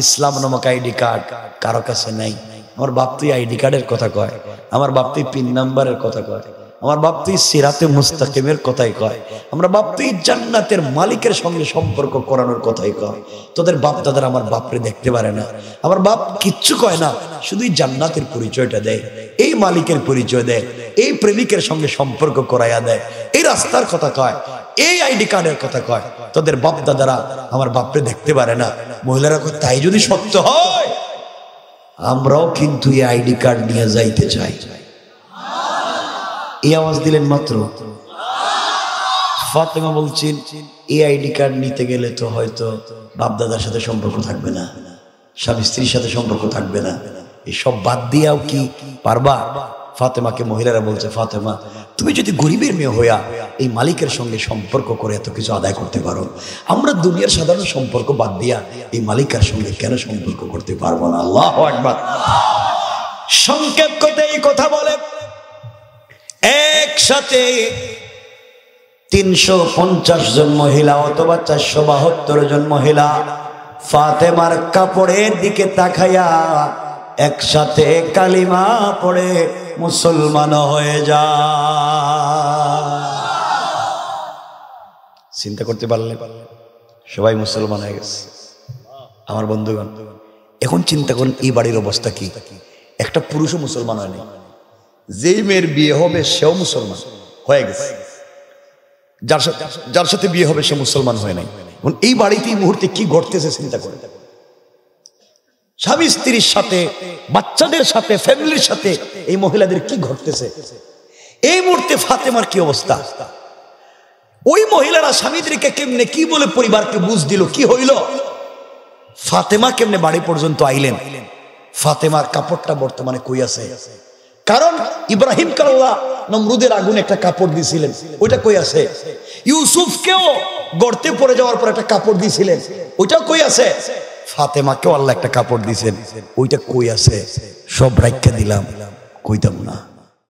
S1: ইসলাম নামক আইডি কার্ড কারো কাছে নাই। আমার বাপ তুই আইডি কার্ডের কথা কয়, আমার বাপ তুই পিন নাম্বারের কথা কয়, আমার বাপ তুই সিরাতে মুস্তাকিমের কথাই কয়, আমরা বাপ তুই জান্নাতের মালিকের সঙ্গে সম্পর্ক করানোর কথাই কয়। তোদের বাপ দাদারা আমার বাপরে দেখতে পারে না, আমার বাপ কিচ্ছু কয় না, শুধুই জান্নাতের পরিচয়টা দেয়, এই মালিকের পরিচয় দেয়, এই প্রেমিকের সঙ্গে সম্পর্ক করাইয়া দেয়, এই রাস্তার কথা কয়, এই আইডি কার্ডের কথা কয়। তোদের বাপ দাদারা আমার বাপরে দেখতে পারে না। মহিলারা কয়, তাই যদি সত্য হয় আমরাও কিন্তু এই আইডি কার্ড নিয়ে যাইতে চাই। এই আওয়াজ দিলেন মাত্র। ফাতেমা বলছেন, এই আইডি কার্ড নিতে গেলে তো হয়তো বাপ দাদার সাথে সম্পর্ক থাকবে না, স্বামী স্ত্রীর সাথে সম্পর্ক থাকবে না, এসব বাদ দিয়েও কি পারবা? ফাতেমাকে মহিলারা বলছে, ফাতেমা তুমি যদি গরিবের মেয়ে হইয়া এই মালিকের সঙ্গে সম্পর্ক করে এত কিছু আদায় করতে পারো, আমরা দুনিয়ার সাধারণ সম্পর্ক বাদ দিয়া এই মালিকের সঙ্গে কেন সম্পর্ক করতে পারবো না? আল্লাহু আকবার। সংক্ষেপ করতে এই কথা বলে, একসাথে 350 জন মহিলা অথবা 472 জন মহিলা ফাতেমার কাপড়ের দিকে তাকাইয়া একসাথে কালিমা পড়ে মুসলমান হয়ে যায়। চিন্তা করতে পারলে সবাই মুসলমান হয়ে গেছে। আমার বন্ধুগণ, এখন চিন্তা করুন এই বাড়ির অবস্থা কি? একটা পুরুষও মুসলমান হয় নাই, যেই মেয়ের বিয়ে হবে সেও মুসলমান হয়ে গেছে, যার সাথে বিয়ে হবে সে মুসলমান হয় নাই। এই বাড়িতে এই মুহূর্তে কি ঘটতেছে চিন্তা করে। স্বামী স্ত্রীর সাথে, বাচ্চাদের সাথে, ফ্যামিলির সাথে এই মহিলাদের কি ঘটতেছে এই মুহূর্তে? ফাতেমার কি অবস্থা? ওই মহিলারা স্বামীদেরকে কেমনে কি বলে পরিবারকে বুঝ দিল, কি হইল? ফাতেমা কেমনে বাড়ি পর্যন্ত আইলেন? ফাতেমার কাপড়টা বর্তমানে কই আছে? কারণ ইব্রাহিম আল্লাহ নমরুদের আগুনে একটা কাপড় দিয়েছিলেন, ওইটা কই আছে? ইউসুফকেও গর্তে পড়ে যাওয়ার পর একটা কাপড় দিয়েছিলেন, ওইটাও কই আছে? ফাতেমাকেও আল্লাহ একটা কাপড় দিয়েছেন, ওইটা কই আছে? সব রাইখা দিলাম, কইতাম না।